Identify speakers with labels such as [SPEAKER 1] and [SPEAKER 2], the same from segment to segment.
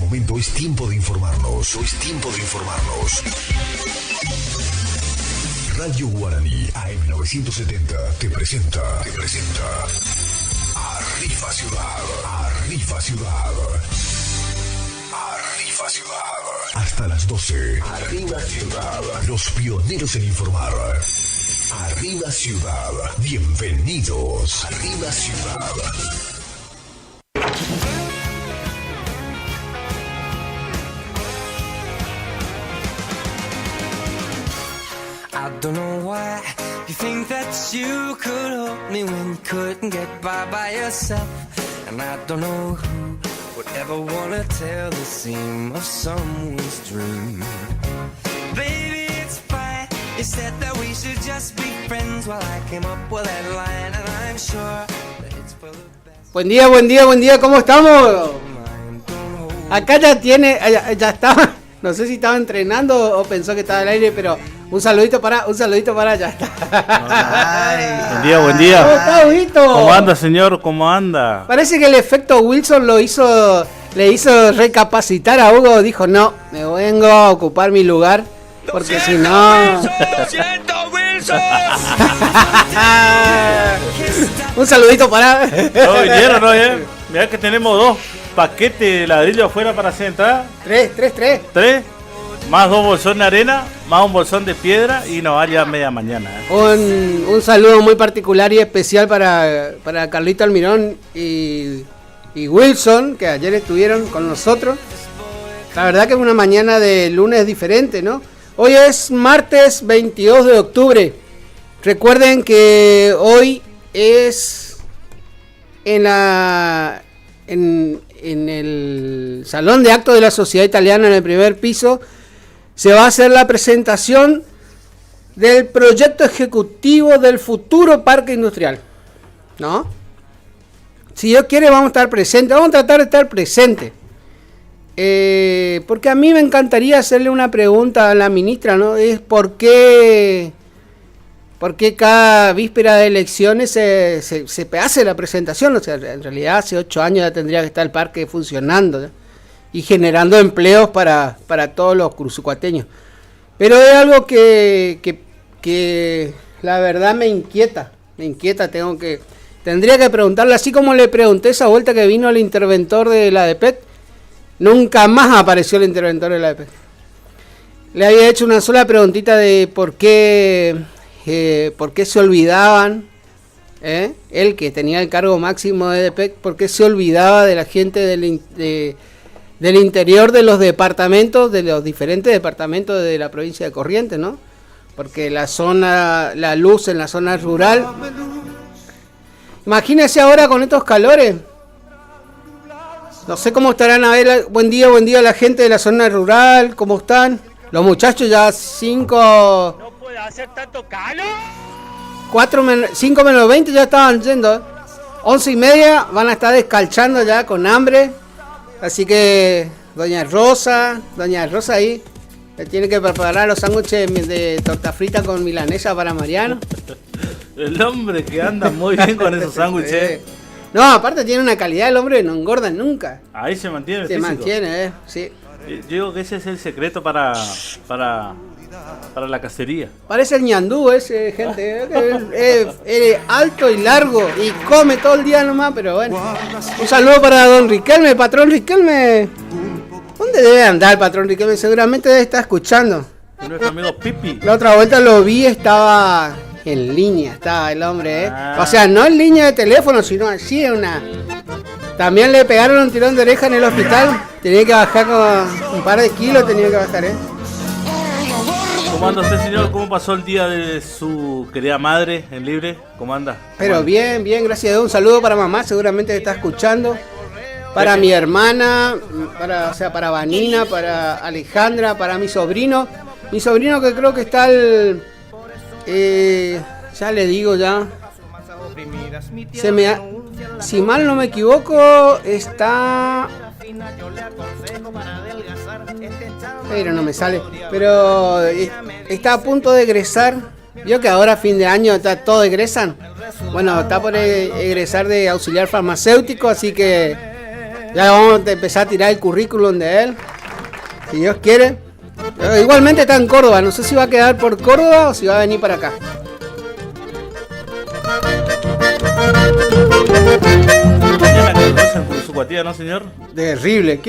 [SPEAKER 1] momento es tiempo de informarnos. Radio Guaraní AM 970 te presenta Arriba Ciudad. Arriba Ciudad. Hasta las 12. Arriba Ciudad. Los pioneros en informar. Arriba Ciudad. Bienvenidos. Arriba Ciudad.
[SPEAKER 2] I don't know why you think that you could hold me when you couldn't get by yourself. And I don't know who would ever wanna tell the seam of someone's dream. Baby, it's fine. You said that we should just be friends. Well, I came up with that line, and I'm sure that it's for the best.
[SPEAKER 3] Buen día, ¿cómo estamos? Acá ya estaba, no sé si estaba entrenando o pensó que estaba al aire, pero un saludito para, ya está.
[SPEAKER 4] Ay, buen día.
[SPEAKER 3] ¿Cómo está, Huguito?
[SPEAKER 4] ¿Cómo anda, señor? ¿Cómo anda?
[SPEAKER 3] Parece que el efecto Wilson le hizo recapacitar a Hugo, dijo, no, me vengo a ocupar mi lugar, porque si no... Un saludito para...
[SPEAKER 4] ¿No vinieron, no? Mirá que tenemos 2 paquetes de ladrillo afuera para hacer entrada.
[SPEAKER 3] 3.
[SPEAKER 4] 3, más 2 bolsones de arena, más un bolsón de piedra y nos vaya a media mañana.
[SPEAKER 3] Un saludo muy particular y especial para Carlito Almirón y Wilson, que ayer estuvieron con nosotros. La verdad que es una mañana de lunes diferente, ¿no? Hoy es martes 22 de octubre. Recuerden que hoy es en el salón de actos de la Sociedad Italiana, en el primer piso, se va a hacer la presentación del proyecto ejecutivo del futuro parque industrial, ¿no? Si Dios quiere vamos a estar presentes, vamos a tratar de estar presentes, porque a mí me encantaría hacerle una pregunta a la ministra, ¿no? Es ¿por qué cada víspera de elecciones se hace la presentación? O sea, en realidad hace 8 años ya tendría que estar el parque funcionando, ¿no? Y generando empleos para todos los cruzucuateños. Pero es algo que la verdad me inquieta, tendría que preguntarle, así como le pregunté esa vuelta que vino el interventor de la ADEPEC, nunca más apareció el interventor de la ADEPEC. Le había hecho una sola preguntita de por qué se olvidaban, él que tenía el cargo máximo de ADEPEC, por qué se olvidaba de la gente del interior de los departamentos, de los diferentes departamentos de la provincia de Corrientes, ¿no? Porque la luz en la zona rural, imagínense ahora con estos calores, no sé cómo estarán a ver, buen día a la gente de la zona rural, ¿cómo están? Los muchachos ya 5...
[SPEAKER 5] No puede hacer tanto calor.
[SPEAKER 3] 5 menos 20 ya estaban yendo, 11:30 van a estar descalchando ya con hambre. Así que Doña Rosa ahí tiene que preparar los sándwiches de torta frita con milanesa para Mariano.
[SPEAKER 4] El hombre que anda muy bien con esos sándwiches.
[SPEAKER 3] No, aparte tiene una calidad, el hombre no engorda nunca.
[SPEAKER 4] Ahí se mantiene el
[SPEAKER 3] Se
[SPEAKER 4] físico.
[SPEAKER 3] mantiene, sí.
[SPEAKER 4] Yo digo que ese es el secreto para la cacería.
[SPEAKER 3] Parece el ñandú ese, gente. Es alto y largo y come todo el día nomás, pero bueno. Un saludo para don Riquelme, patrón Riquelme. ¿Dónde debe andar el patrón Riquelme? Seguramente debe estar escuchando.
[SPEAKER 4] Y nuestro amigo Pipi.
[SPEAKER 3] La otra vuelta lo vi, estaba en línea, estaba el hombre, O sea, no en línea de teléfono, sino así en una... También le pegaron un tirón de oreja en el hospital. Tenía que bajar con un par de kilos,
[SPEAKER 4] ¿Cómo anda usted, señor? ¿Cómo pasó el día de su querida madre en Libre? ¿Cómo anda?
[SPEAKER 3] Pero bien, gracias a Dios. Un saludo para mamá, seguramente está escuchando. Para mi hermana, para Vanina, para Alejandra, para mi sobrino. Mi sobrino que creo que está ya le digo ya. Si mal no me equivoco, está... Pero no me sale. Pero está a punto de egresar. Vio que ahora a fin de año está todo egresan. Bueno, está por egresar de auxiliar farmacéutico, así que Ya vamos a empezar a tirar el currículum de él, si Dios quiere. Igualmente está en Córdoba, no sé si va a quedar por Córdoba o si va a venir para acá.
[SPEAKER 4] Mañana calurosa en Curuzucuatía, ¿no, señor?
[SPEAKER 3] Terrible.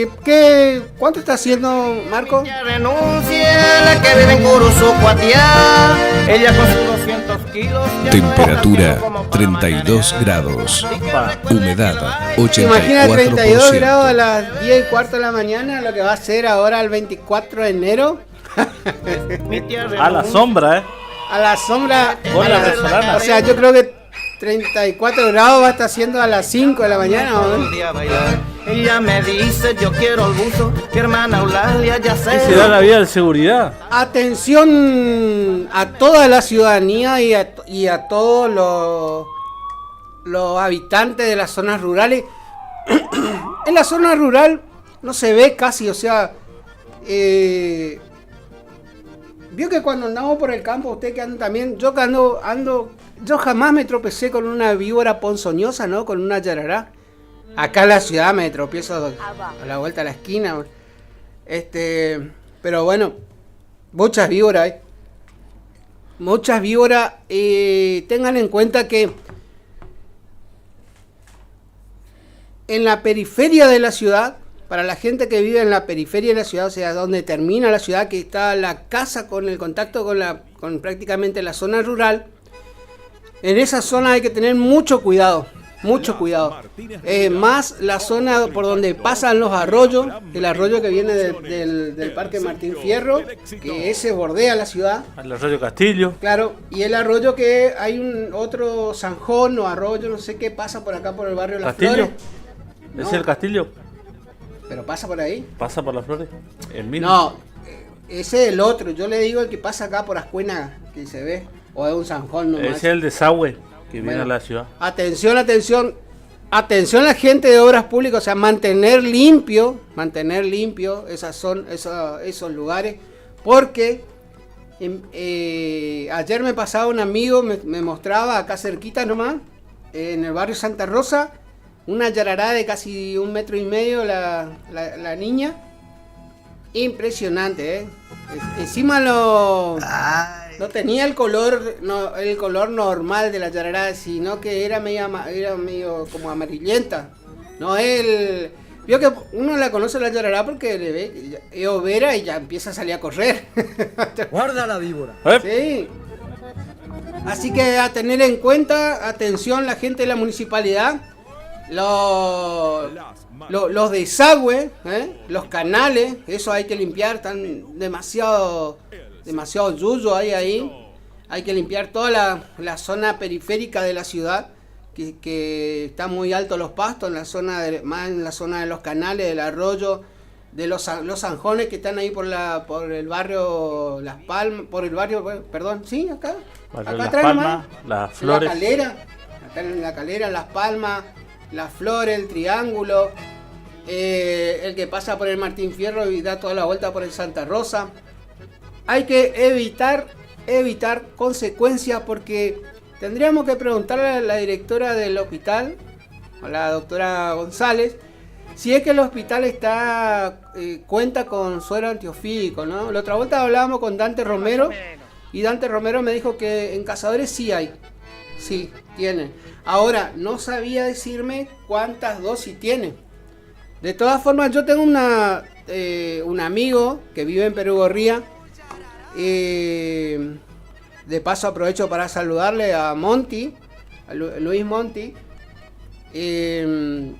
[SPEAKER 3] ¿Cuánto está haciendo, Marco?
[SPEAKER 6] Ella renuncia, la que vive en Curuzucuatía. Ella con sus 200 kilos.
[SPEAKER 1] Temperatura 32 grados. Humedad
[SPEAKER 3] ¿Se imagina 32 grados a
[SPEAKER 1] 84%.
[SPEAKER 3] las 10 y cuarto de la mañana? Lo que va a ser ahora el 24 de enero.
[SPEAKER 4] A la sombra,
[SPEAKER 3] A la sombra.
[SPEAKER 4] Con la venezolana.
[SPEAKER 3] O sea, yo creo que 34 grados va a estar haciendo a las 5 de la mañana, ¿no?
[SPEAKER 6] Ella me dice, yo quiero el buzo. Mi hermana Eulalia ya
[SPEAKER 4] ¿Qué
[SPEAKER 6] sé.
[SPEAKER 4] se da la vida de seguridad?
[SPEAKER 3] Atención a toda la ciudadanía y a todos los habitantes de las zonas rurales. En la zona rural no se ve casi, o sea, vio que cuando andamos por el campo, usted que anda también, yo que ando, yo jamás me tropecé con una víbora ponzoñosa, ¿no? Con una yarará. Acá en la ciudad me tropiezo a la vuelta de la esquina. Pero bueno, muchas víboras hay. Muchas víboras. Tengan en cuenta que en la periferia de la ciudad, para la gente que vive en la periferia de la ciudad, o sea, donde termina la ciudad, que está la casa con el contacto con prácticamente la zona rural, en esa zona hay que tener mucho cuidado. Mucho cuidado. Más la zona por donde pasan los arroyos, el arroyo que viene del Parque Martín Fierro, que ese bordea la ciudad.
[SPEAKER 4] Al arroyo Castillo.
[SPEAKER 3] Claro, y el arroyo que hay otro zanjón o arroyo, no sé qué, pasa por acá por el barrio Las
[SPEAKER 4] ¿Castillo?
[SPEAKER 3] Flores.
[SPEAKER 4] ¿Es
[SPEAKER 3] No.
[SPEAKER 4] el Castillo?
[SPEAKER 3] Pero pasa por ahí.
[SPEAKER 4] ¿Pasa por las flores? El mismo.
[SPEAKER 3] No, ese es el otro. Yo le digo el que pasa acá por Ascuena, que se ve. O es un zanjón nomás.
[SPEAKER 4] Ese es el desagüe que viene
[SPEAKER 3] Bueno.
[SPEAKER 4] a la ciudad.
[SPEAKER 3] Atención, atención. Atención la gente de obras públicas, o sea, mantener limpio esos lugares, porque ayer me pasaba un amigo, me mostraba acá cerquita nomás, en el barrio Santa Rosa, una yarará de casi 1,5 metros, la niña, impresionante, encima no tenía el color normal de la yarará, sino que era medio como amarillenta. No vio que uno la conoce la yarará porque le ve overa y ya empieza a salir a correr.
[SPEAKER 6] Guarda la víbora.
[SPEAKER 3] Sí. Así que a tener en cuenta, atención la gente de la municipalidad, los desagües, los canales, eso hay que limpiar, están demasiado yuyo ahí. Hay que limpiar toda la zona periférica de la ciudad, que está muy alto los pastos, más en la zona de los canales, del arroyo, de los zanjones que están ahí por el barrio Las Palmas, perdón, sí, acá
[SPEAKER 4] Las
[SPEAKER 3] atrás
[SPEAKER 4] Palmas,
[SPEAKER 3] nomás.
[SPEAKER 4] Las Flores.
[SPEAKER 3] Acá en la Calera, Las Palmas, Las Flores, el Triángulo, el que pasa por el Martín Fierro y da toda la vuelta por el Santa Rosa. Hay que evitar consecuencias, porque tendríamos que preguntarle a la directora del hospital, a la doctora González, si es que el hospital cuenta con suero antiofídico, ¿no? La otra vuelta hablábamos con Dante Romero, y Dante Romero me dijo que en Cazadores sí hay. Sí, tienen. Ahora, no sabía decirme cuántas dosis tiene. De todas formas, yo tengo un amigo que vive en Perú Gorría. De paso aprovecho para saludarle a Monty, a Luis Monty. Él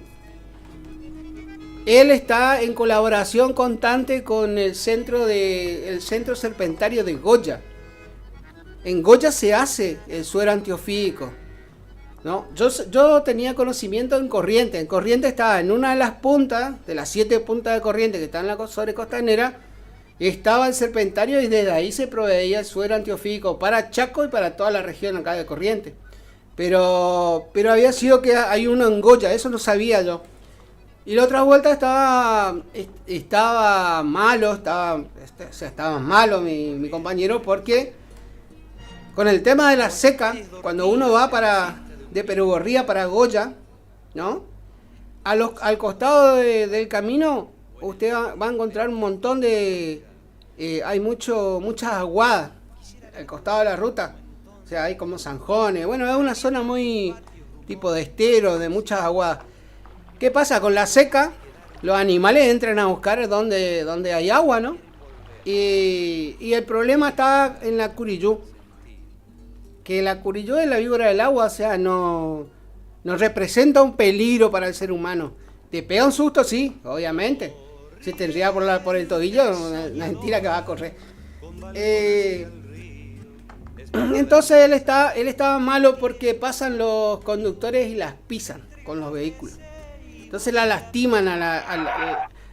[SPEAKER 3] está en colaboración constante con el centro serpentario de Goya. En Goya se hace el suero antiofídico, ¿no? Yo tenía conocimiento en Corrientes. En Corrientes estaba en una de las puntas, de las 7 puntas de Corrientes que están en la sobrecostanera, estaba el serpentario, y desde ahí se proveía el suero antiofídico para Chaco y para toda la región acá de Corrientes. Pero había sido que hay uno en Goya, eso no sabía yo. Y la otra vuelta estaba malo mi compañero, porque con el tema de la seca, cuando uno va de Perú Gorría para Goya, ¿no? al costado del camino, usted va a encontrar un montón de... hay muchas aguadas al costado de la ruta. O sea, hay como zanjones. Bueno, es una zona muy tipo de estero, de muchas aguadas. ¿Qué pasa? Con la seca, los animales entran a buscar donde hay agua, ¿no? Y el problema está en la curiyú. Que la curiyú es la víbora del agua, o sea, no representa un peligro para el ser humano. Te pega un susto, sí, obviamente. Si te enreda por el tobillo, una mentira que va a correr. Entonces él estaba malo porque pasan los conductores y las pisan con los vehículos. Entonces la lastiman,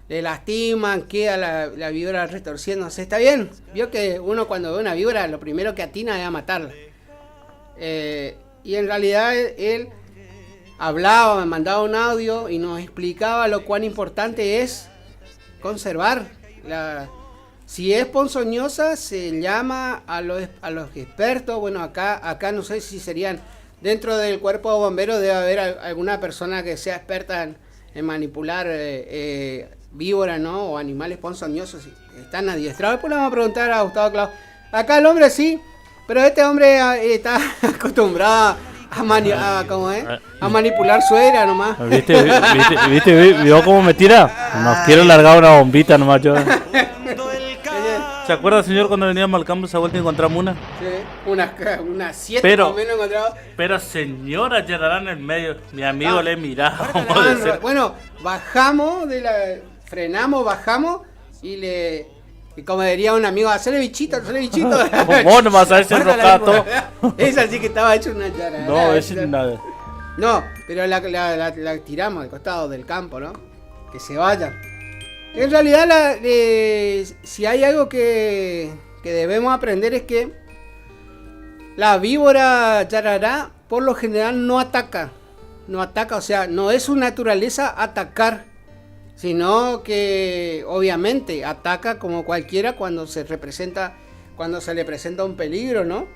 [SPEAKER 3] le lastiman, queda la víbora retorciéndose. Está bien, vio que uno cuando ve una víbora lo primero que atina es a matarla. Y en realidad él hablaba, me mandaba un audio y nos explicaba lo cuán importante es conservar si es ponzoñosa se llama a los expertos. Bueno, acá no sé si serían dentro del cuerpo de bomberos, debe haber alguna persona que sea experta en manipular víboras, ¿no? O animales ponzoñosos, están adiestrados. Después le vamos a preguntar a Gustavo Claus. Acá el hombre sí, pero este hombre está acostumbrado a manipular suegra nomás.
[SPEAKER 4] ¿Viste? ¿Vio cómo me tira? Nos quiero largar una bombita nomás yo. ¿Se acuerda, señor, cuando veníamos al campo esa vuelta y encontramos una?
[SPEAKER 3] Sí, unas 7 más o menos encontramos.
[SPEAKER 4] Pero señora, ya en el medio, mi amigo le miraba.
[SPEAKER 3] Bueno, frenamos, bajamos y como diría un amigo, hacerle bichito.
[SPEAKER 4] Vos nomás sabés el rocato.
[SPEAKER 3] Esa sí que estaba hecho una charada.
[SPEAKER 4] No, es nada.
[SPEAKER 3] No, pero la tiramos al costado del campo, ¿no? Que se vaya. En realidad, si hay algo que debemos aprender es que la víbora yarará por lo general no ataca, o sea, no es su naturaleza atacar, sino que obviamente ataca como cualquiera cuando se le presenta un peligro, ¿no?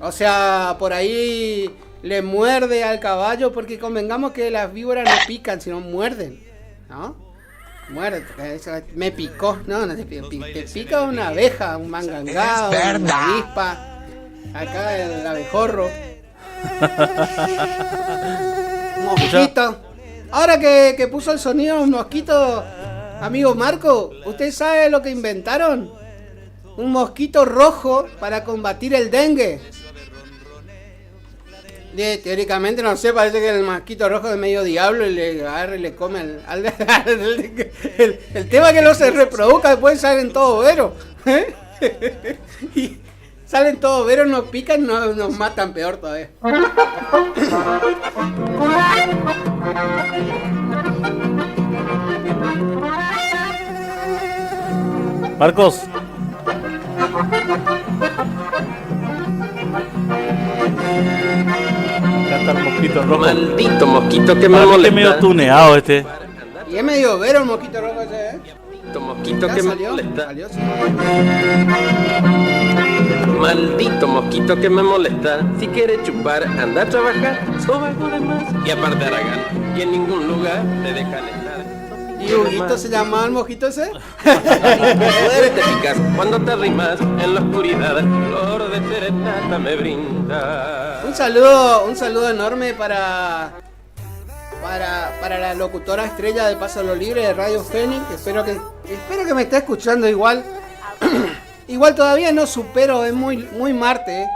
[SPEAKER 3] O sea, por ahí le muerde al caballo, porque convengamos que las víboras no pican, sino muerden, ¿no? Muerde, me picó, no te pica una abeja, un mangangao, una avispa, acá el abejorro, un mosquito. Ahora que puso el sonido un mosquito, amigo Marco, ¿usted sabe lo que inventaron? Un mosquito rojo para combatir el dengue. Teóricamente, no sé, parece que el mosquito rojo es medio diablo y le agarra y le come el tema que no se reproduzca, después salen todos veros. Y salen todos veros, nos pican, nos matan peor todavía.
[SPEAKER 4] Marcos. Canta el mosquito rojo.
[SPEAKER 7] Maldito mosquito que me molesta.
[SPEAKER 4] Es medio tuneado este.
[SPEAKER 3] Y es medio vero el mosquito rojo ese,
[SPEAKER 7] Maldito mosquito que me molesta.
[SPEAKER 3] Salió, sí.
[SPEAKER 7] Maldito mosquito que me molesta. Si quiere chupar, anda a trabajar. Soba algo de más. Y aparte Aragán. Y en ningún lugar te dejan estar.
[SPEAKER 3] ¿Y Huguito se llamaba el mosquito ese?
[SPEAKER 7] Poder te picas cuando te arrimas en la oscuridad. Flor de serenata me brinda.
[SPEAKER 3] Un saludo enorme para la locutora estrella de Paso a lo Libre de Radio Fénix. Espero que me esté escuchando igual. Igual todavía no supero, es muy Marte,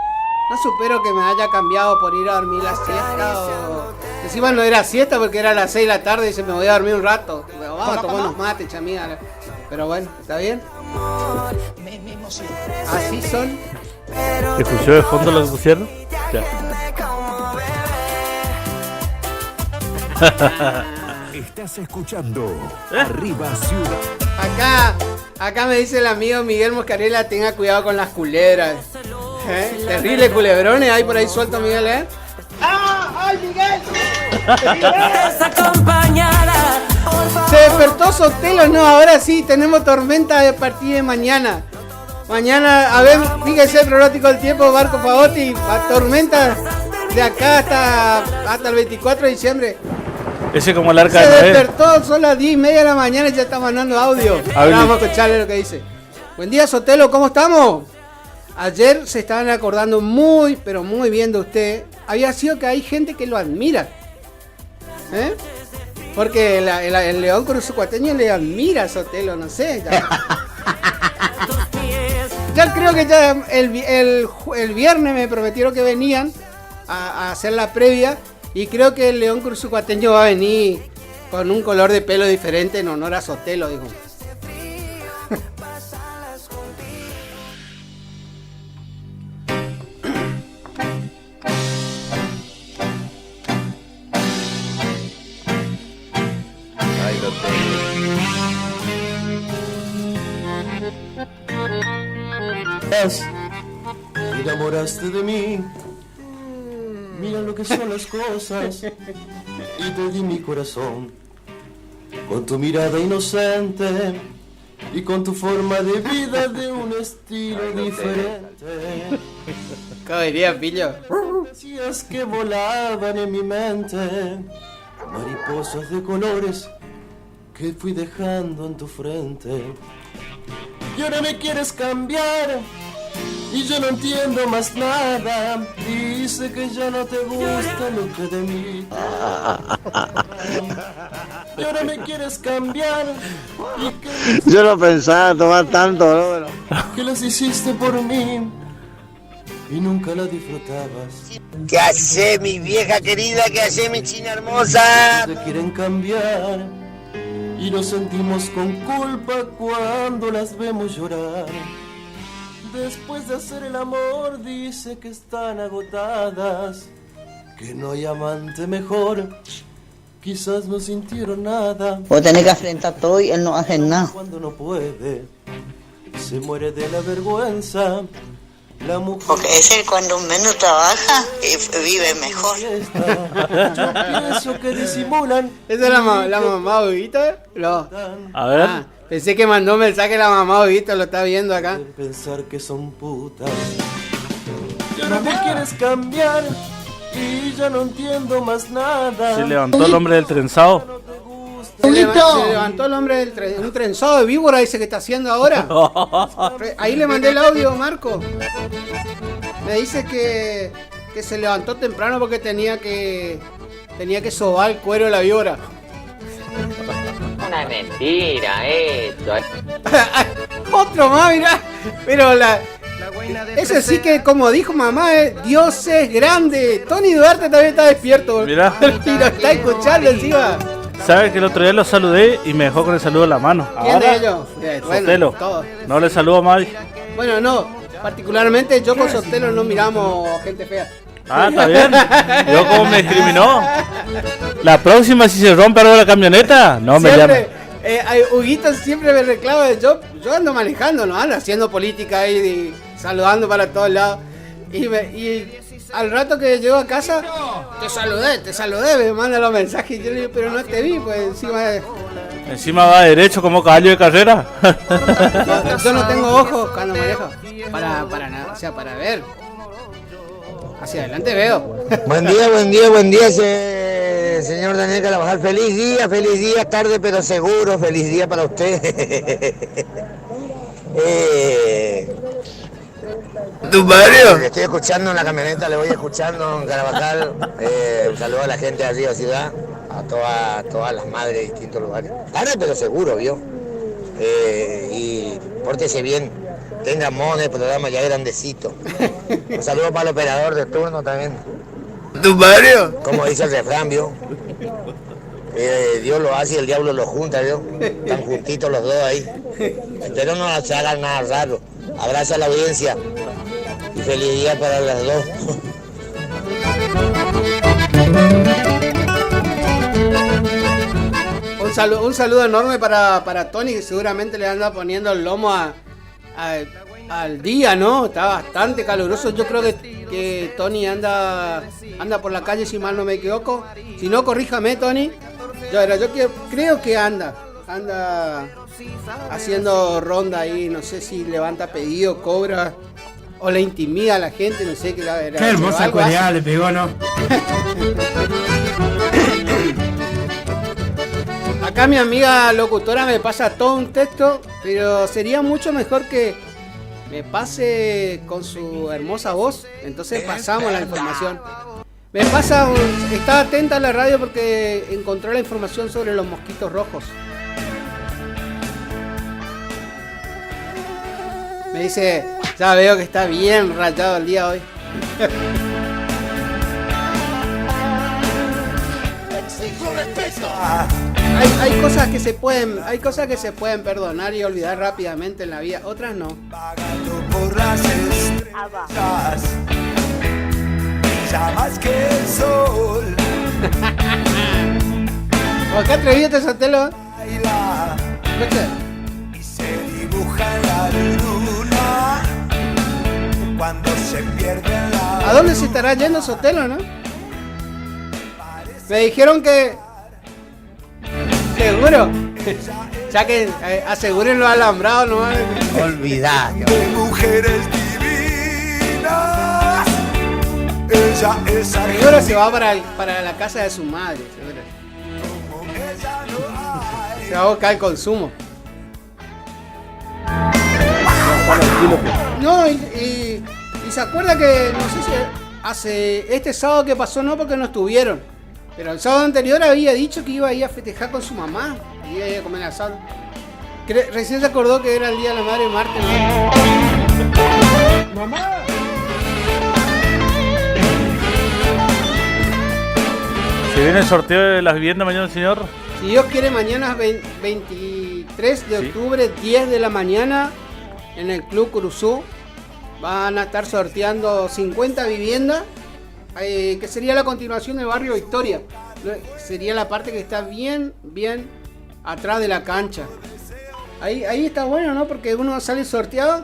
[SPEAKER 3] no supero que me haya cambiado por ir a dormir la siesta. Encima no era siesta porque era a las 6 de la tarde y se me voy a dormir un rato. Vamos a tomar unos mates, chamiga. Pero bueno, ¿está bien? Así son.
[SPEAKER 4] ¿Escuchó de fondo lo que pusieron? Ya.
[SPEAKER 1] Estás escuchando Arriba Ciudad.
[SPEAKER 3] Acá me dice el amigo Miguel Moscarela, tenga cuidado con las culebras. Terrible culebrones hay por ahí sueltos, Miguel, ¿eh? ¡Ay, Miguel! Se despertó Sotelo, no, ahora sí, tenemos tormenta a partir de mañana. Mañana, a ver, fíjese el pronóstico del tiempo, Marco Pavotti, tormenta de acá hasta el 24 de diciembre.
[SPEAKER 4] Ese como el arca
[SPEAKER 3] Se
[SPEAKER 4] de Noé.
[SPEAKER 3] despertó, son las 10:30 de la mañana y ya está mandando audio. Ahora vamos a escucharle lo que dice. Buen día, Sotelo, ¿cómo estamos? Ayer se estaban acordando muy, pero muy bien de usted. Había sido que hay gente que lo admira. ¿Eh? Porque el León Cruzucuateño le admira a Sotelo, no sé. Ya creo que ya el viernes me prometieron que venían a hacer la previa. Y creo que el León Cruzucuateño va a venir con un color de pelo diferente en honor a Sotelo, dijo.
[SPEAKER 7] Ahí lo tengo. Te enamoraste de mí. Mira lo que son las cosas. Y te di mi corazón. Con tu mirada inocente y con tu forma de vida de un estilo diferente.
[SPEAKER 3] ¿Cómo diría, pillo?
[SPEAKER 7] Decías que volaban en mi mente mariposas de colores que fui dejando en tu frente. Y ahora me quieres cambiar y yo no entiendo más nada. Dice que ya no te gusta lo que de mí. Y ahora me quieres cambiar y que
[SPEAKER 6] Yo no pensaba tomar tanto, ¿no? Pero...
[SPEAKER 7] que las hiciste por mí y nunca las disfrutabas.
[SPEAKER 6] ¿Qué hace mi vieja querida? ¿Qué hace mi china hermosa?
[SPEAKER 7] Te quieren cambiar y nos sentimos con culpa cuando las vemos llorar. Después de hacer el amor dice que están agotadas, que no hay amante mejor, quizás no sintieron nada.
[SPEAKER 8] Vos tenés que enfrentar todo y él no hace nada.
[SPEAKER 7] Cuando no puede, se muere de la vergüenza. La mujer
[SPEAKER 8] Porque es él cuando menos trabaja y vive mejor.
[SPEAKER 7] yo pienso que disimulan.
[SPEAKER 3] ¿Esa es la mamá Huguito? No.
[SPEAKER 4] A ver.
[SPEAKER 3] Ah, pensé que mandó un mensaje la mamá Huguito, lo está viendo acá.
[SPEAKER 7] Pensar que son putas. Y ahora me quieres cambiar y ya no entiendo más nada.
[SPEAKER 4] Se levantó el hombre del trenzado.
[SPEAKER 3] Se levantó el hombre del un trenzado de víbora, dice que está haciendo ahora. Ahí le mandé el audio, Marco. Me dice que se levantó temprano porque tenía que sobar el cuero de la víbora.
[SPEAKER 5] Una mentira esto.
[SPEAKER 3] Otro más, mirá. Pero ese sí que, como dijo mamá, Dios es grande. Tony Duarte también está despierto.
[SPEAKER 4] Mirá.
[SPEAKER 3] Y lo está escuchando encima.
[SPEAKER 4] ¿Sabes que el otro día lo saludé y me dejó con el saludo en la mano?
[SPEAKER 3] ¿Quién de
[SPEAKER 4] Ahora,
[SPEAKER 3] ellos?
[SPEAKER 4] Sotelo.
[SPEAKER 3] Todos.
[SPEAKER 4] No le saludo más.
[SPEAKER 3] Bueno, no. Particularmente yo con Sotelo no miramos gente fea.
[SPEAKER 4] Ah, está bien. Yo como me discriminó. La próxima, si se rompe algo la camioneta, no me llama.
[SPEAKER 3] Huguito siempre me reclama. Yo ando manejando, no ando haciendo política ahí, saludando para todos lados. Y al rato que llego a casa, te saludé, me manda los mensajes. Y yo le digo, pero no te vi, pues
[SPEAKER 4] Encima va derecho como caballo de carrera.
[SPEAKER 3] yo no tengo ojos cuando manejo. Para nada, o sea, para ver. Hacia adelante veo.
[SPEAKER 6] Buen día, señor Daniel Carabajal. Feliz día, tarde pero seguro. Feliz día para usted. ¿Tu Mario? Estoy escuchando en la camioneta, le voy escuchando en Carabajal. Un saludo a la gente de Arriba Ciudad, a todas las madres de distintos lugares. Tarde pero seguro, ¿vio? Y pórtese bien. Tenga mono, el programa ya grandecito. Un saludo para el operador de turno también. ¿Tu Mario? Como dice el refrán, ¿vio? Dios lo hace y el diablo lo junta, ¿vio? Están juntitos los dos ahí. Espero no se hagan nada raro. Abrazo a la audiencia y feliz día para las dos.
[SPEAKER 3] Un saludo enorme para Tony, que seguramente le anda poniendo el lomo al día, ¿no? Está bastante caluroso. Yo creo que Tony anda por la calle, si mal no me equivoco. Si no, corríjame, Tony. Yo creo que anda haciendo ronda ahí. No sé si levanta pedido, cobra o le intimida a la gente. No sé qué la verdad.
[SPEAKER 9] Qué hermosa cuereada le pegó, ¿no?
[SPEAKER 3] Acá mi amiga locutora me pasa todo un texto, pero sería mucho mejor que me pase con su hermosa voz. Entonces pasamos la información. Me pasa, está atenta a la radio porque encontró la información sobre los mosquitos rojos. Me dice, ya veo que está bien rayado el día hoy. Hay cosas que se pueden, perdonar y olvidar rápidamente en la vida, otras no.
[SPEAKER 2] Por las estrellas, ya más que el sol.
[SPEAKER 3] ¿O qué atrevido te Sotelo?
[SPEAKER 2] Baila
[SPEAKER 3] Escucha.
[SPEAKER 2] y se dibuja en la luna cuando se pierde en la.
[SPEAKER 3] ¿A dónde se estará yendo Sotelo, no? Me dijeron que... ¿Seguro? Ya que aseguren los alambrados, ¿no?
[SPEAKER 6] Olvidate.
[SPEAKER 2] De mujeres divinas, ella es
[SPEAKER 3] Seguro se va para la casa de su madre, seguro. Se va a buscar el consumo. No, y se acuerda que, no sé si hace este sábado que pasó, no porque no estuvieron, pero el sábado anterior había dicho que iba a ir a festejar con su mamá, iba a ir a comer asado. Recién se acordó que era el día de la madre martes, ¿no? ¡Mamá!
[SPEAKER 4] ¿Se viene el sorteo de las viviendas mañana, señor?
[SPEAKER 3] Si Dios quiere, mañana 23 de octubre, 10 de la mañana, en el Club Curuzú, van a estar sorteando 50 viviendas, que sería la continuación del barrio Victoria. Sería la parte que está bien atrás de la cancha. Ahí está bueno, ¿no? Porque uno sale sorteado,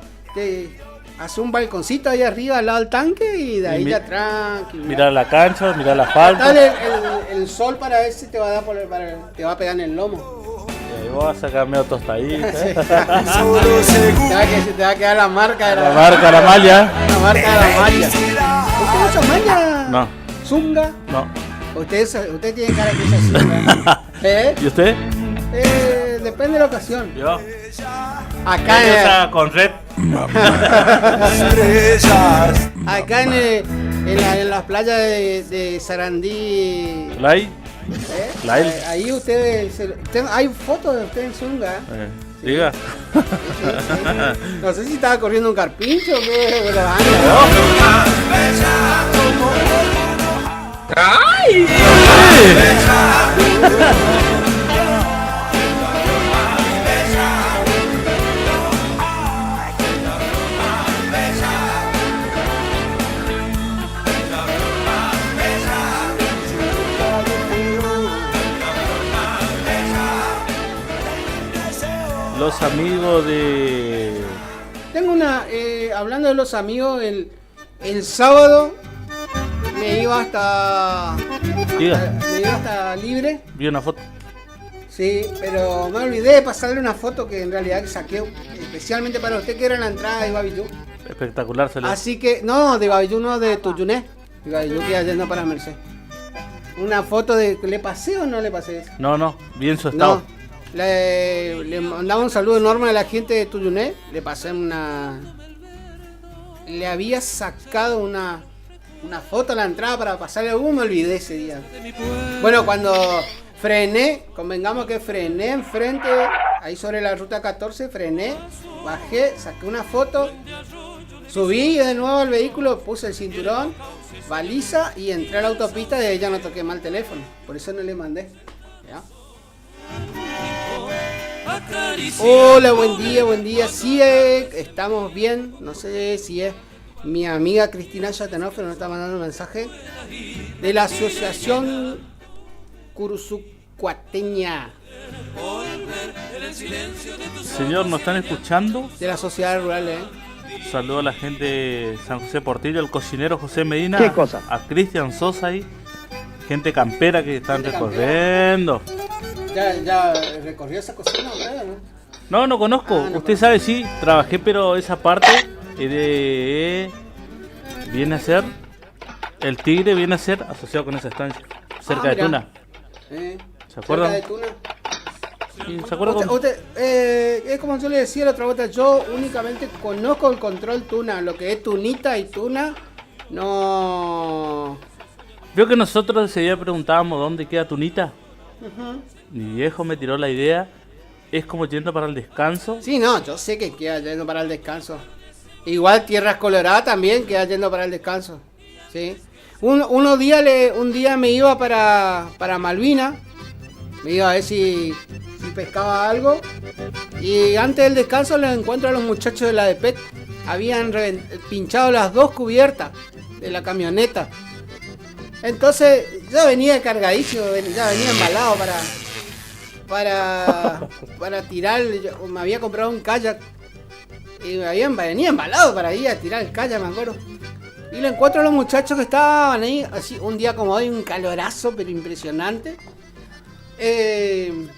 [SPEAKER 3] hace un balconcito ahí arriba al lado del tanque y de ahí ya tranquilo.
[SPEAKER 4] Mirar la cancha, mirar la falda.
[SPEAKER 3] Dale el sol para ver si te va a dar te va a pegar en el lomo.
[SPEAKER 4] Y ahí vas a sacar medio tostadita.
[SPEAKER 3] Sí. Te va a quedar la marca de
[SPEAKER 4] La marca, la malla.
[SPEAKER 3] La marca de la malla. ¿Usted usa malla?
[SPEAKER 4] No.
[SPEAKER 3] ¿Zunga?
[SPEAKER 4] No.
[SPEAKER 3] Usted tiene cara que usa zunga.
[SPEAKER 4] ¿Y usted?
[SPEAKER 3] Depende de la ocasión.
[SPEAKER 4] Yo.
[SPEAKER 3] Acá
[SPEAKER 4] con red.
[SPEAKER 3] Acá en las playas de Sarandí.
[SPEAKER 4] ¿Lai?
[SPEAKER 3] Ahí ustedes hay fotos de usted en zunga.
[SPEAKER 4] Diga.
[SPEAKER 3] Sí. No sé si estaba corriendo un carpincho o qué.
[SPEAKER 4] ¡Ay! Los amigos de...
[SPEAKER 3] Tengo una... hablando de los amigos, el sábado me iba hasta Libre.
[SPEAKER 4] Vi una foto.
[SPEAKER 3] Sí, pero me olvidé de pasarle una foto que en realidad saqué especialmente para usted, que era la entrada de Babillú.
[SPEAKER 4] Espectacular salió.
[SPEAKER 3] Así que... No, de Babillú no, de Tuyuné. De Babillú que ya yendo para Merced. Una foto de... ¿Le pasé o no le pasé?
[SPEAKER 4] No, bien su estado.
[SPEAKER 3] No. Le mandaba un saludo enorme a la gente de Tuyuné. Le pasé le había sacado una foto a la entrada para pasarle algo, me olvidé ese día. Bueno, cuando frené, convengamos que frené enfrente, ahí sobre la ruta 14, frené, bajé, saqué una foto, subí de nuevo al vehículo, puse el cinturón, baliza y entré a la autopista. De ella no toqué mal el teléfono, por eso no le mandé. ¿Ya? Hola, buen día. Sí, estamos bien. No sé si es mi amiga Cristina Yatenófero, nos está mandando un mensaje de la Asociación Curuzucuateña.
[SPEAKER 4] Señor, ¿nos están escuchando?
[SPEAKER 3] De la sociedad rural,
[SPEAKER 4] Saludo a la gente de San José Portillo, al cocinero José Medina.
[SPEAKER 6] ¿Qué cosa?
[SPEAKER 4] A Cristian Sosa ahí. Gente campera que están recorriendo.
[SPEAKER 3] ¿Ya recorrió esa cocina, no?
[SPEAKER 4] No conozco.
[SPEAKER 3] No
[SPEAKER 4] Usted sabe, sí, trabajé, pero esa parte viene a ser, el Tigre viene a ser asociado con esa estancia, cerca de Tuna.
[SPEAKER 3] ¿Se
[SPEAKER 4] acuerdan?
[SPEAKER 3] ¿Cerca de Tuna?
[SPEAKER 4] ¿Y se acuerda cómo?
[SPEAKER 3] Es como yo le decía la otra vuelta, yo únicamente conozco el control tuna, lo que es tunita y tuna, no...
[SPEAKER 4] Vio que nosotros ese día preguntábamos dónde queda Tunita. Mi viejo me tiró la idea, es como yendo para el descanso.
[SPEAKER 3] Sí, no, yo sé que queda yendo para el descanso. Igual Tierras Coloradas también queda yendo para el descanso, ¿sí? Un día me iba para Malvina, me iba a ver si pescaba algo, y antes del descanso les encuentro a los muchachos de la DPET. Habían pinchado las 2 cubiertas de la camioneta. Entonces yo venía cargadísimo, ya venía embalado para tirar. Me había comprado un kayak y venía embalado para ir a tirar el kayak, me acuerdo. Y le encuentro a los muchachos que estaban ahí, así un día como hoy, un calorazo pero impresionante. El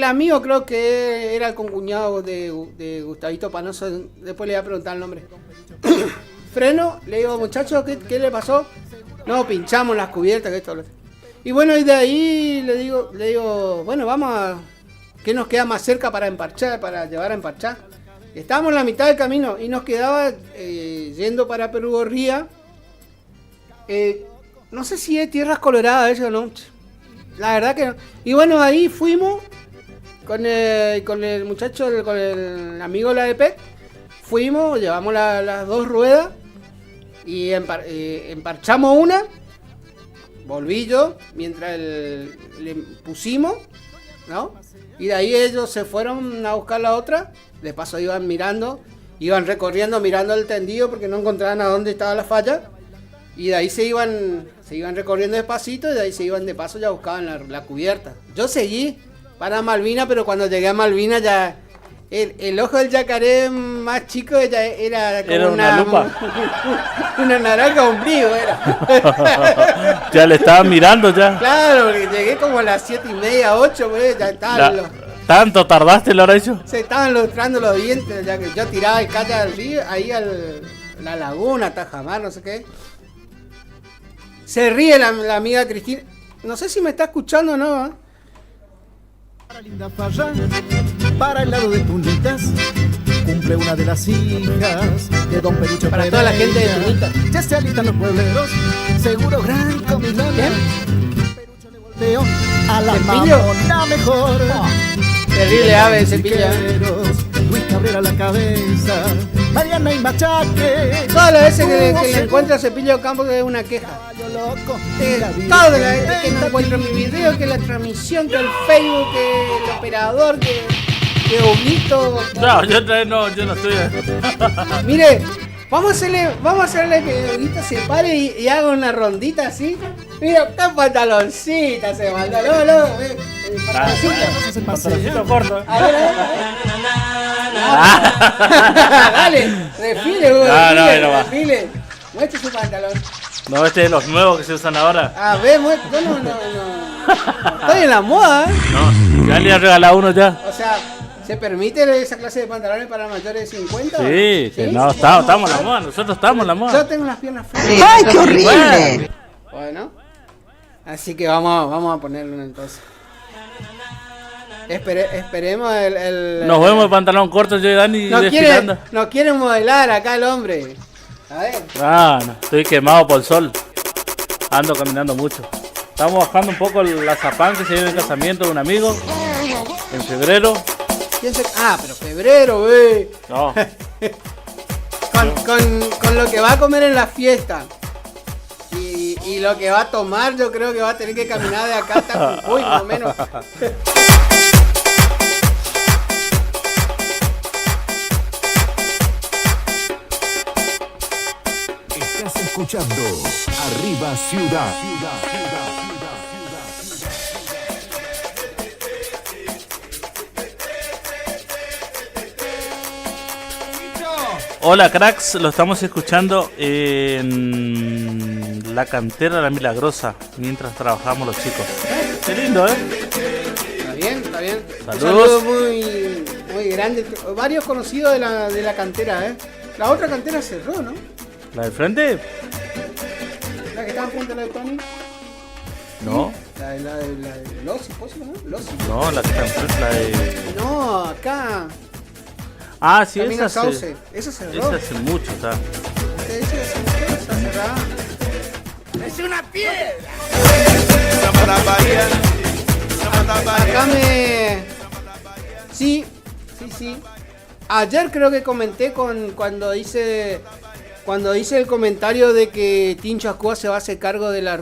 [SPEAKER 3] amigo creo que era el concuñado de Gustavito Panoso, después le voy a preguntar el nombre. Freno, le digo, muchachos, ¿qué le pasó? No, pinchamos las cubiertas, que esto. Y bueno, y de ahí le digo, bueno, vamos a... ¿Qué nos queda más cerca para emparchar, para llevar a emparchar? Estábamos en la mitad del camino y nos quedaba yendo para Perugorría. No sé si es Tierras Coloradas eso o no. La verdad que no. Y bueno, ahí fuimos con el muchacho, con el amigo de la DPET. Fuimos, llevamos las 2 ruedas. Y emparchamos una, volví yo, mientras le pusimos, ¿no? Y de ahí ellos se fueron a buscar la otra, de paso iban recorriendo, mirando el tendido porque no encontraban a dónde estaba la falla. Y de ahí se iban recorriendo despacito y de ahí se iban de paso, ya buscaban la cubierta. Yo seguí para Malvina, pero cuando llegué a Malvina ya... El ojo del yacaré más chico era como
[SPEAKER 4] era una lupa.
[SPEAKER 3] Una naranja ombligo era.
[SPEAKER 4] Ya le estaban mirando ya.
[SPEAKER 3] Claro, porque llegué como a las 7:30, 8, pues, ya estaban
[SPEAKER 4] ¿Tanto tardaste, lo habrá hecho?
[SPEAKER 3] Se estaban lustrando los dientes, ya que yo tiraba el kayak al río, ahí la laguna, Tajamar, no sé qué. Se ríe la amiga Cristina. No sé si me está escuchando o no, ¿eh?
[SPEAKER 9] Para linda farra, para el lado de Tunitas, cumple una de las hijas de Don Perucho.
[SPEAKER 3] Para toda la gente de Tunitas.
[SPEAKER 9] Ya se alistan los puebleros, seguro gran comilona. Perucho le volteó a la mamona mejor.
[SPEAKER 3] Terrible ave ese Cepillo.
[SPEAKER 9] Luis Cabrera a la cabeza, Mariana y Machaque.
[SPEAKER 3] Todas las veces que le encuentro a Cepillo Campos es una queja. Todas las veces que no encuentro mi video, que la transmisión, que el Facebook, que el operador, que Huguito.
[SPEAKER 4] No, yo no estoy.
[SPEAKER 3] Mire, vamos a hacerle que Huguito se pare y haga una rondita así. Mira, qué pantaloncita se manda. El
[SPEAKER 4] pantaloncito corto.
[SPEAKER 3] A ver. Dale, desfile, Hugo. Desfile. Muestre su pantalón.
[SPEAKER 4] No, este es de los nuevos que se usan ahora.
[SPEAKER 3] A ver, no. Estoy en la moda, ¿eh?
[SPEAKER 4] No, ya le he regalado uno ya.
[SPEAKER 3] O sea, ¿se permite esa clase de pantalones para mayores de 50?
[SPEAKER 4] Sí, ¿sí? No, estamos en la moda, nosotros estamos en la moda.
[SPEAKER 3] Yo tengo las piernas flacas.
[SPEAKER 8] ¡Ay, qué horrible!
[SPEAKER 3] Bueno, así que vamos a ponerlo entonces. Esperemos
[SPEAKER 4] Nos vemos de pantalón corto, yo y Dani desfilando.
[SPEAKER 3] No quiere modelar acá el hombre. A ver.
[SPEAKER 4] No, estoy quemado por el sol. Ando caminando mucho. Estamos bajando un poco la zapán que se viene el casamiento de un amigo en febrero.
[SPEAKER 3] Pero febrero, güey.
[SPEAKER 4] No.
[SPEAKER 3] con lo que va a comer en la fiesta y lo que va a tomar, yo creo que va a tener que caminar de acá hasta Jujuy, más o menos.
[SPEAKER 1] Estás escuchando Arriba Ciudad.
[SPEAKER 4] Hola cracks, lo estamos escuchando en la cantera La Milagrosa mientras trabajamos los chicos. Qué lindo,
[SPEAKER 3] Está bien.
[SPEAKER 4] Saludos.
[SPEAKER 3] Un saludo muy grande. Varios conocidos de la cantera, La otra cantera cerró, ¿no?
[SPEAKER 4] ¿La del frente?
[SPEAKER 3] ¿La que estaba junto a la de Tony?
[SPEAKER 4] No.
[SPEAKER 3] La de Losi, ¿cómo se llama? Losi.
[SPEAKER 4] No, la que está enfrente, la de...
[SPEAKER 3] No, acá.
[SPEAKER 4] Ah, sí,
[SPEAKER 3] Camino
[SPEAKER 4] esa
[SPEAKER 3] Sauce. Esa cerró.
[SPEAKER 4] esa hace mucho, está.
[SPEAKER 3] Esa cerrada. ¡Es una piedra! Acá me... Sí. Ayer creo que comenté cuando hice el comentario de que Tincho Acúa se va a hacer cargo de la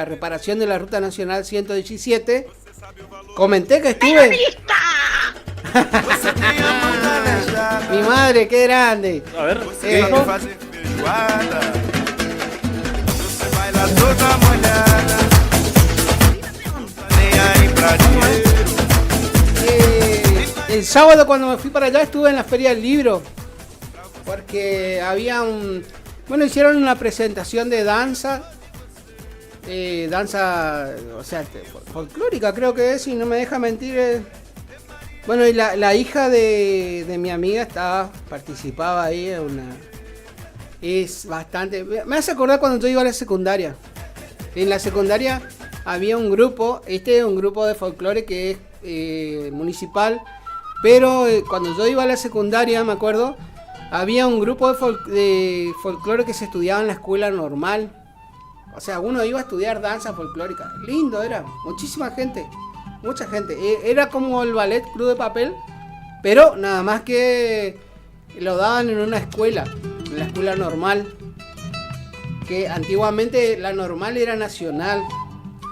[SPEAKER 3] reparación de la Ruta Nacional 117. Comenté que estuve... Mi madre, qué grande.
[SPEAKER 4] A ver,
[SPEAKER 3] el sábado cuando me fui para allá estuve en la Feria del Libro. Porque había hicieron una presentación de danza. Danza, o sea, folclórica creo que es, si no me deja mentir. Bueno, y la hija de mi amiga participaba ahí es bastante... Me hace acordar cuando yo iba a la secundaria. En la secundaria había un grupo, es un grupo de folclore que es municipal, pero cuando yo iba a la secundaria, me acuerdo, había un grupo de folclore que se estudiaba en la escuela normal. O sea, uno iba a estudiar danza folclórica. Lindo era, muchísima gente. Mucha gente. Era como el ballet Cruz de Papel, pero nada más que lo daban en una escuela, en la escuela normal. Que antiguamente la normal era nacional.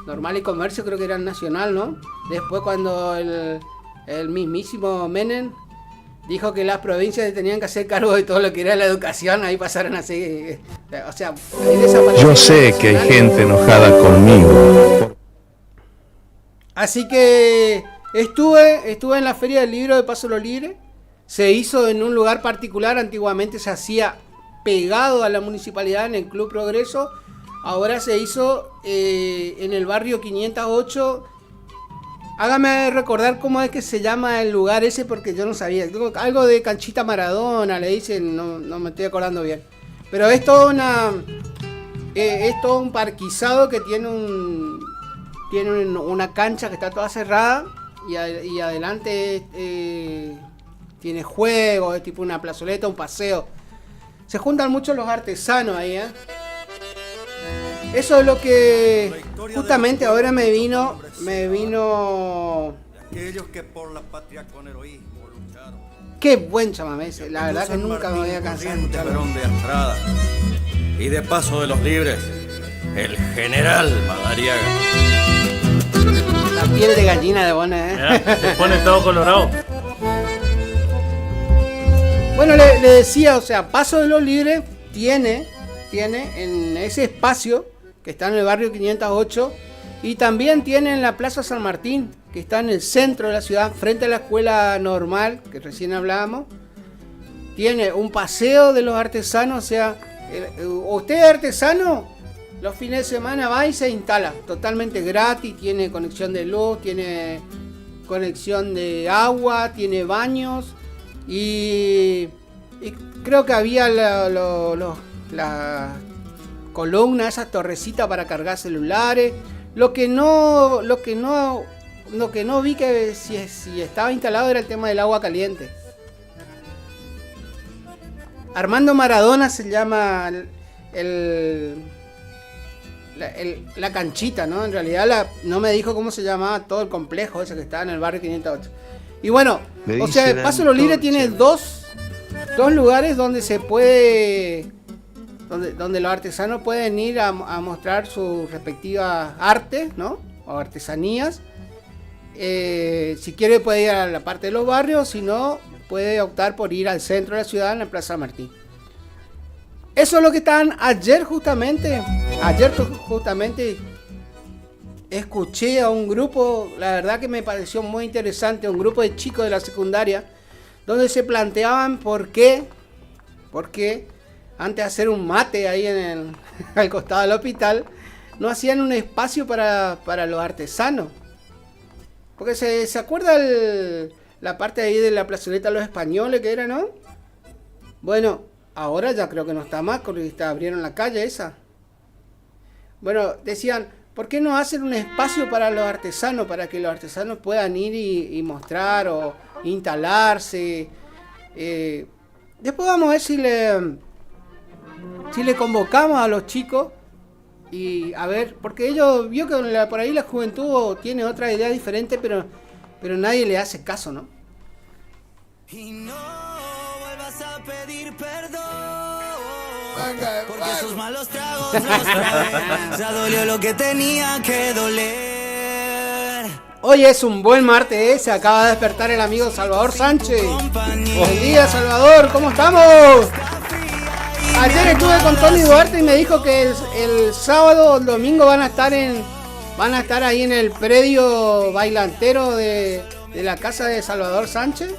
[SPEAKER 3] Normal y Comercio creo que era nacional, ¿no? Después cuando el mismísimo Menem dijo que las provincias tenían que hacer cargo de todo lo que era la educación, ahí pasaron a ser... O sea,
[SPEAKER 1] Yo sé que hay gente enojada conmigo.
[SPEAKER 3] Así que estuve en la Feria del Libro de Paso Lo Libre. Se hizo en un lugar particular. Antiguamente se hacía pegado a la municipalidad en el Club Progreso. Ahora se hizo en el barrio 508. Hágame recordar cómo es que se llama el lugar ese porque yo no sabía. Algo de Canchita Maradona le dicen, no me estoy acordando bien. Pero es todo un parquizado que tiene una cancha que está toda cerrada y adelante tiene juegos, es tipo una plazoleta, un paseo. Se juntan mucho los artesanos ahí, Eso es lo que justamente ahora me vino.
[SPEAKER 10] Aquellos que por la patria con heroísmo lucharon.
[SPEAKER 3] Qué buen chamamé ese, la verdad que nunca me voy a cansar de escucharlo.
[SPEAKER 10] De Estrada y de Paso de los Libres, el general Madariaga.
[SPEAKER 3] La piel de gallina de Bona,
[SPEAKER 4] Mira, se pone todo colorado.
[SPEAKER 3] Bueno, le decía, o sea, Paso de los Libres tiene en ese espacio que está en el barrio 508 y también tiene en la Plaza San Martín, que está en el centro de la ciudad, frente a la escuela normal, que recién hablábamos. Tiene un paseo de los artesanos, o sea, usted es artesano, los fines de semana va y se instala, totalmente gratis, tiene conexión de luz, tiene conexión de agua, tiene baños y creo que había la columna, esa torrecita para cargar celulares. Lo que no vi que si estaba instalado era el tema del agua caliente. Armando Maradona se llama la canchita, ¿no? En realidad no me dijo cómo se llamaba todo el complejo ese que estaba en el barrio 508. Y bueno, o sea, el Paso Lo Libre tiene dos lugares donde se puede... Donde los artesanos pueden ir a mostrar sus respectivas artes, ¿no? O artesanías. Si quiere puede ir a la parte de los barrios, si no, puede optar por ir al centro de la ciudad, en la Plaza San Martín. Eso es lo que estaban ayer justamente escuché a un grupo, la verdad que me pareció muy interesante, un grupo de chicos de la secundaria, donde se planteaban por qué antes de hacer un mate ahí al costado del hospital, no hacían un espacio para los artesanos. Porque se acuerda la parte ahí de la plazoleta Los Españoles que era, ¿no? Bueno, ahora ya creo que no está más, porque abrieron la calle esa. Bueno, decían, ¿por qué no hacen un espacio para los artesanos, para que los artesanos puedan ir y mostrar o instalarse? Después vamos a ver si le convocamos a los chicos y a ver, porque ellos vio que por ahí la juventud tiene otra idea diferente, pero nadie le hace caso, ¿no?
[SPEAKER 2] Y no vuelvas a pedir perdón, porque esos malos tragos los traen. Ya dolió lo que tenía que doler.
[SPEAKER 3] Hoy es un buen martes, se acaba de despertar el amigo Salvador Sánchez. Buen día, Salvador, ¿cómo estamos? Ayer estuve con Tony Duarte y me dijo que el sábado o el domingo van a estar ahí en el predio bailantero de la casa de Salvador Sánchez.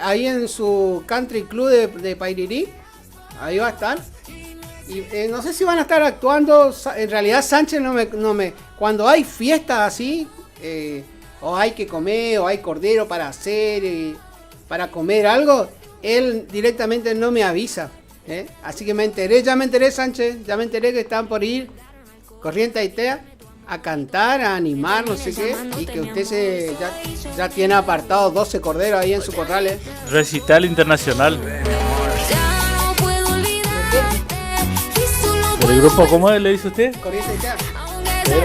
[SPEAKER 3] Ahí en su country club de Pairirí. Ahí va a estar. Y no sé si van a estar actuando. En realidad Sánchez no me cuando hay fiestas así, o hay que comer, o hay cordero para hacer, para comer algo, él directamente no me avisa. Así que ya me enteré, Sánchez, ya me enteré que están por ir Corriente Aitea a cantar, a animar, no sé qué, y que usted ya tiene apartados 12 corderos ahí en su corral.
[SPEAKER 4] Recital internacional. ¿El grupo cómo le dice usted?
[SPEAKER 3] Corriente Aitea.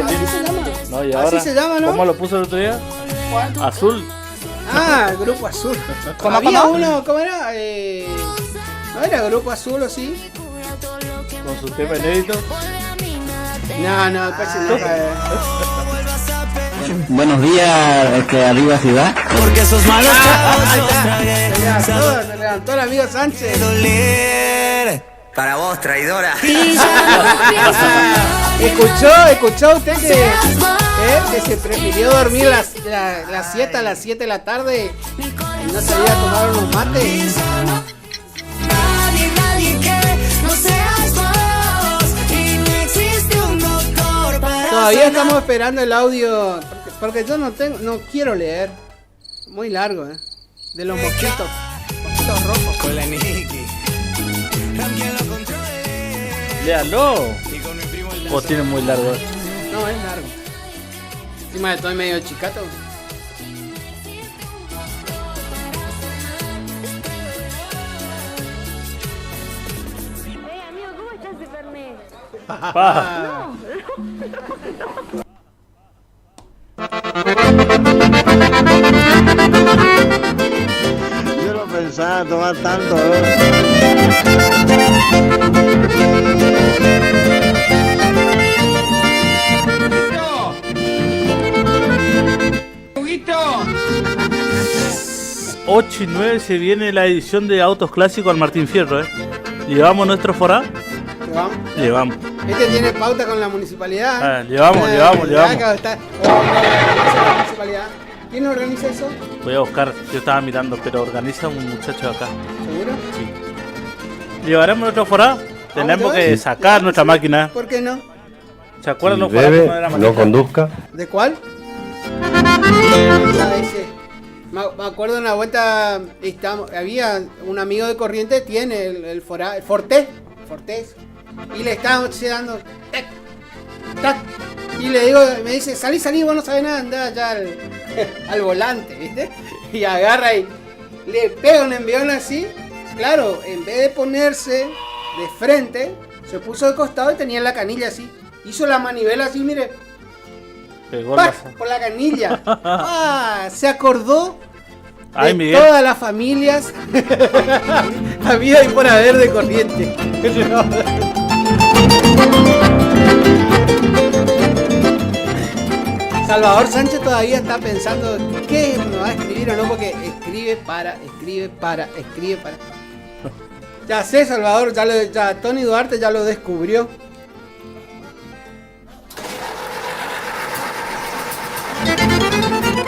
[SPEAKER 4] Así se llama. No, y ahora,
[SPEAKER 3] así se llama, ¿no?
[SPEAKER 4] ¿Cómo lo puso el otro día?
[SPEAKER 3] ¿Cuál?
[SPEAKER 4] Azul.
[SPEAKER 3] Ah, el Grupo Azul. Había uno, ¿cómo era? ¿No era Grupo Azul o sí?
[SPEAKER 4] Con su tema inédito.
[SPEAKER 3] No, casi no.
[SPEAKER 5] Buenos días, arriba ciudad.
[SPEAKER 2] Porque esos malos
[SPEAKER 3] Se levantó el amigo Sánchez.
[SPEAKER 6] Para vos, traidora.
[SPEAKER 3] ¿Escuchó usted que se prefirió dormir la siesta a las 7 de la tarde y no salía a tomar unos mates? Todavía estamos esperando el audio porque yo no quiero leer. Muy largo, de los mosquitos rojos.
[SPEAKER 2] Con la Niki.
[SPEAKER 4] Léalo. ¿O tiene muy largo?
[SPEAKER 3] No, es largo. Encima de todo es medio chicato.
[SPEAKER 11] Amigo, ¿cómo estás de Fernet?
[SPEAKER 12] Yo no pensaba tomar tanto.
[SPEAKER 4] ¿8 y 9 se viene la edición de Autos Clásicos al Martín Fierro, ¿Llevamos nuestro forá? Llevamos.
[SPEAKER 3] Este tiene pauta con la municipalidad.
[SPEAKER 4] Llevamos.
[SPEAKER 3] ¿Quién organiza eso?
[SPEAKER 4] Voy a buscar, yo estaba mirando, pero organiza un muchacho de acá.
[SPEAKER 3] ¿Seguro?
[SPEAKER 4] Sí. ¿Llevaremos nuestro forá? Tenemos que sacar nuestra máquina.
[SPEAKER 3] ¿Por qué no?
[SPEAKER 4] ¿Se acuerdan los
[SPEAKER 12] forá cuando era máquina? No conduzca.
[SPEAKER 3] ¿De cuál? Me acuerdo una vuelta, había un amigo de Corrientes, tiene el Fortés, y le estábamos dando tac, y le digo, me dice, salí, vos no sabés nada, andá allá al volante, ¿viste? Y agarra y le pega un envión así, claro, en vez de ponerse de frente, se puso de costado y tenía la canilla así, hizo la manivela así, mire, por la canilla. Se acordó de todas las familias había y por haber de Corriente. Salvador Sánchez todavía está pensando qué me va a escribir o no, porque escribe para. Ya sé, Salvador, ya Tony Duarte ya lo descubrió.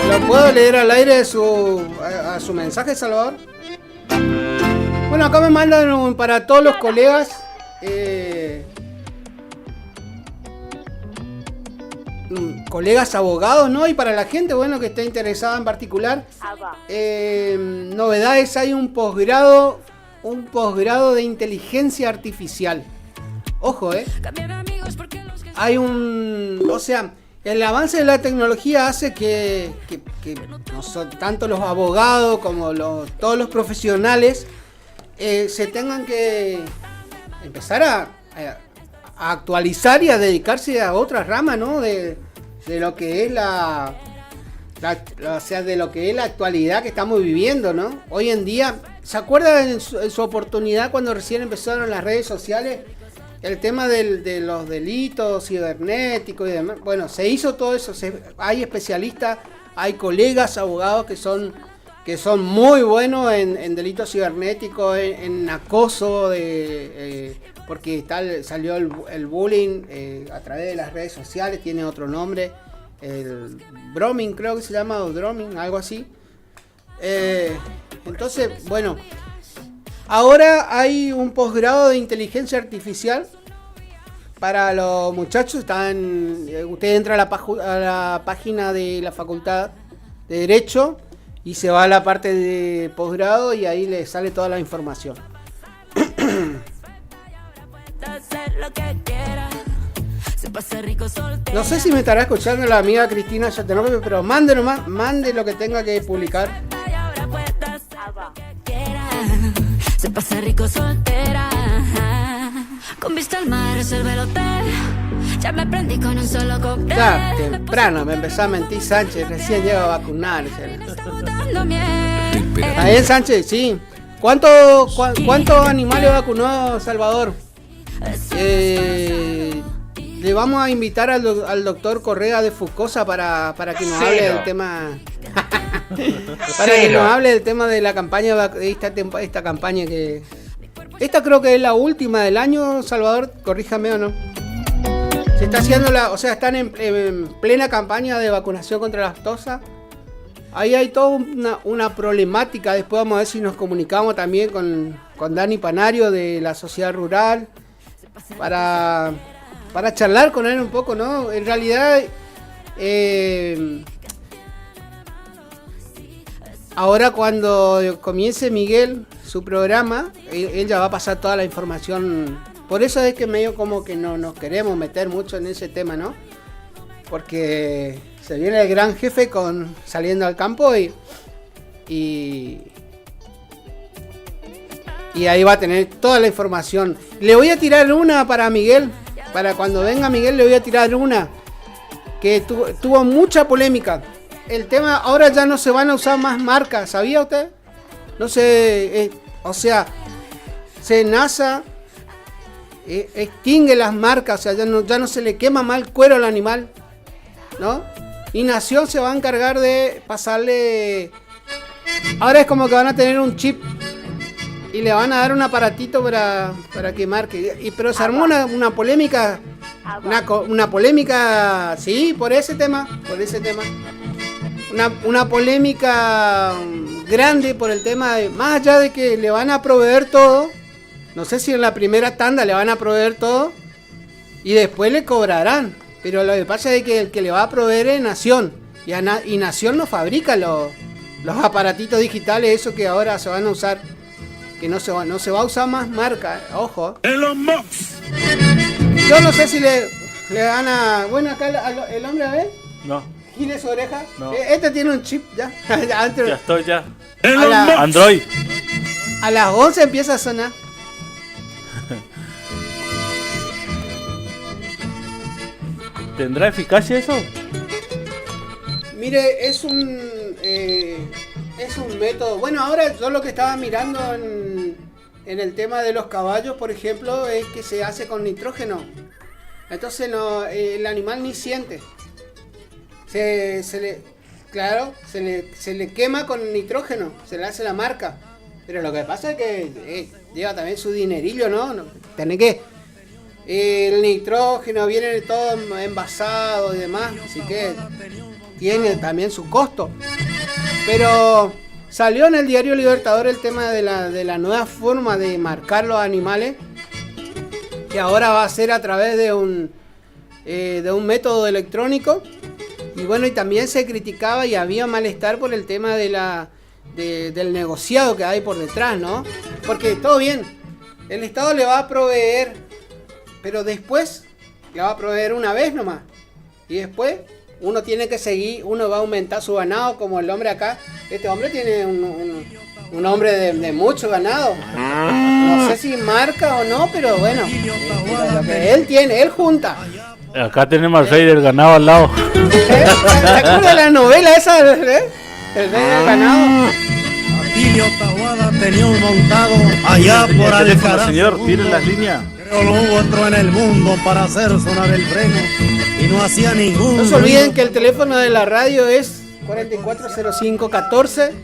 [SPEAKER 3] ¿Lo puedo leer al aire a su mensaje, Salvador? Bueno, acá me mandan para todos los colegas colegas abogados, ¿no? Y para la gente, bueno, que esté interesada en particular, novedades, hay un posgrado de inteligencia artificial. Ojo, hay o sea, el avance de la tecnología hace que no son tanto los abogados como todos los profesionales se tengan que empezar a actualizar y a dedicarse a otra rama, ¿no? De lo que es o sea, de lo que es la actualidad que estamos viviendo, ¿no? Hoy en día, ¿se acuerdan en su oportunidad cuando recién empezaron las redes sociales? El tema de los delitos cibernéticos y demás. Bueno, se hizo todo eso. Hay especialistas, hay colegas abogados que son muy buenos en delitos cibernéticos, en acoso, porque salió el bullying a través de las redes sociales, tiene otro nombre, el Broming creo que se llama, o Droming, algo así. Entonces, bueno, ahora hay un posgrado de inteligencia artificial para los muchachos. Usted entra a la página de la Facultad de Derecho y se va a la parte de posgrado y ahí le sale toda la información. No sé si me estará escuchando la amiga Cristina Yatenópolis, pero mande lo que tenga que publicar.
[SPEAKER 11] Se pasa rico soltera, con vista al mar es el velotel. Ya me prendí con un solo cóctel.
[SPEAKER 3] Ya temprano me empezó a mentir Sánchez, recién llega a vacunar. ¿Está bien, Sánchez? Sí. ¿Cuántos animales vacunó Salvador? Le vamos a invitar al doctor Correa de Fuscosa para que nos hable del tema. Para que nos hable del tema de la campaña, de esta campaña que... Esta creo que es la última del año, Salvador, corríjame o no. Se está haciendo están en plena campaña de vacunación contra la aftosa. Ahí hay toda una problemática. Después vamos a ver si nos comunicamos también con Dani Panario de la Sociedad Rural para charlar con él un poco, ¿no? En realidad, ahora cuando comience Miguel su programa, él ya va a pasar toda la información. Por eso es que medio como que no nos queremos meter mucho en ese tema, ¿no? Porque se viene el gran jefe saliendo al campo y ahí va a tener toda la información. Le voy a tirar una para Miguel. Para cuando venga Miguel le voy a tirar una que tuvo mucha polémica. El tema, ahora ya no se van a usar más marcas, ¿sabía usted? No sé, NASA extingue las marcas, o sea, ya no se le quema mal cuero al animal, ¿no? Y Nación se va a encargar de pasarle... Ahora es como que van a tener un chip y le van a dar un aparatito para que marque. Pero se armó una polémica. Una polémica, sí, por ese tema. Una polémica grande por el tema de, más allá de que le van a proveer todo, no sé si en la primera tanda le van a proveer todo y después le cobrarán. Pero lo que pasa es que el que le va a proveer es Nación. Y Nación no fabrica los aparatitos digitales, esos que ahora se van a usar. Que no se va a usar más marca, ojo. Yo no sé si le van a... Bueno, acá el hombre, a ver.
[SPEAKER 4] No.
[SPEAKER 3] ¿Gire su oreja?
[SPEAKER 4] No.
[SPEAKER 3] Este tiene un chip, ya.
[SPEAKER 4] Ya estoy, ya. Android.
[SPEAKER 3] A las 11 empieza a sonar.
[SPEAKER 4] ¿Tendrá eficacia eso?
[SPEAKER 3] Mire, es un método. Bueno, ahora yo lo que estaba mirando en el tema de los caballos, por ejemplo, es que se hace con nitrógeno. Entonces el animal ni siente. Se le quema con nitrógeno, se le hace la marca. Pero lo que pasa es que lleva también su dinerillo, ¿no? Tiene que... el nitrógeno viene todo envasado y demás, así que tiene también su costo. Pero salió en el diario Libertador el tema de la nueva forma de marcar los animales, que ahora va a ser a través de un método electrónico. Y bueno, y también se criticaba y había malestar por el tema del negociado que hay por detrás, ¿no? Porque todo bien, el Estado le va a proveer pero después le va a proveer una vez nomás. Y después uno tiene que seguir, uno va a aumentar su ganado como el hombre acá. Este hombre tiene un hombre de mucho ganado. No sé si marca o no, pero bueno, lo que él tiene, él junta.
[SPEAKER 4] Acá tenemos al rey del ganado al lado.
[SPEAKER 3] ¿Te acuerdas de la novela esa? El rey del ganado.
[SPEAKER 13] Atilio Tahuada tenía un montado allá por Alcaraz.
[SPEAKER 4] Señor, tire las líneas.
[SPEAKER 13] Pero no hubo otro en el mundo para hacer sonar el freno y no hacía ningún.
[SPEAKER 3] No se olviden que el teléfono de la radio es 440514.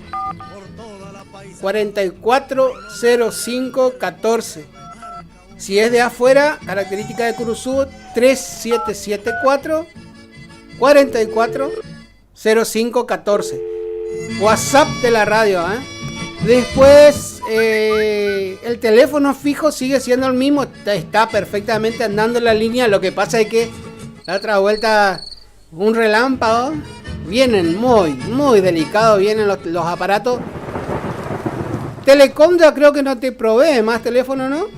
[SPEAKER 3] 440514. Si es de afuera, característica de Curuzú 3774 440514. WhatsApp de la radio, ¿eh? Después el teléfono fijo sigue siendo el mismo, está perfectamente andando en la línea. Lo que pasa es que la otra vuelta un relámpago, vienen muy delicados, vienen los aparatos. Telecom ya creo que no te provee más teléfono, ¿no?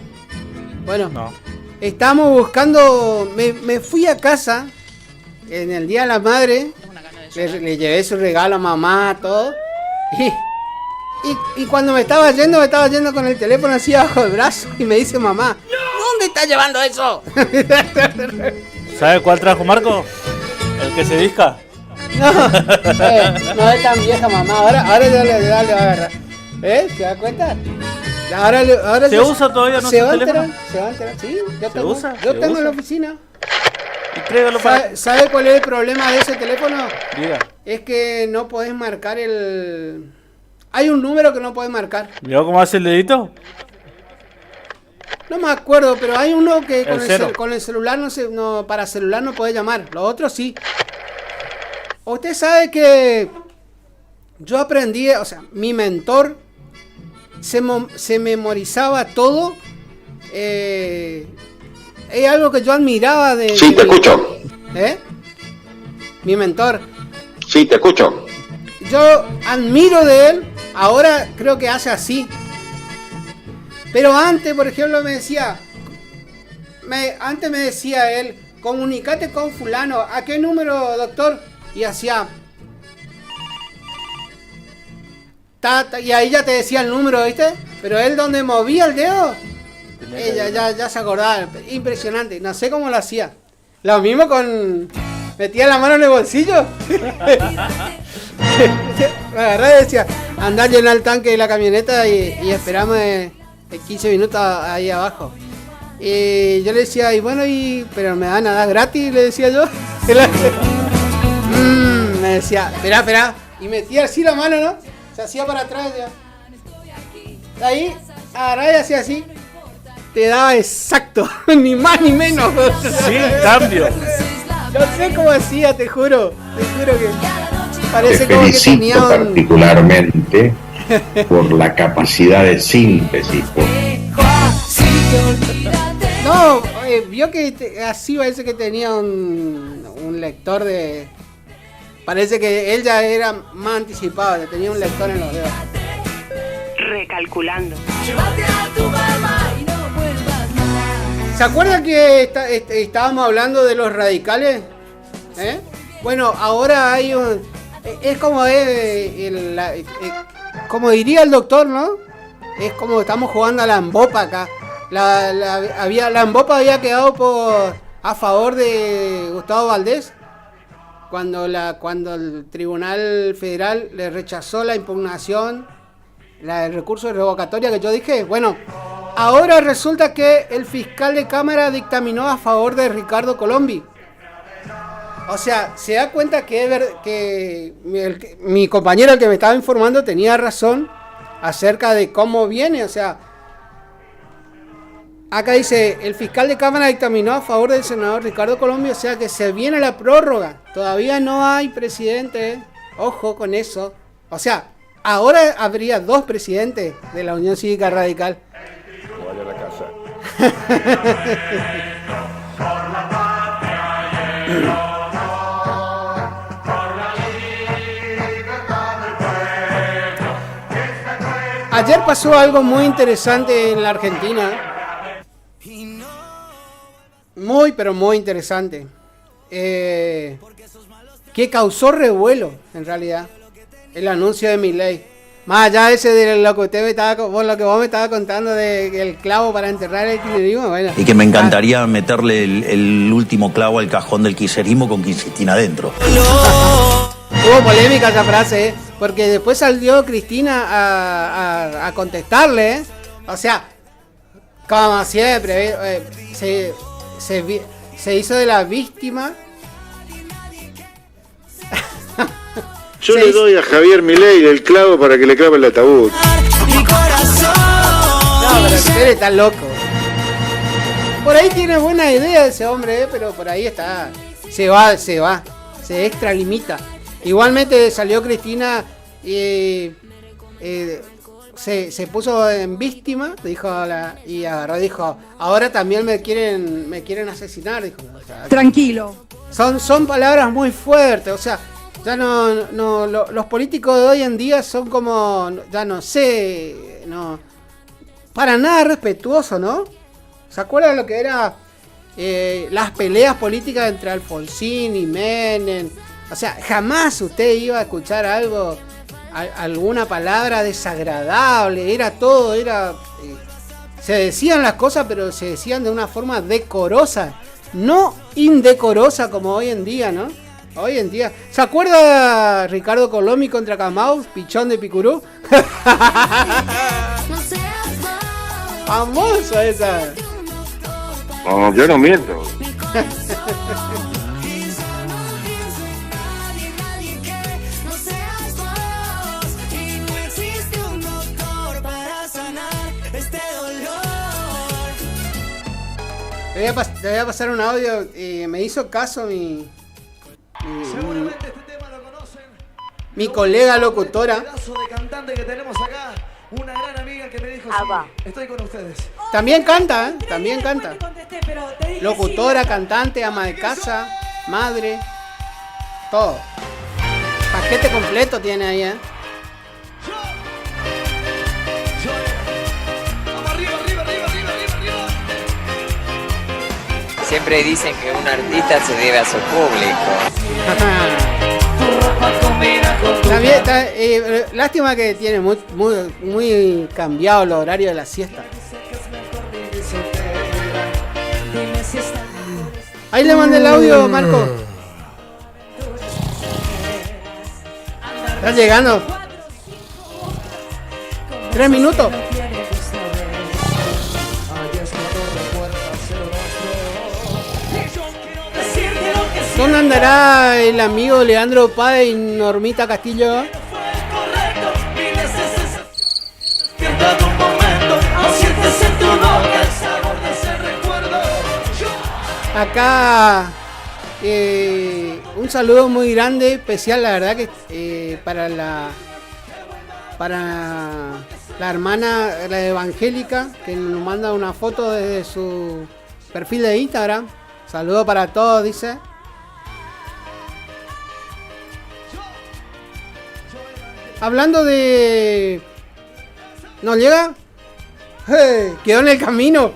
[SPEAKER 3] Bueno, no. Estamos buscando, me fui a casa en el Día de la Madre, le llevé su regalo a mamá, todo, y cuando me estaba yendo con el teléfono así bajo el brazo y me dice mamá, ¿dónde estás llevando eso?
[SPEAKER 4] ¿Sabe cuál trajo Marco? El que se disca.
[SPEAKER 3] No es tan vieja mamá, ahora ya le va a agarrar. ¿Se da cuenta? Ahora
[SPEAKER 4] ¿Se usa todavía? ¿No
[SPEAKER 3] se va a enterar? Se va a enterar, sí. Yo tengo en la oficina. ¿Sabe cuál es el problema de ese teléfono?
[SPEAKER 4] Diga.
[SPEAKER 3] Es que no podés marcar el... Hay un número que no podés marcar.
[SPEAKER 4] ¿Vio cómo hace el dedito?
[SPEAKER 3] No me acuerdo, pero hay uno que con el celular para celular no podés llamar. Los otros sí. Usted sabe que yo aprendí, o sea, mi mentor se memorizaba todo. Es algo que yo admiraba de...
[SPEAKER 14] Sí, te escucho.
[SPEAKER 3] Mi mentor.
[SPEAKER 14] Sí, te escucho.
[SPEAKER 3] Yo admiro de él. Ahora creo que hace así. Pero antes, por ejemplo, me decía él, comunicate con fulano. ¿A qué número, doctor? Y hacía... y ahí ya te decía el número, ¿viste? Pero él donde movía el dedo, ella ya se acordaba. Impresionante, no sé cómo lo hacía. Lo mismo con... metía la mano en el bolsillo. Me agarré y decía, andá a llenar el tanque de la camioneta y esperame 15 minutos ahí abajo. Y yo le decía, y bueno, pero me dan a dar gratis, le decía yo. Me decía, espera. Y metía así la mano, ¿no? Se hacía para atrás ya. Ahí, agarré y hacía así. Te daba exacto, ni más ni menos.
[SPEAKER 4] Sin cambio.
[SPEAKER 3] No sé cómo hacía, te juro que parece
[SPEAKER 14] te
[SPEAKER 3] como que
[SPEAKER 14] felicito
[SPEAKER 3] tenía un...
[SPEAKER 14] particularmente por la capacidad de síntesis.
[SPEAKER 3] No, vio que así parece que tenía un lector de... Parece que él ya era más anticipado, tenía un lector en los dedos.
[SPEAKER 15] Recalculando.
[SPEAKER 3] ¿Se acuerdan que estábamos hablando de los radicales? Bueno, ahora hay un... Es como como diría el doctor, ¿no? Es como estamos jugando a la Ambopa acá. La Ambopa había quedado a favor de Gustavo Valdés cuando el Tribunal Federal le rechazó la impugnación, el recurso de revocatoria que yo dije. Bueno, ahora resulta que el fiscal de Cámara dictaminó a favor de Ricardo Colombi. O sea, se da cuenta que mi compañero, el que me estaba informando, tenía razón acerca de cómo viene. O sea, acá dice, el fiscal de Cámara dictaminó a favor del senador Ricardo Colombi, o sea que se viene la prórroga. Todavía no hay presidente, ojo con eso. O sea, ahora habría 2 presidentes de la Unión Cívica Radical.
[SPEAKER 16] Vaya a la casa.
[SPEAKER 3] Ayer pasó algo muy interesante en la Argentina. muy, pero muy interesante. Que causó revuelo, en realidad, el anuncio de Milei. Más allá de ese de lo que usted me estaba, lo que vos me estabas contando del clavo para enterrar el kirchnerismo, bueno.
[SPEAKER 15] Y que me encantaría meterle el último clavo al cajón del kirchnerismo con Cristina adentro.
[SPEAKER 3] Hubo polémica esa frase, porque después salió Cristina a contestarle, O sea, como siempre, se hizo de la víctima.
[SPEAKER 16] Yo le doy a Javier Milei el clavo para que le clave el ataúd.
[SPEAKER 3] No, pero usted está loco. Por ahí tiene buena idea ese hombre, pero por ahí está. Se extralimita. Igualmente salió Cristina y se puso en víctima, y agarró, dijo, ahora también me quieren asesinar, dijo. O sea, tranquilo. Son palabras muy fuertes, o sea, ya los políticos de hoy en día son como, ya no sé, no, para nada respetuoso, ¿no? ¿Se acuerdan lo que era las peleas políticas entre Alfonsín y Menem? O sea, jamás usted iba a escuchar alguna palabra desagradable, se decían las cosas, pero se decían de una forma decorosa, no indecorosa como hoy en día, ¿no? Hoy en día, ¿se acuerda Ricardo Colomi contra Camau, pichón de Picurú? Famoso esa.
[SPEAKER 16] No, yo no miento.
[SPEAKER 3] Te voy a pasar un audio. Me hizo caso mi colega locutora.
[SPEAKER 17] De cantante que tenemos acá, una gran amiga que me dijo, sí, estoy con ustedes.
[SPEAKER 3] También canta, también canta. Locutora, cantante, ama de casa, madre, todo. Paquete completo tiene ahí, ¿eh?
[SPEAKER 17] 'Arriba.
[SPEAKER 18] Siempre dicen que un artista se debe a su público.
[SPEAKER 3] Lástima que tiene muy cambiado el horario de la siesta. Ahí le mandé el audio, Marco. Está llegando. 3 minutos. ¿Dónde andará el amigo Leandro Páez y Normita Castillo? Acá un saludo muy grande, especial, la verdad que para la hermana, la evangélica, que nos manda una foto desde su perfil de Instagram. Saludo para todos, dice. Hablando de... ¿Nos llega? ¡Hey! Quedó en el camino.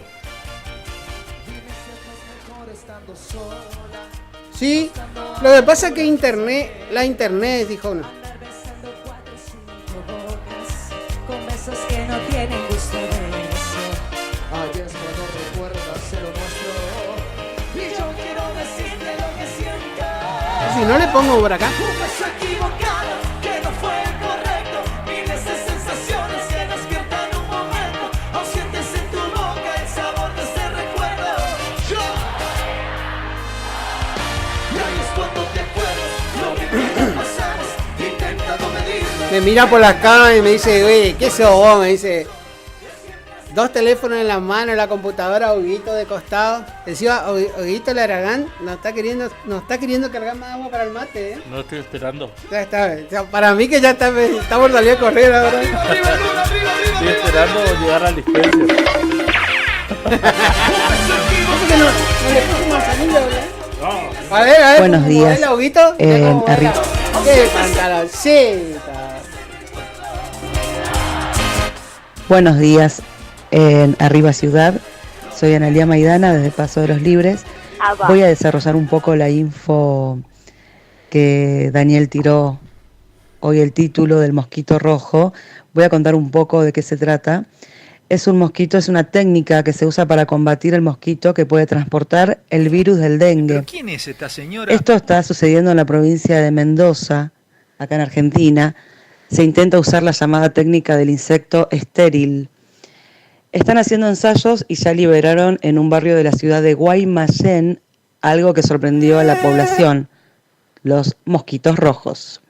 [SPEAKER 3] Sí, lo que pasa es que la internet, dijo uno.
[SPEAKER 19] Con besos que no tienen gusto de beso.
[SPEAKER 17] Ayer cuando recuerdas se lo mostró. Y yo quiero decirte lo que siento.
[SPEAKER 3] Si no le pongo por acá.
[SPEAKER 17] Un beso equivocado que no fue correcto. Miles de sensaciones que despiertan un momento. Aún sientes en tu boca el sabor de ese recuerdo. Yo. Y ahí es cuando te acuerdas lo que pasamos. Intentando medirlo.
[SPEAKER 3] Me mira por las cámaras y me dice, oye, ¿qué sos vos? Me dice, 2 teléfonos en la mano, la computadora, Huguito de costado. Decía, Huguito Laragán nos está queriendo cargar más agua para el mate, ¿eh?
[SPEAKER 4] No estoy esperando.
[SPEAKER 3] Ya está, para mí que ya está por salir a correr ahora.
[SPEAKER 4] Estoy esperando llegar al dispenser.
[SPEAKER 3] A ver,
[SPEAKER 20] buenos días.
[SPEAKER 3] Huguito.
[SPEAKER 20] Arriba.
[SPEAKER 3] ¡Qué pantaloncita!
[SPEAKER 20] Buenos días en Arriba Ciudad. Soy Analía Maidana desde Paso de los Libres Voy a desarrollar un poco la info que Daniel tiró hoy, el título del mosquito rojo. Voy a contar un poco de qué se trata. Es una técnica que se usa para combatir el mosquito que puede transportar el virus del dengue.
[SPEAKER 21] ¿Pero quién es esta señora?
[SPEAKER 20] Esto está sucediendo en la provincia de Mendoza, acá en Argentina. Se intenta usar la llamada técnica del insecto estéril. Están haciendo ensayos y ya liberaron en un barrio de la ciudad de Guaymallén algo que sorprendió a la población: los mosquitos rojos.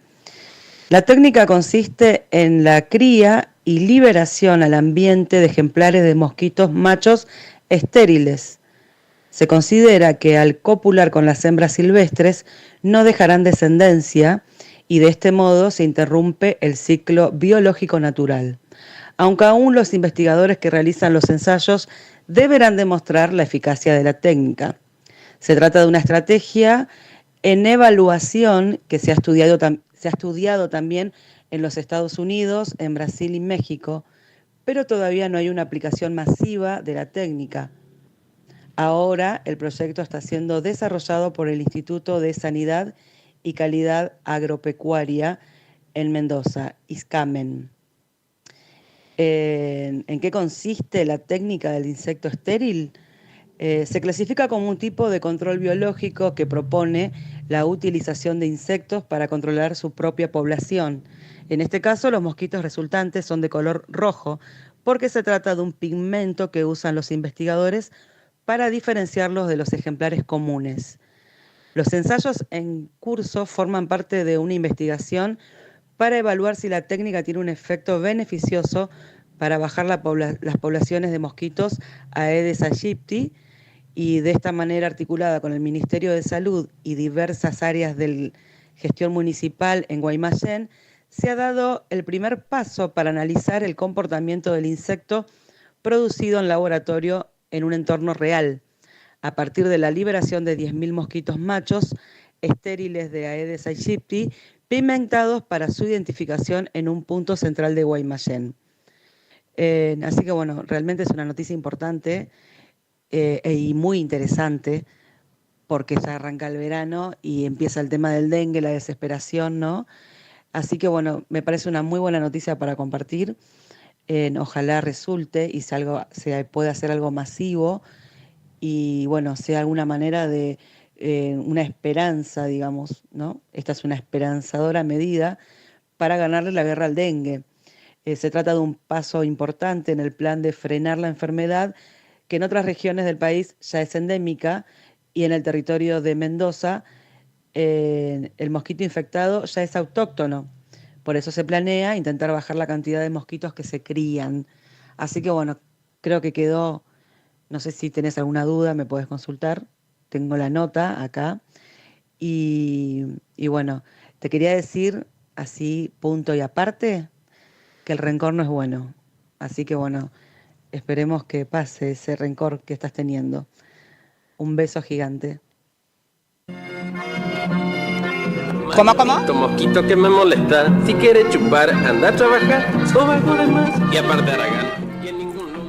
[SPEAKER 20] La técnica consiste en la cría y liberación al ambiente de ejemplares de mosquitos machos estériles. Se considera que al copular con las hembras silvestres no dejarán descendencia y de este modo se interrumpe el ciclo biológico natural. Aunque aún los investigadores que realizan los ensayos deberán demostrar la eficacia de la técnica. Se trata de una estrategia en evaluación que se ha estudiado también en los Estados Unidos, en Brasil y México, pero todavía no hay una aplicación masiva de la técnica. Ahora el proyecto está siendo desarrollado por el Instituto de Sanidad y Calidad Agropecuaria en Mendoza, ISCAMEN. ¿En qué consiste la técnica del insecto estéril? Se clasifica como un tipo de control biológico que propone la utilización de insectos para controlar su propia población. En este caso, los mosquitos resultantes son de color rojo, porque se trata de un pigmento que usan los investigadores para diferenciarlos de los ejemplares comunes. Los ensayos en curso forman parte de una investigación para evaluar si la técnica tiene un efecto beneficioso para bajar las poblaciones de mosquitos Aedes aegypti, y de esta manera, articulada con el Ministerio de Salud y diversas áreas de gestión municipal en Guaymallén, se ha dado el primer paso para analizar el comportamiento del insecto producido en laboratorio en un entorno real, a partir de la liberación de 10.000 mosquitos machos estériles de Aedes aegypti, pigmentados para su identificación en un punto central de Guaymallén. Así que bueno, realmente es una noticia importante y muy interesante, porque ya arranca el verano y empieza el tema del dengue, la desesperación, ¿no? Así que bueno, me parece una muy buena noticia para compartir. Ojalá resulte y se pueda hacer algo masivo y bueno, sea alguna manera de una esperanza, digamos, ¿no? Esta es una esperanzadora medida para ganarle la guerra al dengue. Se trata de un paso importante en el plan de frenar la enfermedad, que en otras regiones del país ya es endémica, y en el territorio de Mendoza el mosquito infectado ya es autóctono. Por eso se planea intentar bajar la cantidad de mosquitos que se crían. Así que bueno, creo que quedó, no sé si tenés alguna duda, me podés consultar, tengo la nota acá. Y bueno, te quería decir, así punto y aparte, que el rencor no es bueno. Así que bueno, esperemos que pase ese rencor que estás teniendo. Un beso gigante.
[SPEAKER 22] ¿Cómo? Mosquito que me molesta. Si quiere chupar, anda a trabajar. Soba de más. Y aparte Aragán.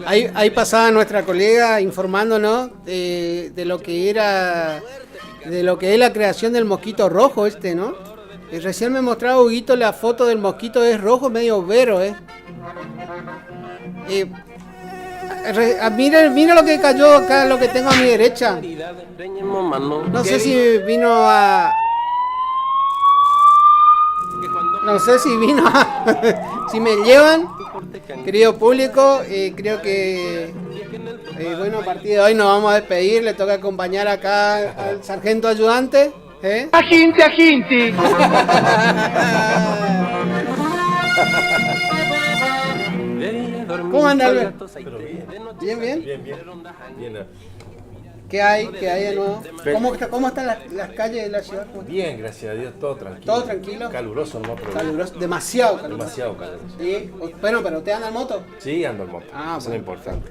[SPEAKER 3] Ahí pasaba nuestra colega informándonos de lo que era, de lo que es la creación del mosquito rojo ¿no? Y recién me mostraba Huguito la foto del mosquito, es rojo, medio vero, Mira lo que cayó acá, lo que tengo a mi derecha. No sé si vino a... No sé si vino a... Si me llevan, querido público, creo que... bueno, a partir de hoy nos vamos a despedir. Le toca acompañar acá al sargento ayudante.
[SPEAKER 17] Agente.
[SPEAKER 3] ¿Cómo anda, Alberto? ¿Bien? ¿Qué hay de nuevo? ¿Cómo están las calles de la ciudad?
[SPEAKER 23] Bien, gracias a Dios, todo tranquilo.
[SPEAKER 3] ¿Todo tranquilo?
[SPEAKER 23] Caluroso, no problema.
[SPEAKER 3] Caluroso, demasiado caluroso.
[SPEAKER 23] Demasiado caluroso.
[SPEAKER 3] ¿Sí? Bueno, pero ¿usted anda en moto?
[SPEAKER 23] Sí, ando en moto. Eso es lo importante.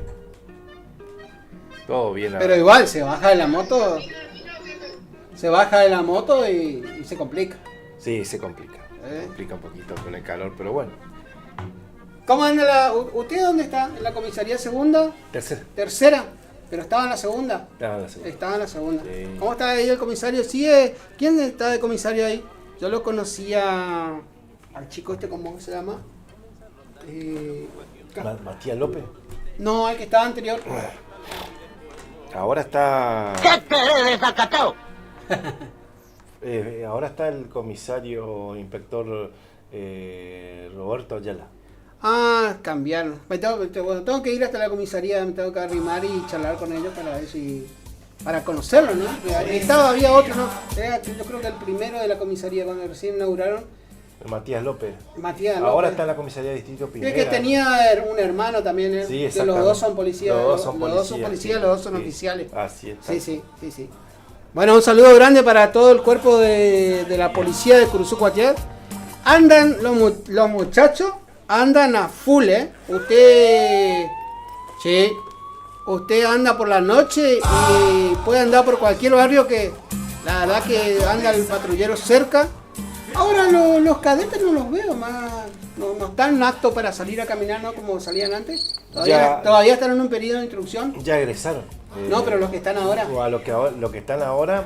[SPEAKER 23] Todo bien.
[SPEAKER 3] Pero igual, se baja de la moto. Se baja de la moto y se complica.
[SPEAKER 23] Sí, se complica. Se complica un poquito con el calor, pero bueno.
[SPEAKER 3] ¿Cómo anda ¿Usted dónde está? ¿En la comisaría segunda?
[SPEAKER 23] Tercera.
[SPEAKER 3] ¿Tercera? ¿Pero estaba en la segunda?
[SPEAKER 23] Estaba en la segunda.
[SPEAKER 3] Estaba en la segunda.
[SPEAKER 23] Sí.
[SPEAKER 3] ¿Cómo está ahí el comisario? ¿Sigue? ¿Quién está de comisario ahí? Yo lo conocía al chico este, ¿cómo se llama?
[SPEAKER 23] Matías López.
[SPEAKER 3] No, el que estaba anterior.
[SPEAKER 23] Ahora está...
[SPEAKER 6] ¿Qué querés, desacatado?
[SPEAKER 23] ahora está el comisario inspector Roberto Ayala.
[SPEAKER 3] Ah, cambiaron. Tengo que ir hasta la comisaría, me tengo que arrimar y charlar con ellos para ver si... Para conocerlo, ¿no? Había otro, ¿no? Yo creo que el primero de la comisaría, cuando recién inauguraron.
[SPEAKER 23] Matías López.
[SPEAKER 3] Ahora
[SPEAKER 23] está en la comisaría de Distrito Pineda.
[SPEAKER 3] Es que tenía un hermano también, ¿eh?
[SPEAKER 23] Sí,
[SPEAKER 3] que los dos son policías.
[SPEAKER 23] Los dos son policías,
[SPEAKER 3] sí. Los dos son oficiales.
[SPEAKER 23] Así es.
[SPEAKER 3] Sí. Bueno, un saludo grande para todo el cuerpo de la policía de Curuzú Cuatiá. Andan los muchachos, andan a full, ¿eh? Usted anda por la noche y puede andar por cualquier barrio que la verdad que anda el patrullero cerca. Ahora los cadetes no los veo más, no están aptos para salir a caminar, ¿no? Como salían antes. Todavía están en un periodo de instrucción.
[SPEAKER 23] Ya egresaron.
[SPEAKER 3] No, pero los que están ahora.
[SPEAKER 23] O a los que están ahora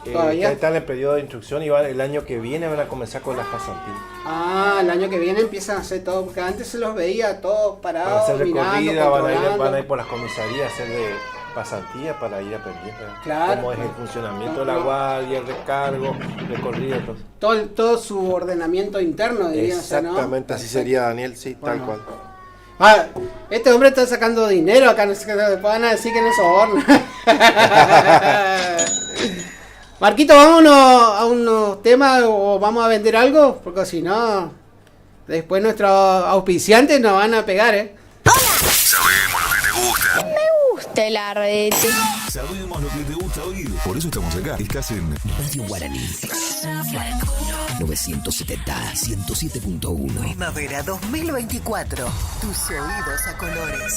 [SPEAKER 3] todavía
[SPEAKER 23] están en periodo de instrucción y el año que viene van a comenzar con las pasantías.
[SPEAKER 3] Ah, el año que viene empiezan a hacer todo, porque antes se los veía todos parados,
[SPEAKER 23] van a hacer recorrida,
[SPEAKER 3] mirando,
[SPEAKER 23] van a ir por las comisarías a hacer de pasantías para ir aprendiendo cómo es el funcionamiento de la guardia, el recargo, recorrido,
[SPEAKER 3] todo su ordenamiento interno, dirían.
[SPEAKER 23] Exactamente, así sería, Daniel, sí, tal cual.
[SPEAKER 3] Este hombre está sacando dinero acá, no sé qué van a decir que no soborna. Marquito, vámonos a unos temas o vamos a vender algo, porque si no, después nuestros auspiciantes nos van a pegar, ¿eh?
[SPEAKER 1] Sabemos lo que te gusta.
[SPEAKER 11] Me gusta el arrete.
[SPEAKER 1] Sabemos lo que te gusta oír. Por eso estamos acá. Estás en Radio Guaraní. 970, 107.1.
[SPEAKER 7] Primavera 2024. Tus oídos a colores.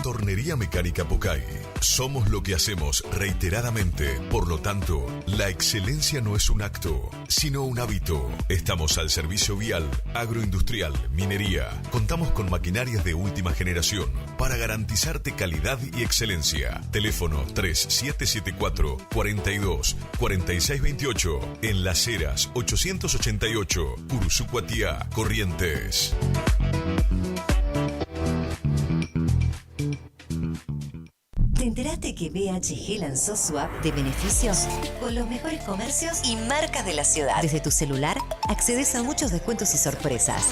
[SPEAKER 1] Tornería Mecánica Pocay. Somos lo que hacemos reiteradamente. Por lo tanto, la excelencia no es un acto, sino un hábito. Estamos al servicio vial, agroindustrial, minería. Contamos con maquinarias de última generación para garantizarte calidad y excelencia. Teléfono 3774 42 46 28. En Las Heras 888. Curuzú Cuatiá, Corrientes.
[SPEAKER 9] ¿Te enteraste que BHG lanzó su app de beneficios con los mejores comercios y marcas de la ciudad? Desde tu celular accedes a muchos descuentos y sorpresas.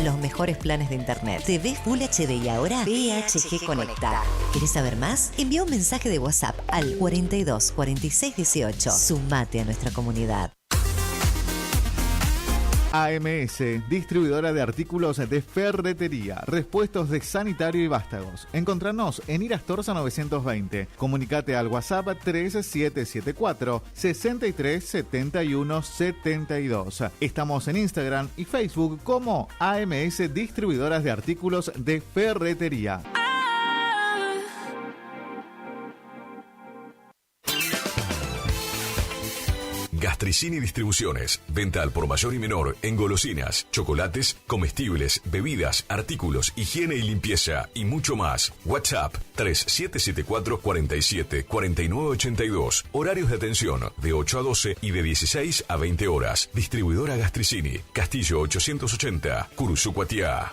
[SPEAKER 9] Los mejores planes de internet, TV Full HD y ahora BHG Conecta. ¿Querés saber más? Envía un mensaje de WhatsApp al 42 46 18. Sumate a nuestra comunidad.
[SPEAKER 21] AMS, distribuidora de artículos de ferretería, repuestos de sanitario y vástagos. Encontranos en Irastorza 920. Comunicate al WhatsApp 3774 63 71 72. Estamos en Instagram y Facebook como AMS Distribuidoras de Artículos de Ferretería.
[SPEAKER 1] Gastricini Distribuciones. Venta al por mayor y menor en golosinas, chocolates, comestibles, bebidas, artículos, higiene y limpieza y mucho más. WhatsApp 3774 47 49 82. Horarios de atención de 8 a 12 y de 16 a 20 horas. Distribuidora Gastricini. Castillo 880. Curuzú Cuatiá.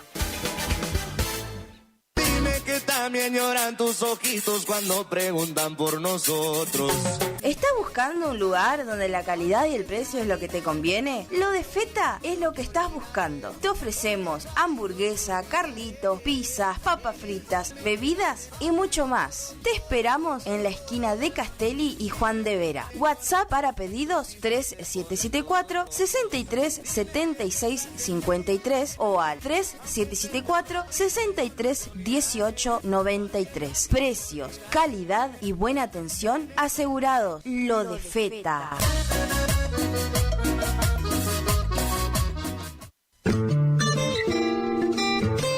[SPEAKER 17] Que también lloran tus ojitos cuando preguntan por nosotros.
[SPEAKER 24] ¿Estás buscando un lugar donde la calidad y el precio es lo que te conviene? Lo de Feta es lo que estás buscando. Te ofrecemos hamburguesa, carlitos, pizzas, papas fritas, bebidas y mucho más. Te esperamos en la esquina de Castelli y Juan de Vera. WhatsApp para pedidos 3774 63 76 53 o al 3774 63 18 93. Precios, calidad y buena atención asegurados. Lo de Feta.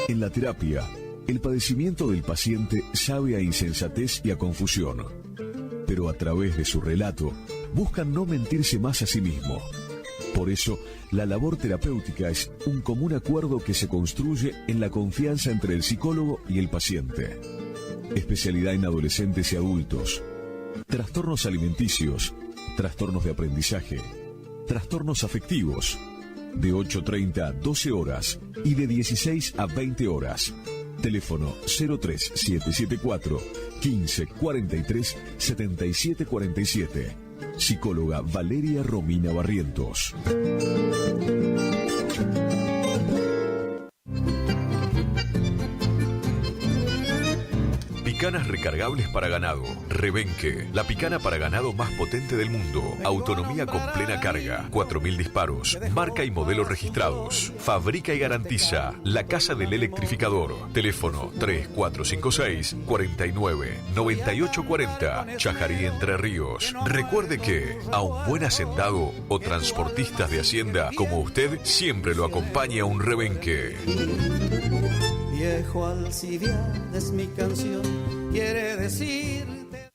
[SPEAKER 1] En la terapia, el padecimiento del paciente sabe a insensatez y a confusión, pero a través de su relato buscan no mentirse más a sí mismo. Por eso, la labor terapéutica es un común acuerdo que se construye en la confianza entre el psicólogo y el paciente. Especialidad en adolescentes y adultos. Trastornos alimenticios, trastornos de aprendizaje, trastornos afectivos. De 8:30 a 12 horas y de 16 a 20 horas. Teléfono 03774 15 43 77 47. Psicóloga Valeria Romina Barrientos. Picanas recargables para ganado. Rebenque, la picana para ganado más potente del mundo. Autonomía con plena carga. 4000 disparos. Marca y modelo registrados. Fabrica y garantiza La Casa del Electrificador. Teléfono 3456 49 98 40. Chajarí, Entre Ríos. Recuerde que a un buen hacendado o transportistas de hacienda como usted siempre lo acompaña un rebenque.
[SPEAKER 17] Viejo Alcibiades, mi canción quiere decirte.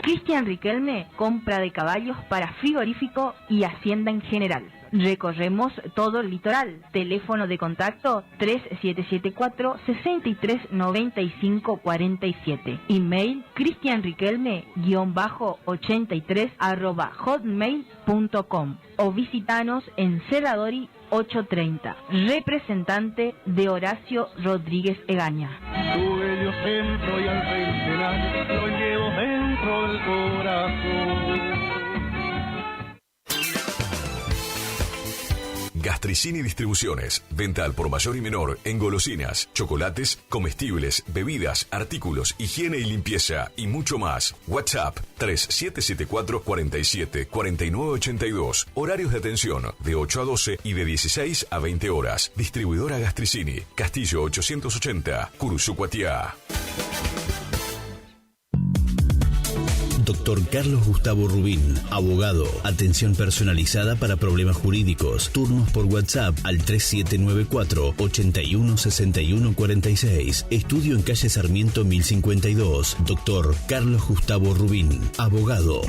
[SPEAKER 2] Cristian Riquelme, compra de caballos para frigorífico y hacienda en general. Recorremos todo el litoral. Teléfono de contacto 3774-639547. Email cristianriquelme-83@hotmail.com o visitanos en Cerradori 830. Representante de Horacio Rodríguez Egaña.
[SPEAKER 17] Tu bello centro y al centenar lo llevo dentro del corazón.
[SPEAKER 1] Gastricini Distribuciones. Venta al por mayor y menor en golosinas, chocolates, comestibles, bebidas, artículos, higiene y limpieza y mucho más. WhatsApp 3774 47 49 82. Horarios de atención de 8 a 12 y de 16 a 20 horas. Distribuidora Gastricini. Castillo 880, Curuzú-Cuatiá.
[SPEAKER 5] Dr. Carlos Gustavo Rubín, abogado. Atención personalizada para problemas jurídicos. Turnos por WhatsApp al 3794 81 61 46. Estudio en calle Sarmiento 1052. Dr. Carlos Gustavo Rubín, abogado.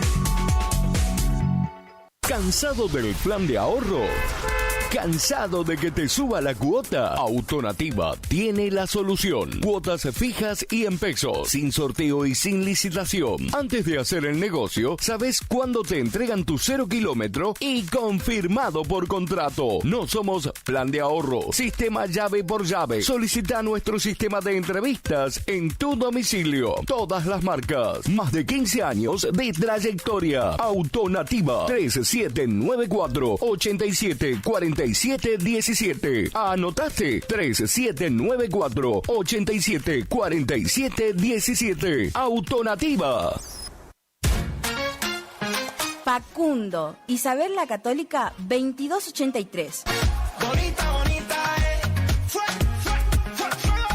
[SPEAKER 8] ¿Cansado del plan de ahorro? ¿Cansado de que te suba la cuota? Autonativa tiene la solución. Cuotas fijas y en pesos, sin sorteo y sin licitación. Antes de hacer el negocio, sabes cuándo te entregan tu 0 kilómetro y confirmado por contrato. No somos plan de ahorro, sistema llave por llave. Solicita nuestro sistema de entrevistas en tu domicilio. Todas las marcas. Más de 15 años de trayectoria. Autonativa 3794 87 47 17. ¿Anotaste? 3794 87 47 17. Autonativa.
[SPEAKER 24] Facundo, Isabel la Católica 2283.
[SPEAKER 17] Bonita, bonita,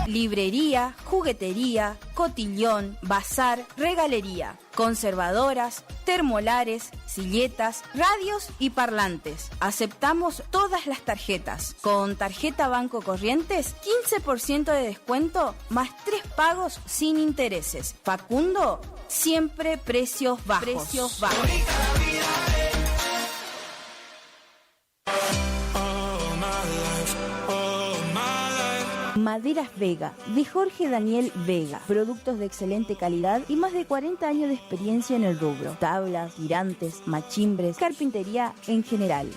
[SPEAKER 24] Librería, juguetería, cotillón, bazar, regalería, conservadoras, termolares, silletas, radios y parlantes. Aceptamos todas las tarjetas. Con tarjeta Banco Corrientes, 15% de descuento más 3 pagos sin intereses. Facundo, siempre precios bajos. Precios bajos. Maderas Vega, de Jorge Daniel Vega. Productos de excelente calidad y más de 40 años de experiencia en el rubro. Tablas, tirantes, machimbres, carpintería en general.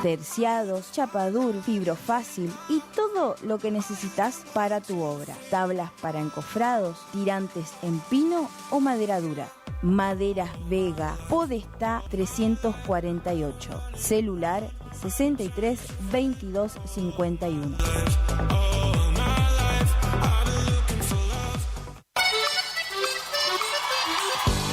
[SPEAKER 24] Terciados, chapadur, fibrofácil y todo lo que necesitas para tu obra. Tablas para encofrados, tirantes en pino o madera dura. Maderas Vega, Podestá 348. Celular 63 22 51.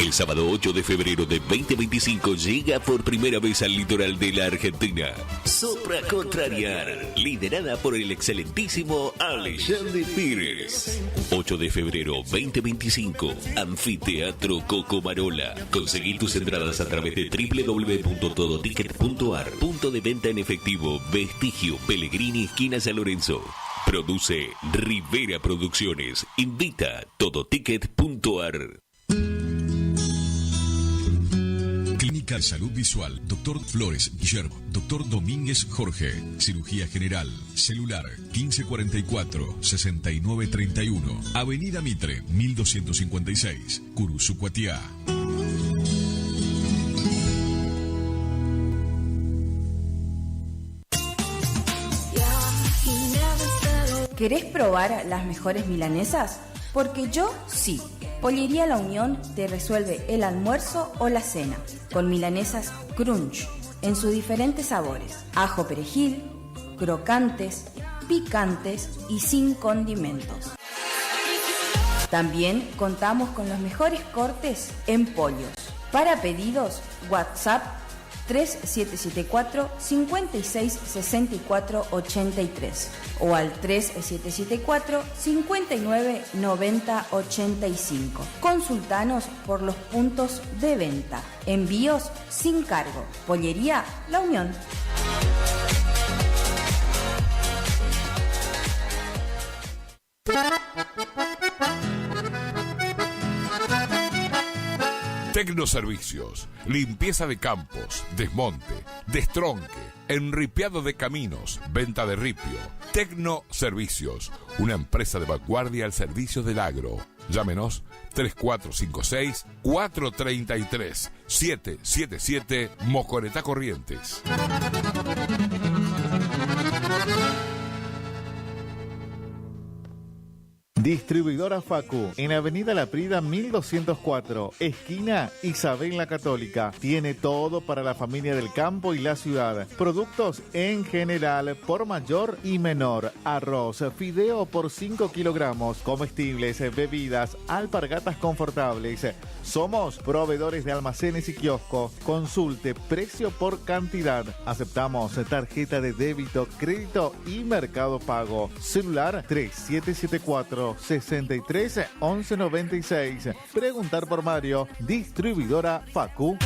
[SPEAKER 10] El sábado 8 de febrero de 2025 llega por primera vez al litoral de la Argentina. Sopra Contrariar, liderada por el excelentísimo Alexandre Pires. 8 de febrero 2025, Anfiteatro Cocomarola. Conseguí tus entradas a través de www.todoticket.ar. Punto de venta en efectivo, Vestigio, Pellegrini, esquina San Lorenzo. Produce Rivera Producciones. Invita todoticket.ar.
[SPEAKER 1] Clínica de Salud Visual, Dr. Flores Guillermo, Dr. Domínguez Jorge, Cirugía General, Celular 1544-6931, Avenida Mitre 1256, Curuzucuatiá.
[SPEAKER 24] ¿Querés probar las mejores milanesas? Porque yo sí. Pollería La Unión te resuelve el almuerzo o la cena con milanesas crunch en sus diferentes sabores: ajo perejil, crocantes, picantes y sin condimentos. También contamos con los mejores cortes en pollos. Para pedidos, WhatsApp 3774 5664 83 o al 3774 59 90 85. Consultanos por los puntos de venta. Envíos sin cargo. Pollería La Unión.
[SPEAKER 12] Tecnoservicios, limpieza de campos, desmonte, destronque, enripiado de caminos, venta de ripio. Tecnoservicios, una empresa de vanguardia al servicio del agro. Llámenos 3456-433-777 Mocoretá Corrientes.
[SPEAKER 21] Distribuidora Facu, en Avenida La Prida 1204, esquina Isabel la Católica. Tiene todo para la familia del campo y la ciudad. Productos en general, por mayor y menor. Arroz, fideo por 5 kilogramos, comestibles, bebidas, alpargatas confortables. Somos proveedores de almacenes y kioscos. Consulte precio por cantidad. Aceptamos tarjeta de débito, crédito y Mercado Pago. Celular 3774 63 11 96. Preguntar por Mario. Distribuidora Facu.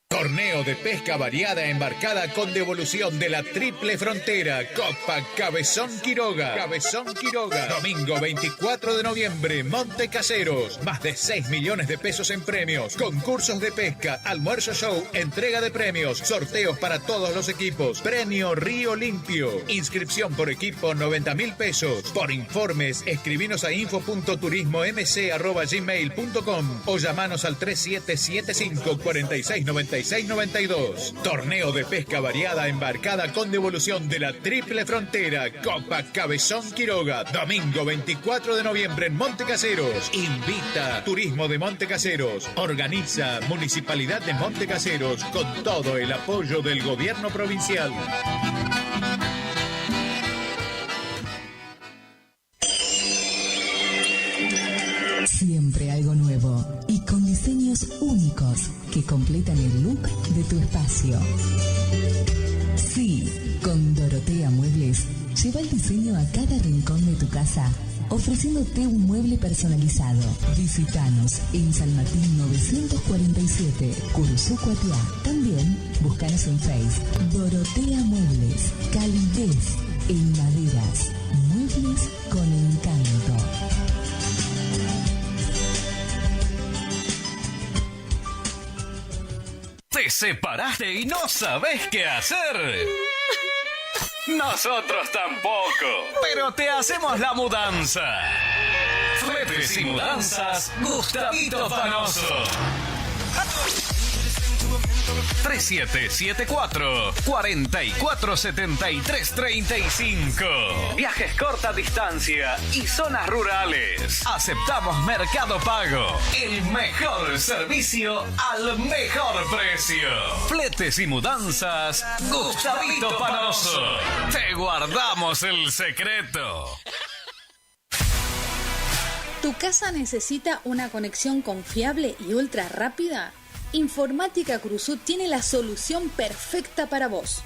[SPEAKER 13] Torneo de pesca variada embarcada con devolución de la Triple Frontera. Copa Cabezón Quiroga. Cabezón Quiroga. Domingo 24 de noviembre, Monte Caseros. Más de 6 millones de pesos en premios. Concursos de pesca, almuerzo show, entrega de premios, sorteos para todos los equipos. Premio Río Limpio. Inscripción por equipo 90.000 pesos. Por informes, escribinos a info.turismomc@gmail.com o llamanos al 3775 4696 692. Torneo de pesca variada embarcada con devolución de la Triple Frontera. Copa Cabezón Quiroga. Domingo 24 de noviembre en Monte Caseros. Invita Turismo de Monte Caseros. Organiza Municipalidad de Monte Caseros con todo el apoyo del gobierno provincial.
[SPEAKER 14] Siempre algo nuevo y con diseños únicos que completan el look de tu espacio. Sí, con Dorotea Muebles, lleva el diseño a cada rincón de tu casa, ofreciéndote un mueble personalizado. Visítanos en San Martín 947, Curuzucuatiá. También búscanos en Facebook. Dorotea Muebles, calidez en maderas, muebles con encanto.
[SPEAKER 15] ¿Te separaste y no sabés qué hacer? Nosotros tampoco, pero te hacemos la mudanza. Fletes y mudanzas, Gustavito Panoso. 3774 447335. Viajes corta distancia y zonas rurales. Aceptamos Mercado Pago. El mejor servicio al mejor precio. Fletes y mudanzas, Gustavito Panoso. Te guardamos el secreto.
[SPEAKER 25] ¿Tu casa necesita una conexión confiable y ultra rápida? Informática Cruzú tiene la solución perfecta para vos.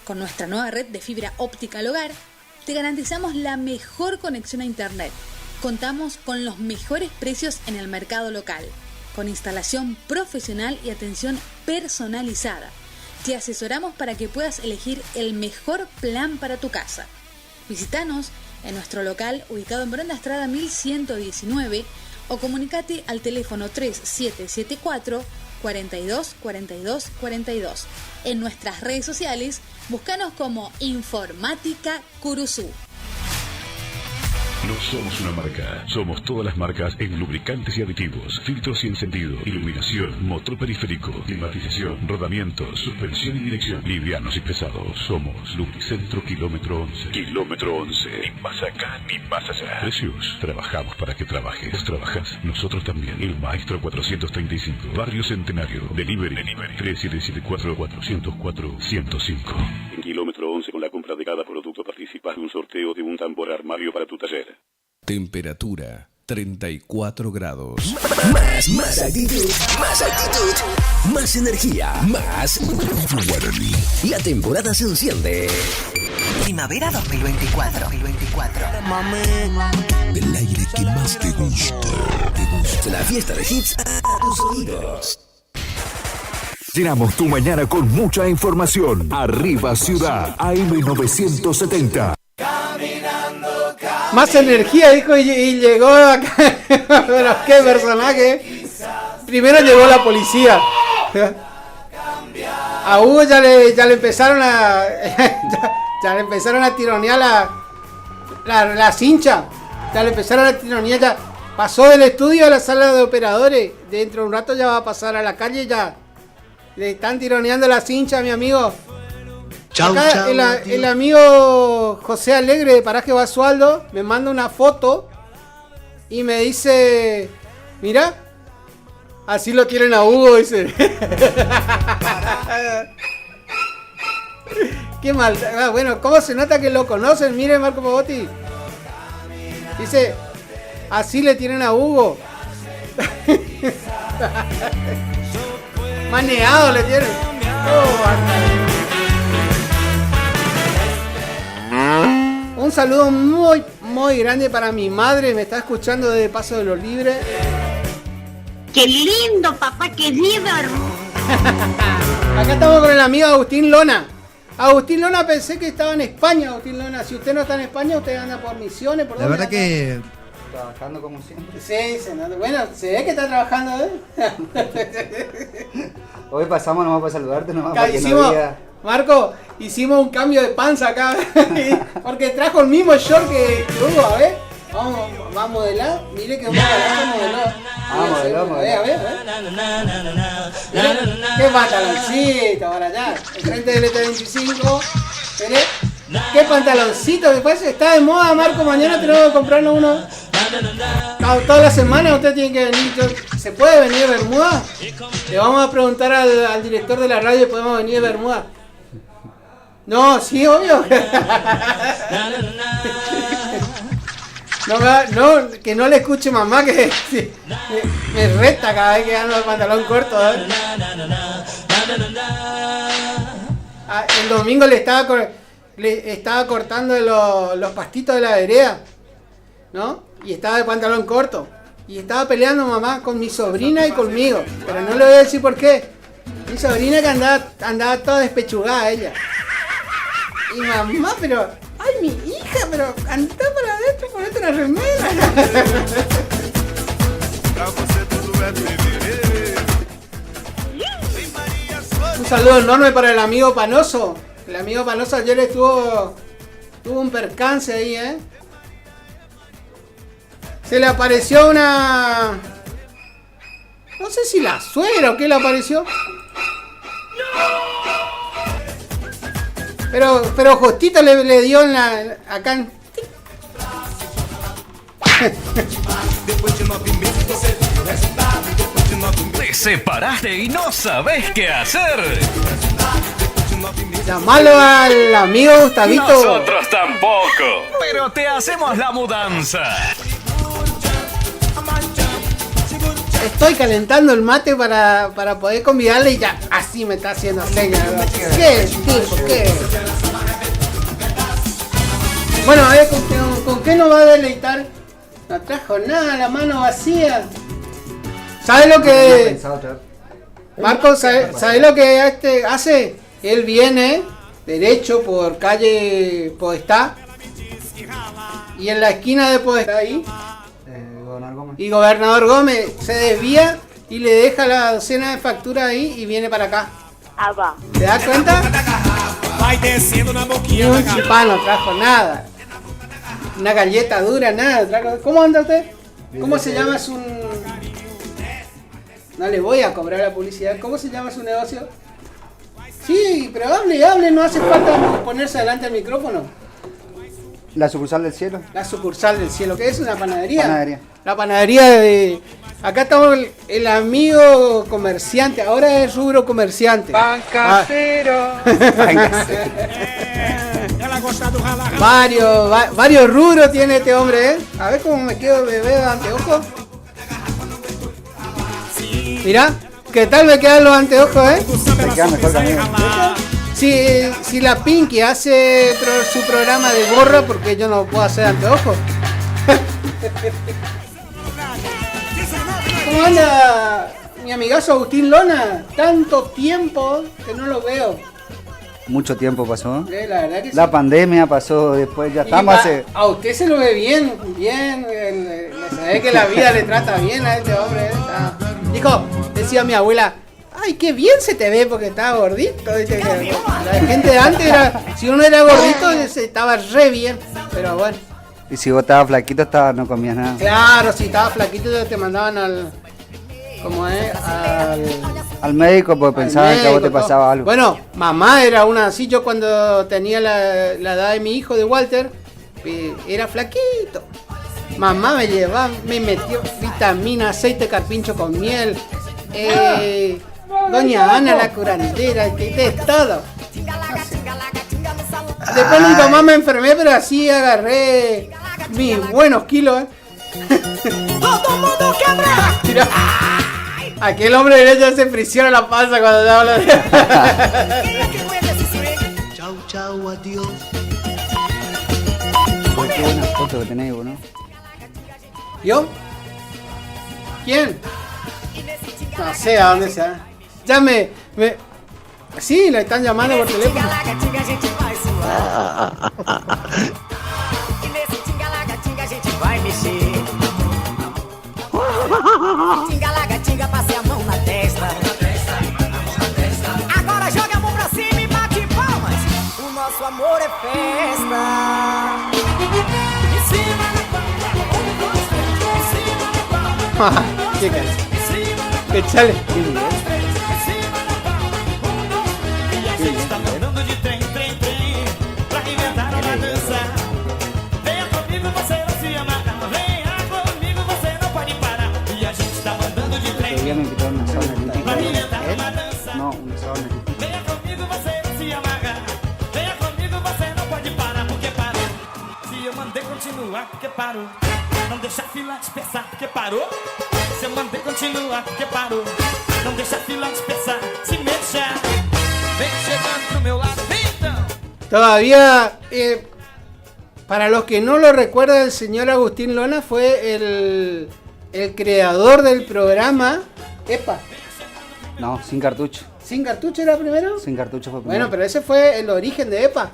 [SPEAKER 25] Con nuestra nueva red de fibra óptica al hogar, te garantizamos la mejor conexión a internet. Contamos con los mejores precios en el mercado local, con instalación profesional y atención personalizada. Te asesoramos para que puedas elegir el mejor plan para tu casa. Visítanos en nuestro local ubicado en Brenda Estrada 1119 o comunicate al teléfono 3774 42 42 42. En nuestras redes sociales, búscanos como Informática Curuzú.
[SPEAKER 4] No somos una marca, somos todas las marcas en lubricantes y aditivos, filtros y encendido, iluminación, motor periférico, climatización, rodamientos, suspensión y dirección, livianos y pesados. Somos Lubricentro Kilómetro 11. Kilómetro 11, ni más acá ni más allá. Precios, trabajamos para que trabajes. ¿Vos trabajás? Nosotros también. El Maestro 435, Barrio Centenario, Delivery 3774-404-105. En Kilómetro 11, con la compra de cada producto participas de un sorteo de un tambor armario para tu taller.
[SPEAKER 8] Temperatura 34 grados.
[SPEAKER 10] Más actitud, más energía, más Guaraní. La temporada se enciende.
[SPEAKER 7] Primavera 2024.
[SPEAKER 10] El aire que más te gusta. La fiesta de hits a tus oídos.
[SPEAKER 16] Llenamos tu mañana con mucha información. Arriba Ciudad, AM970.
[SPEAKER 3] Más energía, dijo, y llegó acá. Pero qué personaje. Primero llegó la policía. A Hugo ya le empezaron a ya le empezaron a tironear la cincha. Ya le empezaron a tironear. Ya pasó del estudio a la sala de operadores. Dentro de un rato ya va a pasar a la calle. Ya le están tironeando la cincha, mi amigo. Acá el amigo José Alegre de Paraje Basualdo me manda una foto y me dice, mira, así lo quieren a Hugo, dice. Qué mal. Bueno, ¿cómo se nota que lo conocen? Mire, Marco Pavotti. Dice, así le tienen a Hugo. Maneado le tienen. Un saludo muy, muy grande para mi madre. Me está escuchando desde Paso de los Libres.
[SPEAKER 18] ¡Qué lindo, papá! ¡Qué lindo!
[SPEAKER 3] Acá estamos con el amigo Agustín Lona. Agustín Lona, pensé que estaba en España. Agustín Lona, si usted no está en España, usted anda por misiones. ¿Por
[SPEAKER 19] la verdad
[SPEAKER 3] anda?
[SPEAKER 19] Que trabajando como siempre.
[SPEAKER 3] Sí, bueno, se ve que está trabajando,
[SPEAKER 19] Hoy pasamos nomás para saludarte, nomás para que no diga...
[SPEAKER 3] Marco, hicimos un cambio de panza acá. Porque trajo el mismo short que Hugo, a ver. Vamos a modelar. Mire que modeló.
[SPEAKER 19] Modeló.
[SPEAKER 3] A ver. Mire, qué pantaloncito para allá. El frente del ET25. Mire, qué pantaloncito. Después está de moda, Marco. Mañana tenemos que comprarnos uno. Toda la semana usted tiene que venir. ¿Se puede venir de Bermuda? Le vamos a preguntar al director de la radio si podemos venir de Bermuda. No, sí, obvio. No, que no le escuche mamá, que me reta cada vez que ando el pantalón corto. El domingo le estaba cortando los pastitos de la vereda, ¿no? Y estaba de pantalón corto. Y estaba peleando mamá con mi sobrina y conmigo. Pero no le voy a decir por qué. Mi sobrina que andaba toda despechugada ella. Y mamá, pero... ¡Ay, mi hija! Pero anda para adentro, ponete la remera. Un saludo enorme para el amigo Panoso. El amigo Panoso ayer tuvo un percance ahí, ¿eh? Se le apareció una... No sé si la suegra o qué le apareció. Pero justito le dio en la... Acá en...
[SPEAKER 15] Te separaste y no sabes qué hacer.
[SPEAKER 3] Llamalo al amigo Gustavito.
[SPEAKER 15] Nosotros tampoco, pero te hacemos la mudanza.
[SPEAKER 3] Estoy calentando el mate para poder convidarle y ya así me está haciendo señas. ¿Qué tipo? ¿Qué? Bueno, a ver, ¿con qué nos va a deleitar? No trajo nada, la mano vacía. ¿Sabes lo que... Marco, ¿sabes lo que hace? Él viene derecho por calle Podestá. Y en la esquina de Podestá ahí. Y Gobernador Gómez se desvía y le deja la docena de facturas ahí y viene para acá. ¿Te das cuenta? Ni un chipán no trajo nada. Una galleta dura, nada. Trajo. ¿Cómo anda usted? ¿Cómo se llama su... No le voy a cobrar la publicidad. ¿Cómo se llama su negocio? Sí, pero hable, no hace falta ponerse delante del micrófono.
[SPEAKER 19] La sucursal del cielo.
[SPEAKER 3] La sucursal del cielo, ¿qué es? ¿Una panadería?
[SPEAKER 19] Panadería.
[SPEAKER 3] La panadería de... Acá estamos el amigo comerciante, ahora es rubro comerciante.
[SPEAKER 17] Pan casero.
[SPEAKER 3] Varios rubros tiene este hombre, ¿eh? A ver cómo me quedo bebé de anteojos. Mirá, ¿qué tal me quedan los anteojos, eh?
[SPEAKER 19] Te queda mejor que a mí.
[SPEAKER 3] Si la Pinky hace su programa de gorra, porque yo no puedo hacer anteojos. ¿Cómo anda mi amigazo Agustín Lona? Tanto tiempo que no lo veo.
[SPEAKER 19] Mucho tiempo pasó.
[SPEAKER 3] La verdad que
[SPEAKER 19] la
[SPEAKER 3] sí.
[SPEAKER 19] pandemia pasó, después ya estamos hace...
[SPEAKER 3] A usted se lo ve bien. Se ve que la vida le trata bien a este hombre. Dijo, decía mi abuela, ay, qué bien se te ve porque estaba gordito. La gente de antes era, si uno era gordito, estaba re bien. Pero bueno.
[SPEAKER 19] Y si vos estabas flaquito, no comías nada.
[SPEAKER 3] Claro, si estabas flaquito te mandaban al... ¿Cómo es?
[SPEAKER 19] Al médico porque pensaban que a vos te pasaba algo.
[SPEAKER 3] Bueno, mamá era una así. Yo cuando tenía la edad de mi hijo, de Walter, era flaquito. Mamá me llevaba, me metió vitamina, aceite de carpincho con miel. Doña Ana la curandera, de todo. Después mi mamá me enfermé, pero así agarré mis buenos kilos. Mira, aquel hombre derecho se fricciona la panza cuando te habla de...
[SPEAKER 17] Chau, chau, adiós.
[SPEAKER 19] Qué buena foto que tenés, ¿no?
[SPEAKER 3] ¿Yo? ¿Quién? No sé a dónde sea. Ya me... Sí, le están llamando por teléfono.
[SPEAKER 17] Tinga, passe a mão na testa. Agora joga a mão pra cima e bate palmas. O nosso amor é festa. Em cima da palma.
[SPEAKER 3] ¿Qué crees? Échale.
[SPEAKER 19] Me invitaron a una sauna olímpica. No, una sauna olímpica.
[SPEAKER 17] Venha comigo, você não se amaga. Venha comigo, você não pode parar, porque parou. Se eu mandei continuar, porque parou. Não deixa a fila dispersar, porque parou. Se eu mandei continuar, porque parou. Não deixa a fila dispersar, se mexa. Vem chegando pro meu lado, vem então.
[SPEAKER 3] Todavía, para los que no lo recuerdan, el señor Agustín Lona fue el creador del programa EPA.
[SPEAKER 19] No, sin cartucho.
[SPEAKER 3] ¿Sin cartucho era primero?
[SPEAKER 19] Sin cartucho fue primero.
[SPEAKER 3] Bueno, pero ese fue el origen de EPA.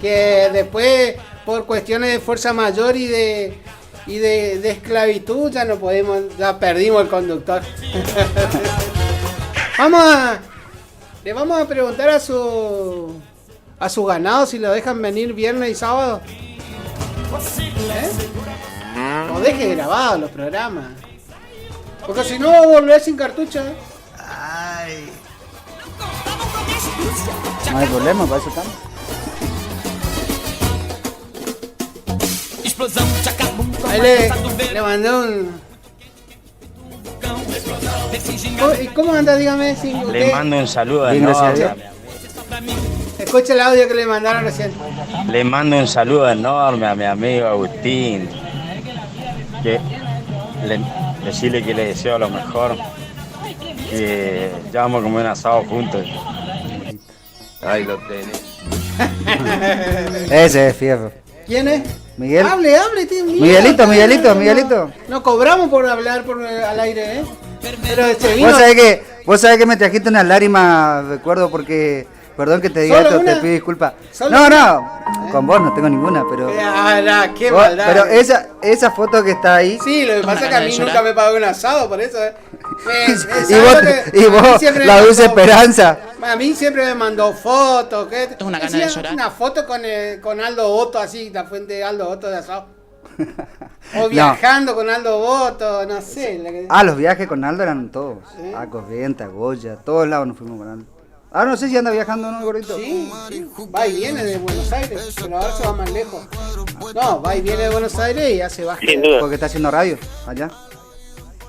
[SPEAKER 3] Que después, por cuestiones de fuerza mayor y de esclavitud, ya no podemos, ya perdimos el conductor. Le vamos a preguntar a su ganado si lo dejan venir viernes y sábado. No deje grabado los programas. Porque si no va a volver sin cartucho.
[SPEAKER 17] Ay.
[SPEAKER 19] No hay problema, para eso estamos.
[SPEAKER 3] Ahí le mandé un... ¿Cómo anda? Dígame. Si
[SPEAKER 6] Le
[SPEAKER 3] usted...
[SPEAKER 6] mando un saludo
[SPEAKER 19] Bien, gracias a Dios.
[SPEAKER 6] enorme.
[SPEAKER 3] Escucha el audio que le mandaron recién.
[SPEAKER 6] Le mando un saludo enorme a mi amigo Agustín. Decirle que le deseo lo mejor. Que ya vamos a comer un asado juntos. Ahí lo tenés.
[SPEAKER 19] Ese es Fierro.
[SPEAKER 3] ¿Quién es?
[SPEAKER 19] Miguel.
[SPEAKER 3] Hable, tío.
[SPEAKER 19] Miguelito.
[SPEAKER 3] No cobramos por hablar al aire, ¿eh? Pero se vino...
[SPEAKER 9] Vos sabés que me trajiste una lágrima, recuerdo, porque... Perdón que te diga esto, te pido disculpas. No, con vos no tengo ninguna, pero...
[SPEAKER 3] qué maldad.
[SPEAKER 9] Pero esa foto que está ahí...
[SPEAKER 3] Sí, lo que pasa es que a mí nunca me pagó un asado, por eso...
[SPEAKER 9] y vos la dulce esperanza.
[SPEAKER 3] A mí siempre me mandó fotos.
[SPEAKER 11] Es una gana de llorar.
[SPEAKER 3] Una foto con Aldo Boto, así, la fuente de Aldo Boto de asado. O viajando con Aldo Boto, no sé.
[SPEAKER 9] Los viajes con Aldo eran todos. A Corrientes, a Goya, todos lados nos fuimos con Aldo. No sé si anda viajando o no, gordito.
[SPEAKER 3] Sí, va y viene de Buenos Aires, pero ahora se va más lejos. No, va y viene de Buenos Aires y ya se va.
[SPEAKER 9] Porque está haciendo radio allá.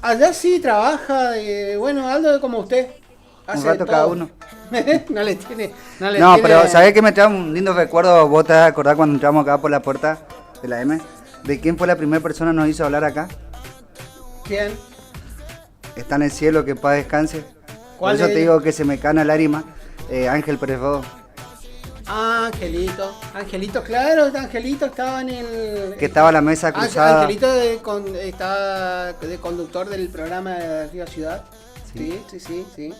[SPEAKER 3] Allá sí trabaja, bueno, Aldo como usted.
[SPEAKER 9] Un rato cada uno.
[SPEAKER 3] No le tiene.
[SPEAKER 9] Pero ¿sabés que me trae un lindo recuerdo? ¿Vos te acordás cuando entramos acá por la puerta de la M? ¿De quién fue la primera persona que nos hizo hablar acá?
[SPEAKER 3] ¿Quién?
[SPEAKER 9] Está en el cielo, que paz descanse. Por eso te digo que se me cana lágrima. Ángel Pérez Rodó.
[SPEAKER 3] Angelito, claro, Angelito estaba en el...
[SPEAKER 9] Que estaba a la mesa cruzada.
[SPEAKER 3] Angelito estaba de conductor del programa de Río Ciudad. Sí.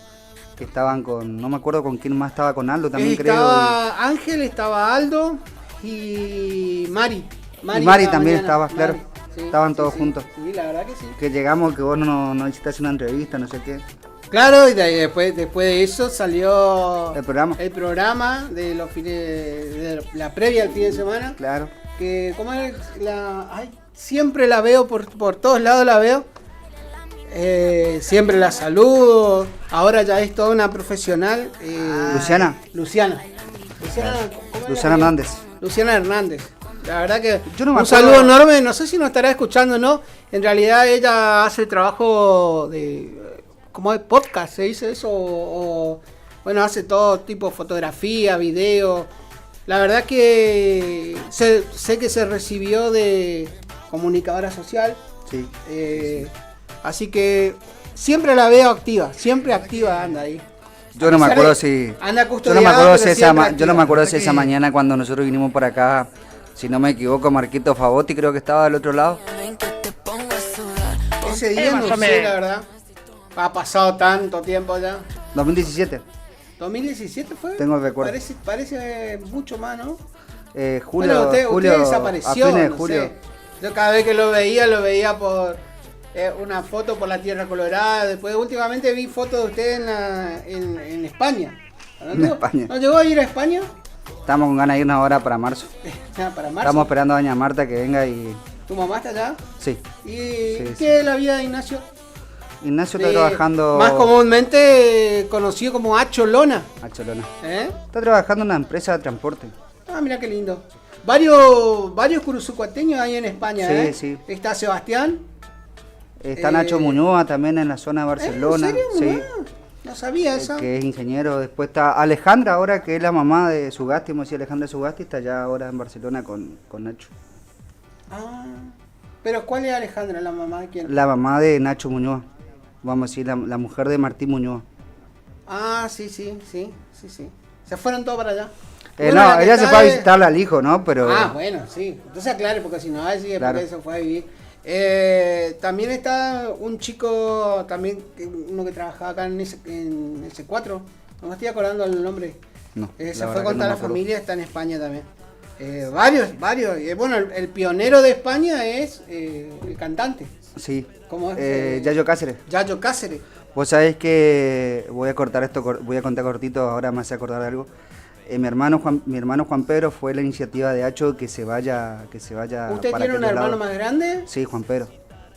[SPEAKER 9] Que estaban con... No me acuerdo con quién más estaba, con Aldo también
[SPEAKER 3] estaba Ángel, estaba Aldo y Mari.
[SPEAKER 9] Mari también estaba, claro. Estaban todos juntos.
[SPEAKER 3] Sí, la verdad que sí.
[SPEAKER 9] Que llegamos, que vos no hiciste una entrevista, no sé qué.
[SPEAKER 3] Claro, y después de eso salió
[SPEAKER 9] el programa
[SPEAKER 3] de los fines de la previa al fin de semana.
[SPEAKER 9] Claro.
[SPEAKER 3] Que como siempre la veo por todos lados, la veo. Siempre la saludo. Ahora ya es toda una profesional.
[SPEAKER 9] Luciana Hernández.
[SPEAKER 3] Luciana Hernández. La verdad que
[SPEAKER 9] un
[SPEAKER 3] saludo enorme. No sé si nos estará escuchando o no. En realidad ella hace trabajo de... ¿Cómo es? ¿Podcast? ¿Se dice eso? Bueno, hace todo tipo de fotografía, video. La verdad que sé que se recibió de comunicadora social.
[SPEAKER 9] Sí.
[SPEAKER 3] Así que siempre la veo activa, anda ahí.
[SPEAKER 9] Yo no me acuerdo si esa mañana cuando nosotros vinimos por acá, si no me equivoco, Marquito Favotti creo que estaba del otro lado.
[SPEAKER 3] Ese día no sé, la verdad. Ha pasado tanto tiempo ya.
[SPEAKER 9] 2017.
[SPEAKER 3] ¿2017 fue?
[SPEAKER 9] Tengo el recuerdo.
[SPEAKER 3] Parece mucho más, ¿no?
[SPEAKER 9] Julio,
[SPEAKER 3] usted desapareció,
[SPEAKER 9] a fines de
[SPEAKER 3] no
[SPEAKER 9] julio.
[SPEAKER 3] Sé. Yo cada vez que lo veía por una foto por la Tierra Colorada. Después últimamente vi fotos de usted en España. ¿No llegó a ir a España?
[SPEAKER 9] Estamos con ganas de irnos ahora para marzo.
[SPEAKER 3] ¿Para marzo?
[SPEAKER 9] Estamos esperando a doña Marta que venga y...
[SPEAKER 3] ¿Tu mamá está allá?
[SPEAKER 9] Sí.
[SPEAKER 3] ¿Y qué es la vida de Ignacio?
[SPEAKER 9] Ignacio está trabajando...
[SPEAKER 3] Más comúnmente conocido como Acholona.
[SPEAKER 9] Está trabajando en una empresa de transporte.
[SPEAKER 3] Mira qué lindo. Varios curuzucuateños hay en España,
[SPEAKER 9] Sí.
[SPEAKER 3] Está Sebastián.
[SPEAKER 9] Está Nacho Muñoz también en la zona de Barcelona.
[SPEAKER 3] ¿En serio, no sabía eso.
[SPEAKER 9] Que es ingeniero. Después está Alejandra ahora, que es la mamá de Sugasti, como decía Alejandra Sugasti, está ya ahora en Barcelona con Nacho.
[SPEAKER 3] Pero ¿cuál es Alejandra, la mamá de quién?
[SPEAKER 9] La mamá de Nacho Muñoz. Vamos a decir, la mujer de Martín Muñoz.
[SPEAKER 3] Sí. Se fueron todos para allá.
[SPEAKER 9] No, ella se fue a visitarla al hijo, ¿no? Pero...
[SPEAKER 3] bueno, sí. Entonces aclare, porque si no va a decir
[SPEAKER 9] claro.
[SPEAKER 3] Porque se fue a vivir. También está un chico, uno que trabajaba acá en S4. No me estoy acordando el nombre.
[SPEAKER 9] No,
[SPEAKER 3] se fue con toda la familia, está en España también. Varios. Bueno, el pionero de España es el cantante.
[SPEAKER 9] Sí.
[SPEAKER 3] ¿Cómo es?
[SPEAKER 9] Yayo Cáceres.
[SPEAKER 3] Yayo Cáceres.
[SPEAKER 9] Vos sabés que voy a contar cortito, ahora me hace acordar de algo. Mi hermano Juan Pedro fue la iniciativa de Hacho que se vaya.
[SPEAKER 3] ¿Usted
[SPEAKER 9] para
[SPEAKER 3] tiene un hermano más grande?
[SPEAKER 9] Sí, Juan Pedro,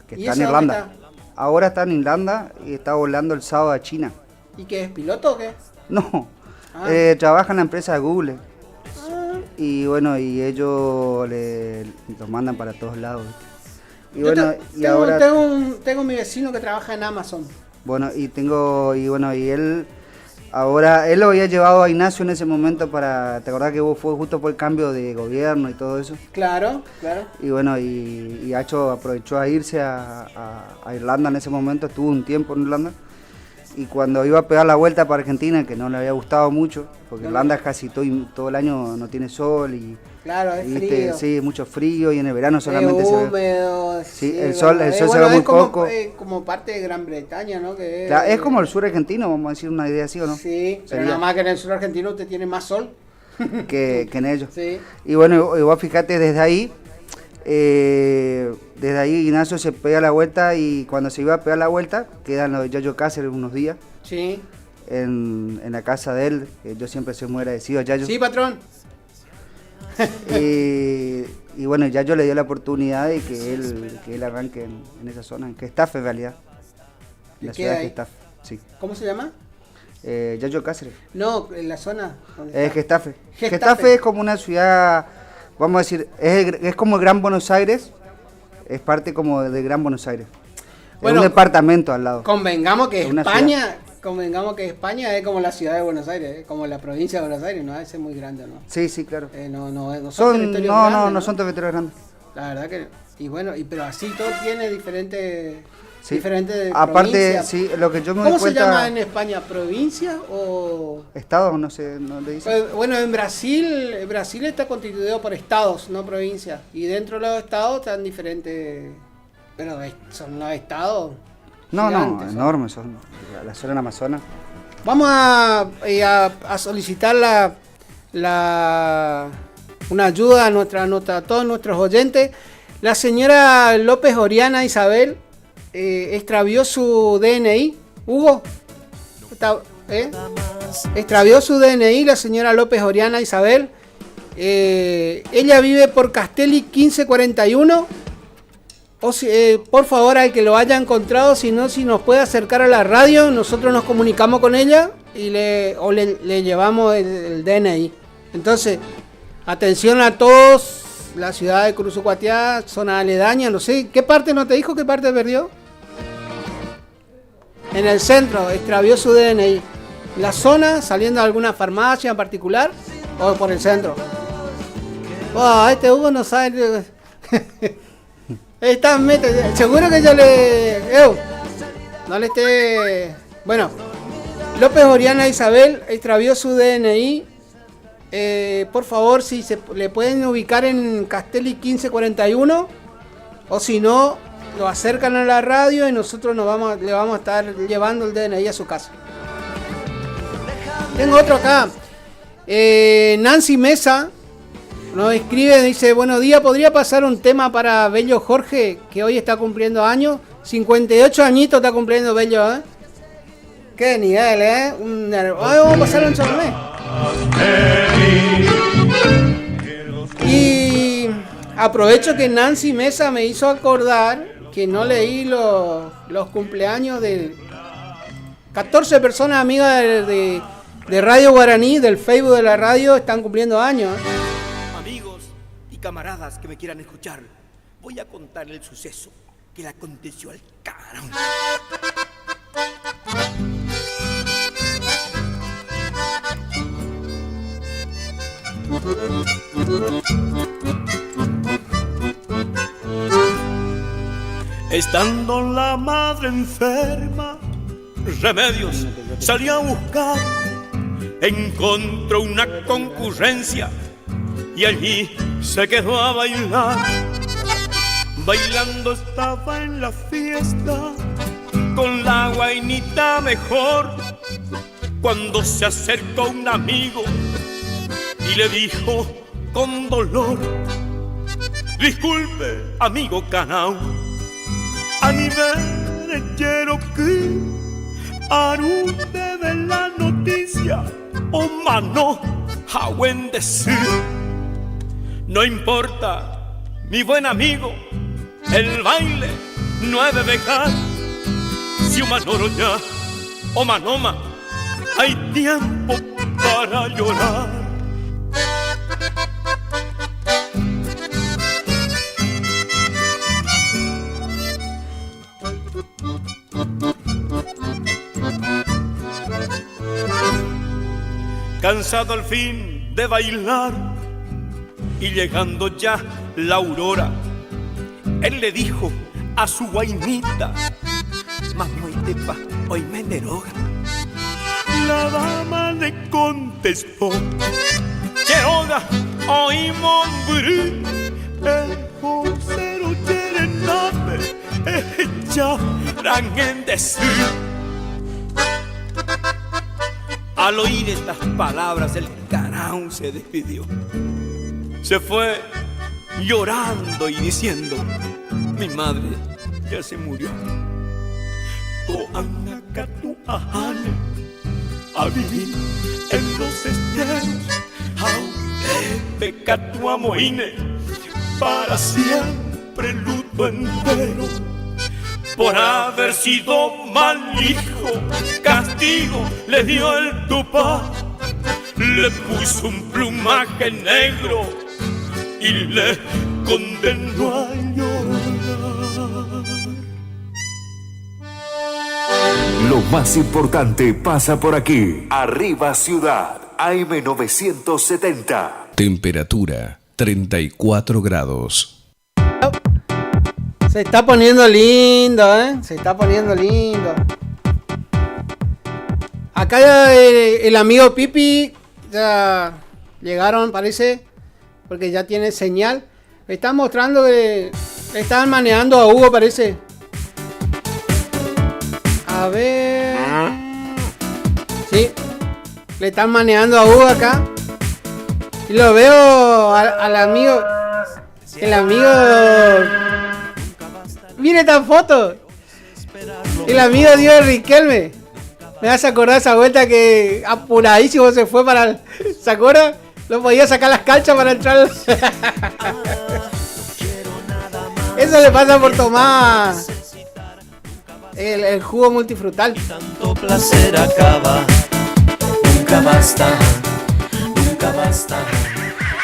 [SPEAKER 9] que está en Irlanda. Ahora está en Irlanda y está volando el sábado a China.
[SPEAKER 3] ¿Y qué es, piloto o qué?
[SPEAKER 9] No, trabaja en la empresa de Google. Y bueno, y ellos los mandan para todos lados. Y
[SPEAKER 3] tengo mi vecino que trabaja en Amazon.
[SPEAKER 9] Bueno, y él ahora, él lo había llevado a Ignacio en ese momento para, ¿te acordás que fue justo por el cambio de gobierno y todo eso?
[SPEAKER 3] Claro.
[SPEAKER 9] Y bueno, y Hacho aprovechó a irse a Irlanda en ese momento, estuvo un tiempo en Irlanda. Y cuando iba a pegar la vuelta para Argentina, que no le había gustado mucho, porque Irlanda casi todo el año no tiene sol y...
[SPEAKER 3] Claro, es
[SPEAKER 9] ¿viste?
[SPEAKER 3] frío.
[SPEAKER 9] Sí, mucho frío y en el verano solamente
[SPEAKER 3] es
[SPEAKER 9] se ve...
[SPEAKER 3] húmedo.
[SPEAKER 9] Sí, el sol se ve muy poco.
[SPEAKER 3] Como parte de Gran Bretaña, ¿no? Que
[SPEAKER 9] es como el sur argentino, vamos a decir una idea así, ¿o no?
[SPEAKER 3] Sí, pero nada más que en el sur argentino usted tiene más sol.
[SPEAKER 9] que en ellos.
[SPEAKER 3] Sí.
[SPEAKER 9] Y bueno, igual fíjate, desde ahí Ignacio se pega la vuelta y cuando se iba a pegar la vuelta, quedan los de Yayo Cáceres unos días.
[SPEAKER 3] Sí.
[SPEAKER 9] En la casa de él, yo siempre soy muy agradecido a Yayo.
[SPEAKER 3] Sí, patrón.
[SPEAKER 9] Y bueno, Yayo le dio la oportunidad de que él arranque en esa zona, en Gestafe en realidad. La ciudad de Gestafe, sí.
[SPEAKER 3] ¿Cómo se llama?
[SPEAKER 9] Yayo Cáceres.
[SPEAKER 3] No, en la zona.
[SPEAKER 9] Gestafe. Gestafe es como una ciudad, vamos a decir, es como el Gran Buenos Aires, es parte como de Gran Buenos Aires. Bueno, es un departamento al lado.
[SPEAKER 3] Convengamos que España es como la ciudad de Buenos Aires, como la provincia de Buenos Aires, ¿no? Es muy grande, ¿no?
[SPEAKER 9] Sí, claro.
[SPEAKER 3] No son territorios grandes.
[SPEAKER 9] No son territorios grandes.
[SPEAKER 3] La verdad que, y bueno, pero así todo tiene diferentes...
[SPEAKER 9] Sí.
[SPEAKER 3] Diferente
[SPEAKER 9] aparte,
[SPEAKER 3] provincia.
[SPEAKER 9] Sí, lo que yo me
[SPEAKER 3] doy
[SPEAKER 9] cuenta...
[SPEAKER 3] ¿Cómo se llama en España? ¿Provincia o...?
[SPEAKER 9] Estado, no sé, no le dicen.
[SPEAKER 3] Pues, bueno, en Brasil está constituido por estados, no provincias. Y dentro de los estados están diferentes... Pero son los estados gigantes,
[SPEAKER 9] enormes son. La zona del Amazonas.
[SPEAKER 3] Vamos a solicitar una ayuda a todos nuestros oyentes. La señora López Oriana Isabel extravió su DNI. Hugo, extravió su DNI la señora López Oriana Isabel. Ella vive por Castelli 1541. Por favor, al que lo haya encontrado, si nos puede acercar a la radio, nosotros nos comunicamos con ella y le llevamos el DNI. Entonces, atención a todos, la ciudad de Curuzucuatiá, zona aledaña, no sé, ¿qué parte no te dijo? ¿Qué parte perdió? En el centro, extravió su DNI. La zona, saliendo de alguna farmacia en particular, o por el centro. Este Hugo no sabe... seguro que yo no le esté... Bueno, López Oriana Isabel extravió su DNI. Por favor, si le pueden ubicar en Castelli 1541, o si no, lo acercan a la radio y nosotros le vamos a estar llevando el DNI a su casa. Tengo otro acá. Nancy Mesa nos escribe, dice: buenos días, ¿podría pasar un tema para Bello Jorge, que hoy está cumpliendo años? 58 añitos está cumpliendo Bello, ¿eh? Qué nivel, vamos a pasar un chorné. Y aprovecho que Nancy Mesa me hizo acordar que no leí los cumpleaños de 14 personas amigas de Radio Guaraní, del Facebook de la radio, están cumpliendo años.
[SPEAKER 2] Camaradas que me quieran escuchar, voy a contar el suceso que le aconteció al carón. Estando la madre enferma, Remedios salió a buscar, encontró una concurrencia y allí se quedó a bailar. Bailando estaba en la fiesta con la guainita mejor, cuando se acercó un amigo y le dijo con dolor: disculpe, amigo Canao, a nivel quiero que arunde de la noticia o mano a buen decir. No importa, mi buen amigo, el baile no ha de dejar. Si un manoro ya o manoma, hay tiempo para llorar. Cansado al fin de bailar y llegando ya la aurora, él le dijo a su guainita: mamoitepa, hoy me neroga. La dama le contestó: Quiroga, oímos morir. El vocero Yerename echarán en decir. Al oír estas palabras, el Carao se despidió. Se fue llorando y diciendo: mi madre ya se murió. Toanacatu ajane a vivir en los esteros. Pecatu amoine para siempre luto entero. Por haber sido mal hijo, castigo le dio el Tupá. Le puso un plumaje negro y le condenó a llorar.
[SPEAKER 16] Lo más importante pasa por aquí. Arriba Ciudad, AM970.
[SPEAKER 10] Temperatura 34 grados.
[SPEAKER 3] Se está poniendo lindo, se está poniendo lindo. Acá ya el amigo Pipi ya llegaron, parece, porque ya tiene señal. Me están mostrando que le estaban manejando a Hugo, parece. A ver. Sí, le están manejando a Hugo acá. Y lo veo al amigo. El amigo. Mire esta foto. El amigo Dios Riquelme. Me hace acordar esa vuelta que apuradísimo se fue para. ¿Se acuerda? No podía sacar las calchas para entrar. Eso le pasa por tomar el jugo multifrutal.
[SPEAKER 5] Tanto placer acaba, nunca basta, nunca basta.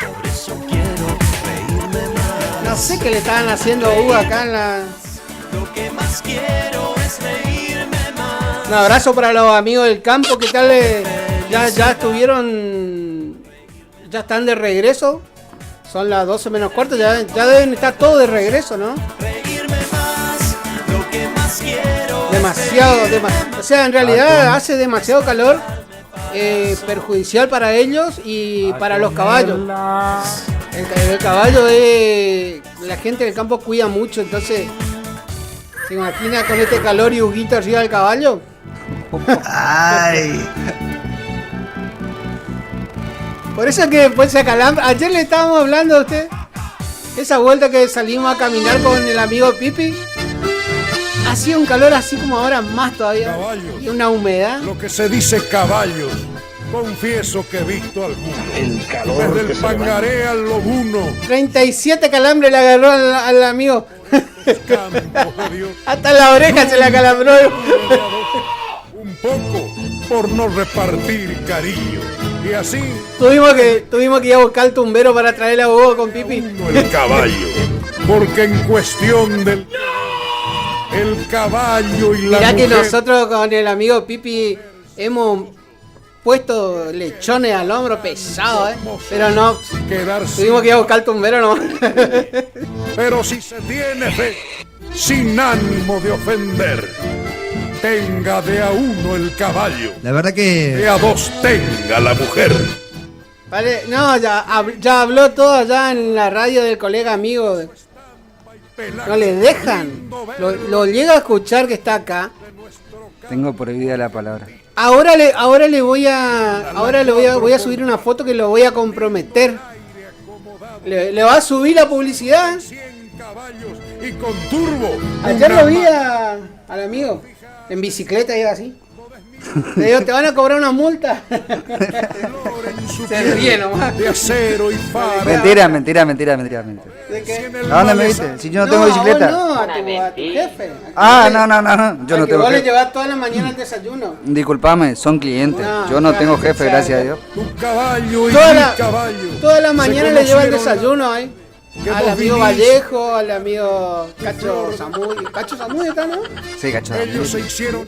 [SPEAKER 5] Por eso quiero reírme más.
[SPEAKER 3] No sé qué le estaban haciendo a Hugo acá en la.
[SPEAKER 5] Lo que más quiero es reírme más.
[SPEAKER 3] Un abrazo para los amigos del campo. ¿Qué tal? Ya estuvieron. Ya están de regreso. Son las 12 menos cuarto. Ya deben estar todos de regreso, ¿no?
[SPEAKER 5] Reírme más, lo que más quiero.
[SPEAKER 3] Demasiado. O sea, en realidad hace demasiado calor. Perjudicial para ellos y para los caballos. El caballo la gente del campo cuida mucho, entonces ¿se imagina con este calor y Huguito arriba del caballo?
[SPEAKER 9] Ay.
[SPEAKER 3] Por eso que después se acalambra. Ayer le estábamos hablando a usted. Esa vuelta que salimos a caminar con el amigo Pipi. Hacía un calor así como ahora, más todavía.
[SPEAKER 11] Caballos.
[SPEAKER 3] Y una humedad.
[SPEAKER 11] Lo que se dice caballos, confieso que he visto algunos.
[SPEAKER 20] El calor.
[SPEAKER 11] Desde el Pangaré al Lobuno.
[SPEAKER 3] 37 calambres le agarró al amigo. Hasta la oreja se la calambró.
[SPEAKER 11] Un poco por no repartir cariño. Y así
[SPEAKER 3] tuvimos que ir a buscar el tumbero para traerle a Hugo con Pipi.
[SPEAKER 11] El caballo. Porque en cuestión del el caballo y la
[SPEAKER 3] mirá
[SPEAKER 11] mujer.
[SPEAKER 3] Que nosotros con el amigo Pipi hemos puesto lechones al hombro pesado, pero no. Tuvimos que ir a buscar el tumbero, no.
[SPEAKER 11] Pero si se tiene fe, sin ánimo de ofender, tenga de a uno el caballo.
[SPEAKER 22] La verdad que.
[SPEAKER 11] De a dos tenga la mujer.
[SPEAKER 3] Vale, no, ya habló todo allá en la radio del colega amigo. No le dejan. Lo llega a escuchar que está acá.
[SPEAKER 9] Tengo prohibida la palabra.
[SPEAKER 3] Ahora le voy a subir una foto que lo voy a comprometer. Le va a subir la publicidad.
[SPEAKER 11] Y con turbo.
[SPEAKER 3] Ayer lo vi al amigo en bicicleta, iba así. Le digo, te van a cobrar una multa. Se ríe nomás.
[SPEAKER 11] De acero y faro.
[SPEAKER 9] Mentira.
[SPEAKER 3] ¿De qué?
[SPEAKER 9] ¿A dónde me viste? Si yo no tengo bicicleta.
[SPEAKER 3] No, a tu jefe.
[SPEAKER 9] No. Yo no tengo
[SPEAKER 3] vos
[SPEAKER 9] jefe.
[SPEAKER 3] le llevas toda la mañana el desayuno.
[SPEAKER 9] Disculpame, son clientes. Yo no tengo jefe, gracias a Dios.
[SPEAKER 11] Tu caballo y caballo.
[SPEAKER 3] Toda la mañana le lleva el desayuno ahí. Al amigo Vallejo, al amigo Cacho Zamudio. ¿Cacho Zamudio está, no?
[SPEAKER 9] Sí, Cacho Zamudio.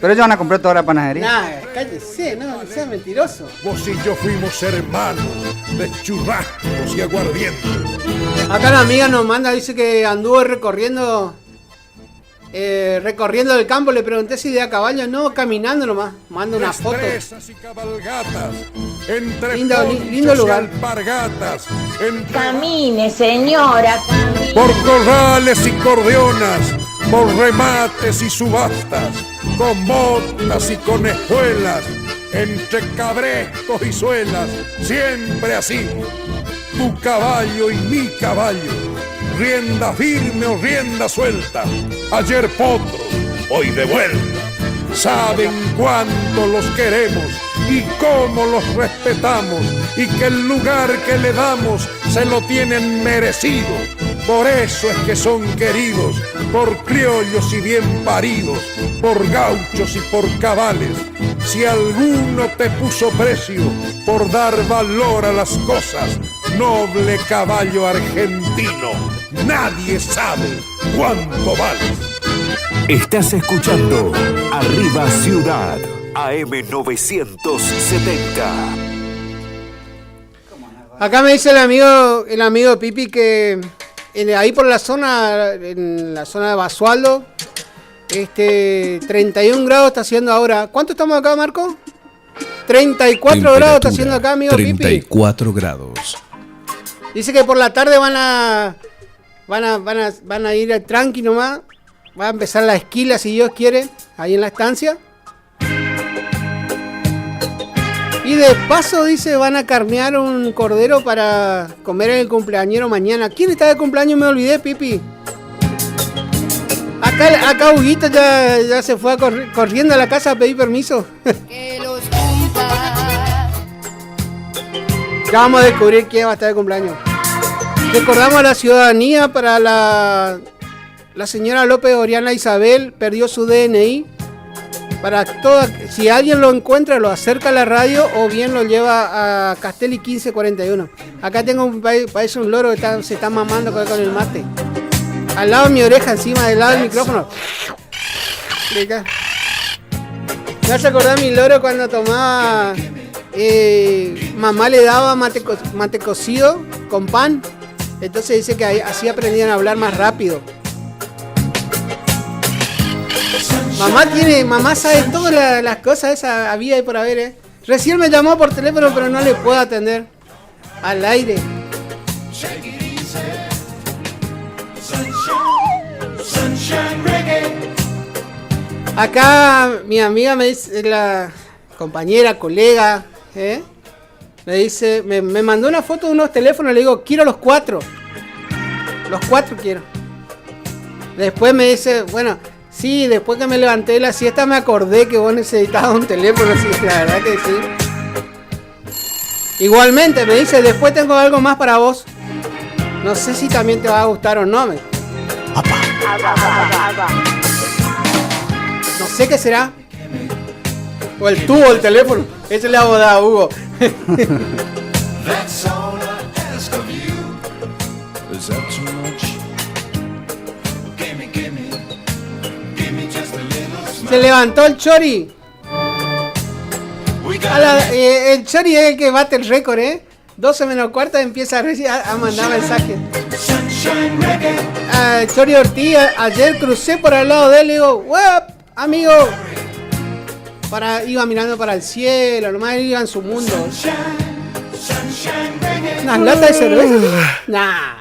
[SPEAKER 9] Pero ellos van a comprar toda la panadería.
[SPEAKER 3] Nah, cállese, no sea mentiroso.
[SPEAKER 11] Vos y yo fuimos hermanos de churrascos y aguardiente.
[SPEAKER 3] Acá la amiga nos manda, dice que anduvo recorriendo recorriendo el campo, le pregunté si de a caballo, no, caminando nomás, mando una foto.
[SPEAKER 11] Y cabalgatas, entre
[SPEAKER 3] lindo lugar.
[SPEAKER 11] Alpargatas,
[SPEAKER 18] Camine, señora, camine.
[SPEAKER 11] Por corrales y cordeonas, por remates y subastas, con botas y con espuelas, entre cabrescos y suelas, siempre así. Tu caballo y mi caballo, rienda firme o rienda suelta, ayer potros, hoy de vuelta. Saben cuánto los queremos y cómo los respetamos, y que el lugar que le damos se lo tienen merecido. Por eso es que son queridos, por criollos y bien paridos, por gauchos y por cabales. Si alguno te puso precio por dar valor a las cosas, noble caballo argentino, nadie sabe cuánto vales.
[SPEAKER 16] Estás escuchando Arriba Ciudad, AM 970.
[SPEAKER 3] Acá me dice el amigo Pipi que ahí por la zona, en la zona de Basualdo, 31 grados está haciendo ahora. ¿Cuánto estamos acá, Marco? 34 grados está haciendo acá, amigo
[SPEAKER 1] 34
[SPEAKER 3] Pipi.
[SPEAKER 1] 34 grados.
[SPEAKER 3] Dice que por la tarde van a ir al tranqui nomás. Va a empezar la esquila, si Dios quiere, ahí en la estancia. Y de paso, dice, van a carnear un cordero para comer en el cumpleañero mañana. ¿Quién está de cumpleaños? Me olvidé, Pipi. Acá Huguito ya se fue corriendo a la casa a pedir permiso.
[SPEAKER 20] Que los cumpla.
[SPEAKER 3] Ya vamos a descubrir quién va a estar de cumpleaños. Recordamos a la ciudadanía para la señora López Oriana Isabel, perdió su DNI. Para si alguien lo encuentra, lo acerca a la radio o bien lo lleva a Castelli 1541. Acá tengo parece un loro que se está mamando con el mate. Al lado de mi oreja, encima del lado del micrófono. ¿Me vas a acordar mi loro cuando tomaba? Mamá le daba mate cocido con pan. Entonces dice que así aprendían a hablar más rápido. Mamá sabe todas las cosas esas había y por haber, Recién me llamó por teléfono, pero no le puedo atender. Al aire. Acá mi amiga me dice, la compañera, colega, me dice, me mandó una foto de unos teléfonos, le digo, quiero los 4. Los 4 quiero. Después me dice, bueno, sí, después que me levanté de la siesta me acordé que vos necesitabas un teléfono, así que la verdad que sí. Igualmente, me dice, después tengo algo más para vos. No sé si también te va a gustar o no. No sé qué será. O el tubo, el teléfono. Esa es la boda, Hugo. Se levantó el Chori. El Chori es el que bate el récord, 12 menos cuarta empieza a mandar mensajes. Chori Ortiz, ayer crucé por al lado de él y digo, ¡wap! Amigo. Iba mirando para el cielo, nomás iba en su mundo. ¿Unas latas de cerveza? Nah.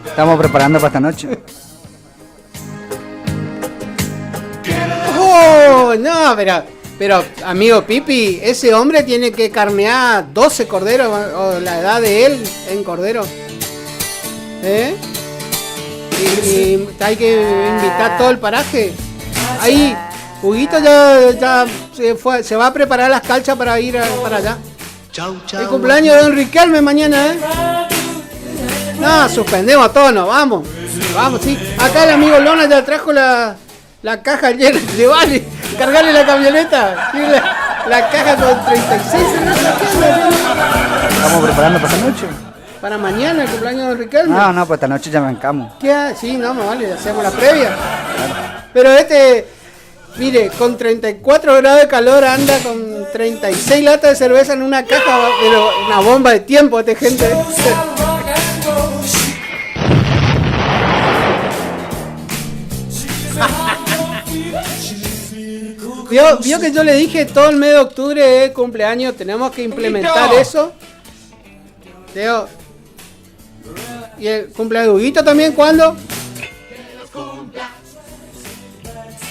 [SPEAKER 9] Estamos preparando para esta noche.
[SPEAKER 3] Oh, no, pero amigo Pipi, ese hombre tiene que carnear 12 corderos, o la edad de él en cordero. Y hay que invitar todo el paraje. Ahí, Huguito ya se va a preparar las calchas para ir para allá. El cumpleaños de Don Riquelme mañana, No, suspendemos todo, no, vamos, sí. Acá el amigo Lona ya trajo la caja llena, llevale, cargarle la camioneta, la caja con 36
[SPEAKER 9] Estamos preparando para esta noche.
[SPEAKER 3] Para mañana el cumpleaños de Don Riquelme.
[SPEAKER 9] No, pues esta noche ya arrancamos.
[SPEAKER 3] ¿Qué? Sí, no, vale, hacemos la previa. Pero mire, con 34 grados de calor anda con 36 latas de cerveza en una caja, pero una bomba de tiempo, gente. Vio que yo le dije todo el mes de octubre es cumpleaños, tenemos que implementar eso. Teo. ¿Y el cumpleaños de Huguito también cuándo?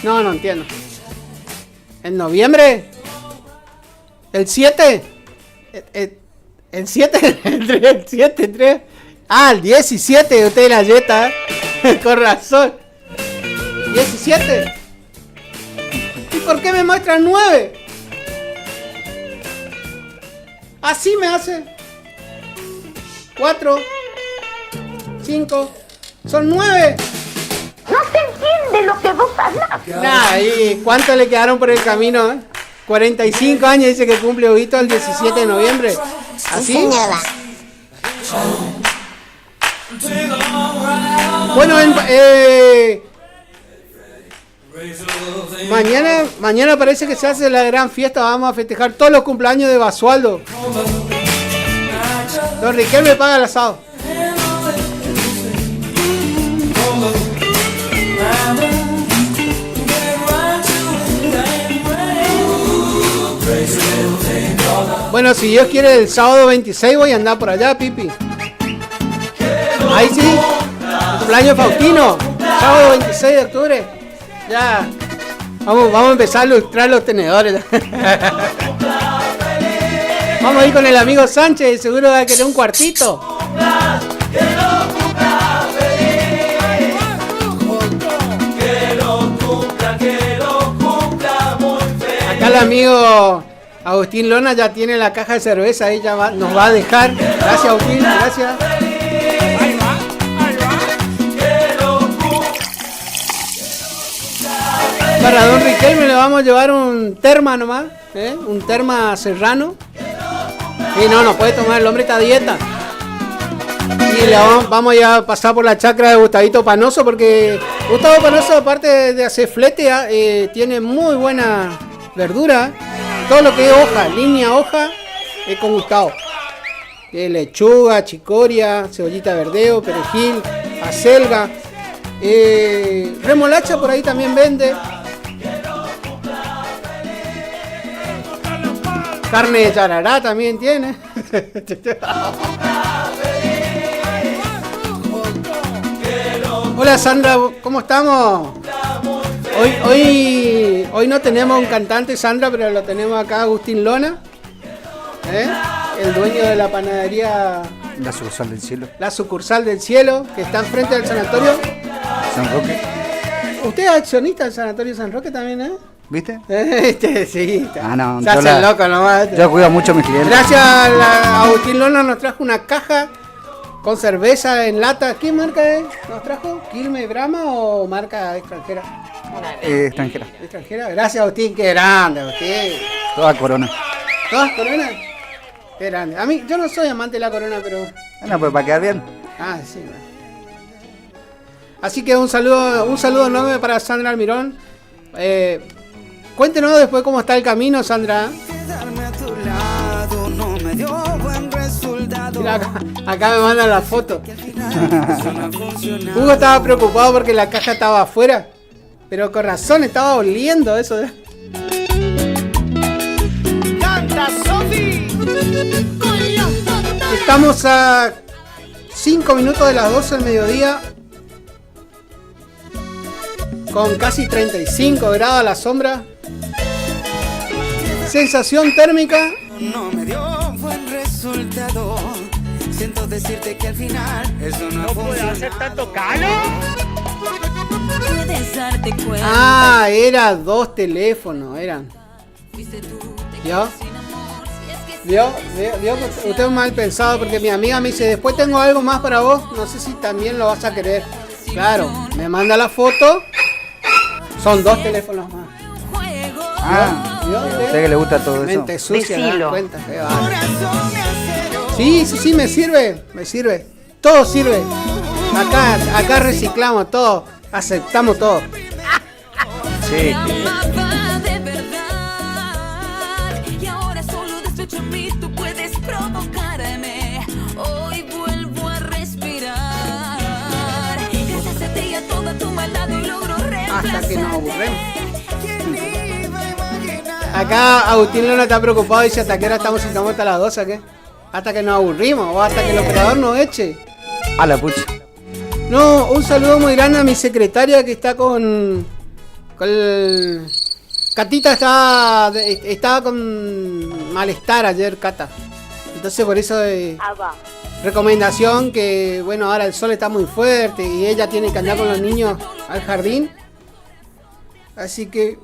[SPEAKER 3] No entiendo. ¿En noviembre? ¿El 7? ¿El 7? ¿El 7? 3. Ah, el 17, usted la yeta. Con razón. 17. ¿Y por qué me muestran 9? Así me hace. 4, 5, son 9.
[SPEAKER 18] No se entiende lo que vos hablas.
[SPEAKER 3] Nah, ¿y cuánto le quedaron por el camino? 45 años dice que cumple Huguito el 17 de noviembre. ¿Así? Bueno, mañana parece que se hace la gran fiesta. Vamos a festejar todos los cumpleaños de Basualdo. Don Riquelme paga el asado. Bueno, si Dios quiere, el sábado 26 voy a andar por allá, Pipi. Ahí sí, el cumpleaños Faustino, sábado 26 de octubre. Ya, vamos a empezar a ilustrar los tenedores. Vamos a ir con el amigo Sánchez, seguro va a querer un cuartito. Acá el amigo Agustín Lona ya tiene la caja de cerveza, ahí ya nos va a dejar. Gracias, Agustín, gracias. Para don Riquelme le vamos a llevar un terma nomás, un terma serrano. Y no puede tomar, el hombre está a dieta. Y le vamos a pasar por la chacra de Gustavito Panoso, porque Gustavo Panoso, aparte de hacer flete, tiene muy buena verdura. Todo lo que es hoja, línea hoja, es con Gustavo. Lechuga, chicoria, cebollita verdeo, perejil, acelga, remolacha por ahí también vende. Carne de charará también tiene. Hola Sandra, ¿cómo estamos? Hoy no tenemos un cantante, Sandra, pero lo tenemos acá, Agustín Lona, el dueño de la panadería
[SPEAKER 9] La Sucursal del Cielo.
[SPEAKER 3] La Sucursal del Cielo, que está enfrente del sanatorio
[SPEAKER 9] San Roque.
[SPEAKER 3] ¿Usted es accionista del sanatorio San Roque también,
[SPEAKER 9] ¿Viste?
[SPEAKER 3] Sí.
[SPEAKER 9] No,
[SPEAKER 3] se hace loco nomás.
[SPEAKER 9] Yo cuido mucho a mis clientes.
[SPEAKER 3] Gracias a Agustín Lona nos trajo una caja con cerveza en lata. ¿Qué marca es? ¿Nos trajo? ¿Quilmes, Brahma o marca extranjera?
[SPEAKER 9] Extranjera.
[SPEAKER 3] ¿Extranjera? Gracias, Agustín. Qué grande, Agustín.
[SPEAKER 9] Toda Corona.
[SPEAKER 3] ¿Todas Corona? Qué grande. A mí, yo no soy amante de la Corona, pero...
[SPEAKER 9] Bueno, pues para quedar bien.
[SPEAKER 3] Ah, sí. Así que un saludo enorme para Sandra Almirón. Cuéntenos después cómo está el camino, Sandra. Mira, acá me mandan la foto. Hugo estaba preocupado porque la caja estaba afuera, pero con razón estaba oliendo eso. Estamos a 5 minutos de las 12 del mediodía, con casi 35 grados a la sombra. Sensación térmica.
[SPEAKER 5] No me dio buen resultado. Siento decirte que al final eso no puede hacer tanto calor.
[SPEAKER 20] Puedes darte cuenta.
[SPEAKER 3] Era 2 teléfonos, eran. ¿Vio? ¿Vio? Usted es mal pensado, porque mi amiga me dice, después tengo algo más para vos, no sé si también lo vas a querer. Claro, me manda la foto. Son 2 teléfonos más.
[SPEAKER 9] Sé que le gusta todo eso.
[SPEAKER 3] Mente sucia, ¿te das cuenta? Sí, me sirve. Todo sirve. Acá reciclamos todo, aceptamos todo.
[SPEAKER 9] Sí.
[SPEAKER 20] Y ahora solo despecho en mí, tú puedes provocarme. Hoy vuelvo a respirar. Gracias a ti, a toda tu maldad y logro reemplazar.
[SPEAKER 3] Hasta que nos aburremos. Acá Agustín Luna está preocupado, dice hasta qué hora estamos hasta las 12, ¿qué? Hasta que nos aburrimos o hasta que el operador nos eche.
[SPEAKER 9] A la pucha.
[SPEAKER 3] No, un saludo muy grande a mi secretaria que está con Catita estaba con malestar ayer, Cata. Entonces por eso recomendación que, bueno, ahora el sol está muy fuerte y ella tiene que andar con los niños al jardín. Así que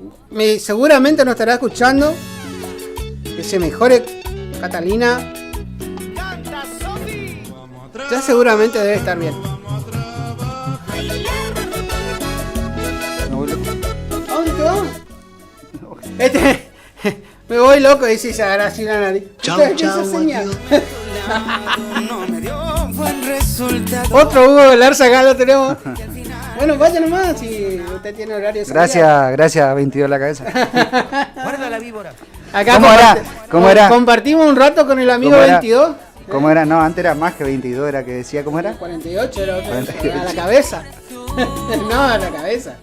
[SPEAKER 3] seguramente nos estará escuchando. Que se mejore Catalina. Ya seguramente debe estar bien. ¿A dónde te vas? Me voy loco, dice y se agarra así la nariz.
[SPEAKER 5] Chau, chau,
[SPEAKER 3] Otro Hugo Velarza acá lo tenemos. Bueno, vaya nomás si usted tiene horario.
[SPEAKER 9] Gracias, 22 la cabeza.
[SPEAKER 5] Guarda la víbora.
[SPEAKER 3] Acá
[SPEAKER 9] ¿Cómo era?
[SPEAKER 3] Compartimos un rato con el amigo 22.
[SPEAKER 9] ¿Cómo era? No, antes era más que 22, era que decía, ¿cómo era?
[SPEAKER 3] 48 era otra. 48. A la cabeza. No, a la cabeza.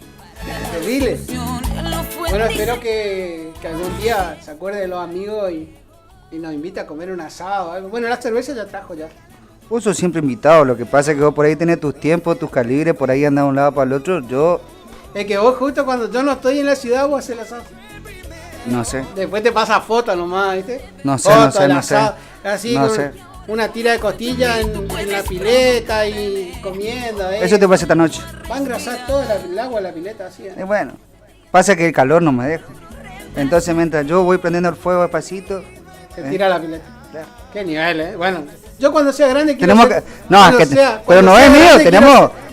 [SPEAKER 3] Terrible. Bueno, espero que algún día se acuerde de los amigos y nos invite a comer un asado o algo. Bueno, la cerveza ya trajo ya.
[SPEAKER 9] Vos sos siempre invitado, lo que pasa es que vos por ahí tenés tus tiempos, tus calibres, por ahí andás de un lado para el otro,
[SPEAKER 3] Es que vos justo cuando yo no estoy en la ciudad, vos haces el asado.
[SPEAKER 9] No sé.
[SPEAKER 3] Después te pasa fotos nomás, ¿viste?
[SPEAKER 9] No sé.
[SPEAKER 3] Así
[SPEAKER 9] no
[SPEAKER 3] con
[SPEAKER 9] sé.
[SPEAKER 3] Una tira de costilla en la pileta y comiendo.
[SPEAKER 9] Eso te pasa esta noche.
[SPEAKER 3] Va a engrasar todo el agua de la pileta así.
[SPEAKER 9] Bueno, pasa que el calor no me deja. Entonces mientras yo voy prendiendo el fuego despacito...
[SPEAKER 3] Se tira la pileta. Claro. Qué nivel, Bueno, yo cuando sea grande quiero ser...
[SPEAKER 9] pero no es mío,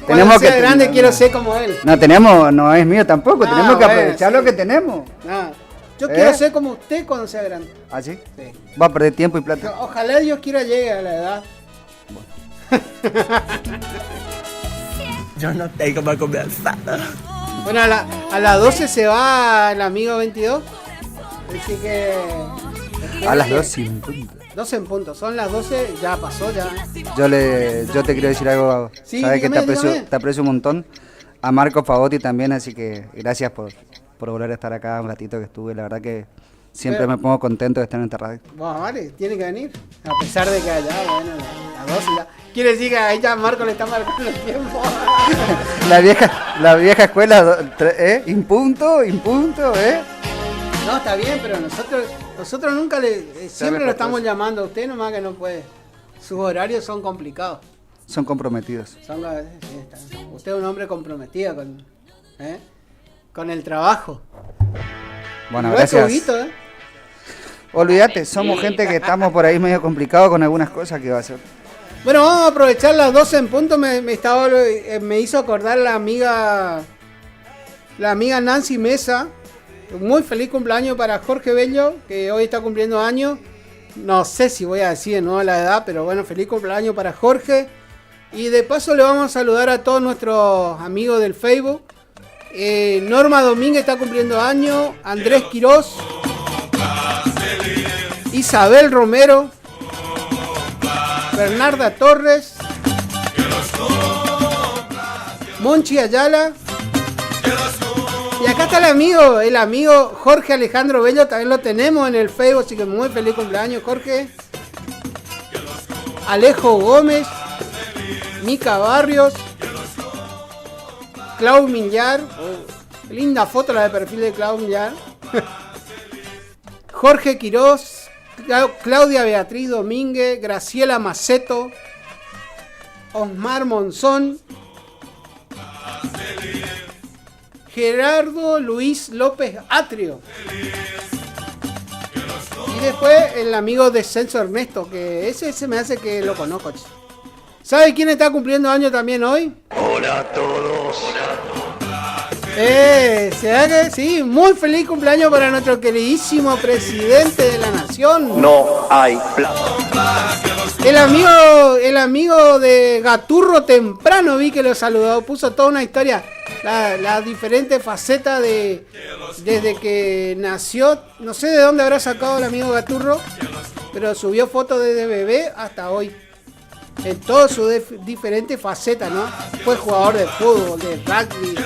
[SPEAKER 9] tenemos que...
[SPEAKER 3] grande quiero ser como él.
[SPEAKER 9] No es mío tampoco, tenemos que aprovechar lo que tenemos.
[SPEAKER 3] Yo quiero ser como usted cuando sea grande.
[SPEAKER 9] ¿Ah, sí? Sí. Va a perder tiempo y plata.
[SPEAKER 3] Ojalá Dios quiera llegue a la edad.
[SPEAKER 5] Yo no tengo para conversar.
[SPEAKER 3] Bueno, a las 12 se va el amigo 22. Así que...
[SPEAKER 9] A las 12 en punto.
[SPEAKER 3] 12 en punto, son las 12, ya pasó, ya.
[SPEAKER 9] Yo te quiero decir algo,
[SPEAKER 3] sí,
[SPEAKER 9] sabes que
[SPEAKER 3] dígame.
[SPEAKER 9] te aprecio un montón. A Marco Fagotti también, así que gracias por volver a estar acá un ratito que estuve. La verdad que siempre me pongo contento de estar en esta radio.
[SPEAKER 3] Bueno, vale, tiene que venir. A pesar de que allá, bueno, las 12 ya. Quiere decir que a ella Marco le está marcando el tiempo.
[SPEAKER 9] la vieja escuela, impunto,
[SPEAKER 3] No, está bien, pero nosotros nunca siempre lo estamos llamando a usted, nomás que no puede. Sus horarios son complicados.
[SPEAKER 9] Son comprometidos.
[SPEAKER 3] Usted es un hombre comprometido con el trabajo.
[SPEAKER 9] Bueno, gracias.
[SPEAKER 3] Huguito,
[SPEAKER 9] Olvídate, somos gente que estamos por ahí medio complicados con algunas cosas que va a hacer.
[SPEAKER 3] Bueno, vamos a aprovechar las 12 en punto. Me hizo acordar la amiga Nancy Mesa. Muy feliz cumpleaños para Jorge Bello, que hoy está cumpliendo años. No sé si voy a decir de nuevo la edad, pero bueno, feliz cumpleaños para Jorge. Y de paso le vamos a saludar a todos nuestros amigos del Facebook. Norma Domínguez está cumpliendo años. Andrés Quirós. Isabel Romero. Bernarda Torres. Monchi Ayala. Y acá está el amigo Jorge Alejandro Bello, también lo tenemos en el Facebook, así que muy feliz cumpleaños, Jorge. Alejo Gómez, Mica Barrios, Clau Millar, linda foto la de perfil de Clau Millar. Jorge Quirós, Claudia Beatriz Domínguez, Graciela Maceto, Osmar Monzón, Gerardo Luis López Atrio. Y después el amigo de Celso Ernesto, que ese me hace que lo conozco. ¿Sabe quién está cumpliendo años también hoy?
[SPEAKER 5] Hola a todos.
[SPEAKER 3] ¿Se haga? Sí, muy feliz cumpleaños para nuestro queridísimo presidente de la nación.
[SPEAKER 5] No hay plata.
[SPEAKER 3] El amigo de Gaturro temprano vi que lo saludó, puso toda una historia, las diferentes facetas desde que nació, no sé de dónde habrá sacado el amigo Gaturro, pero subió fotos desde bebé hasta hoy, en todas sus diferentes facetas, ¿no? Fue jugador de fútbol, de rugby,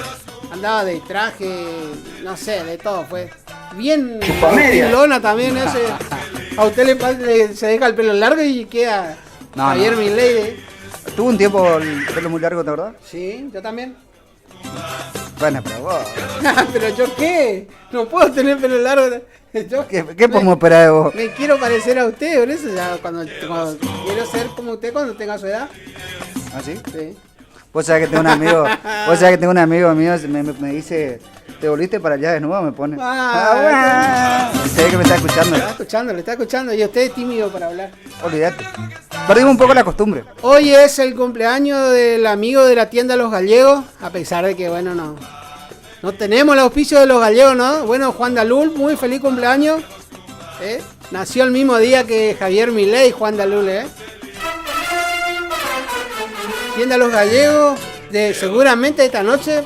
[SPEAKER 3] andaba de traje, no sé, de todo fue. bien
[SPEAKER 9] Chupamedia.
[SPEAKER 3] pilona también ese. A usted se deja el pelo largo y queda Javier Milei.
[SPEAKER 9] Tuvo un tiempo el pelo muy largo, ¿te verdad?
[SPEAKER 3] Sí, yo también.
[SPEAKER 9] Bueno, pero vos.
[SPEAKER 3] ¿Pero yo qué? No puedo tener pelo largo.
[SPEAKER 9] ¿Qué podemos esperar de vos?
[SPEAKER 3] Me quiero parecer a usted, por eso ya cuando quiero ser como usted cuando tenga su edad.
[SPEAKER 9] ¿Ah, sí?
[SPEAKER 3] Sí.
[SPEAKER 9] Vos sabés que tengo un amigo mío, me dice, ¿te volviste para allá de nuevo? Me pone. Se ve que me está escuchando.
[SPEAKER 3] Le está escuchando. Y usted es tímido para hablar.
[SPEAKER 9] Olvídate. Perdimos un poco la costumbre.
[SPEAKER 3] Hoy es el cumpleaños del amigo de la tienda Los Gallegos, a pesar de que, bueno, no tenemos el auspicio de Los Gallegos, ¿no? Bueno, Juan Dalul, muy feliz cumpleaños. Nació el mismo día que Javier Milei, Juan Dalul, Tienda Los Gallegos, seguramente esta noche,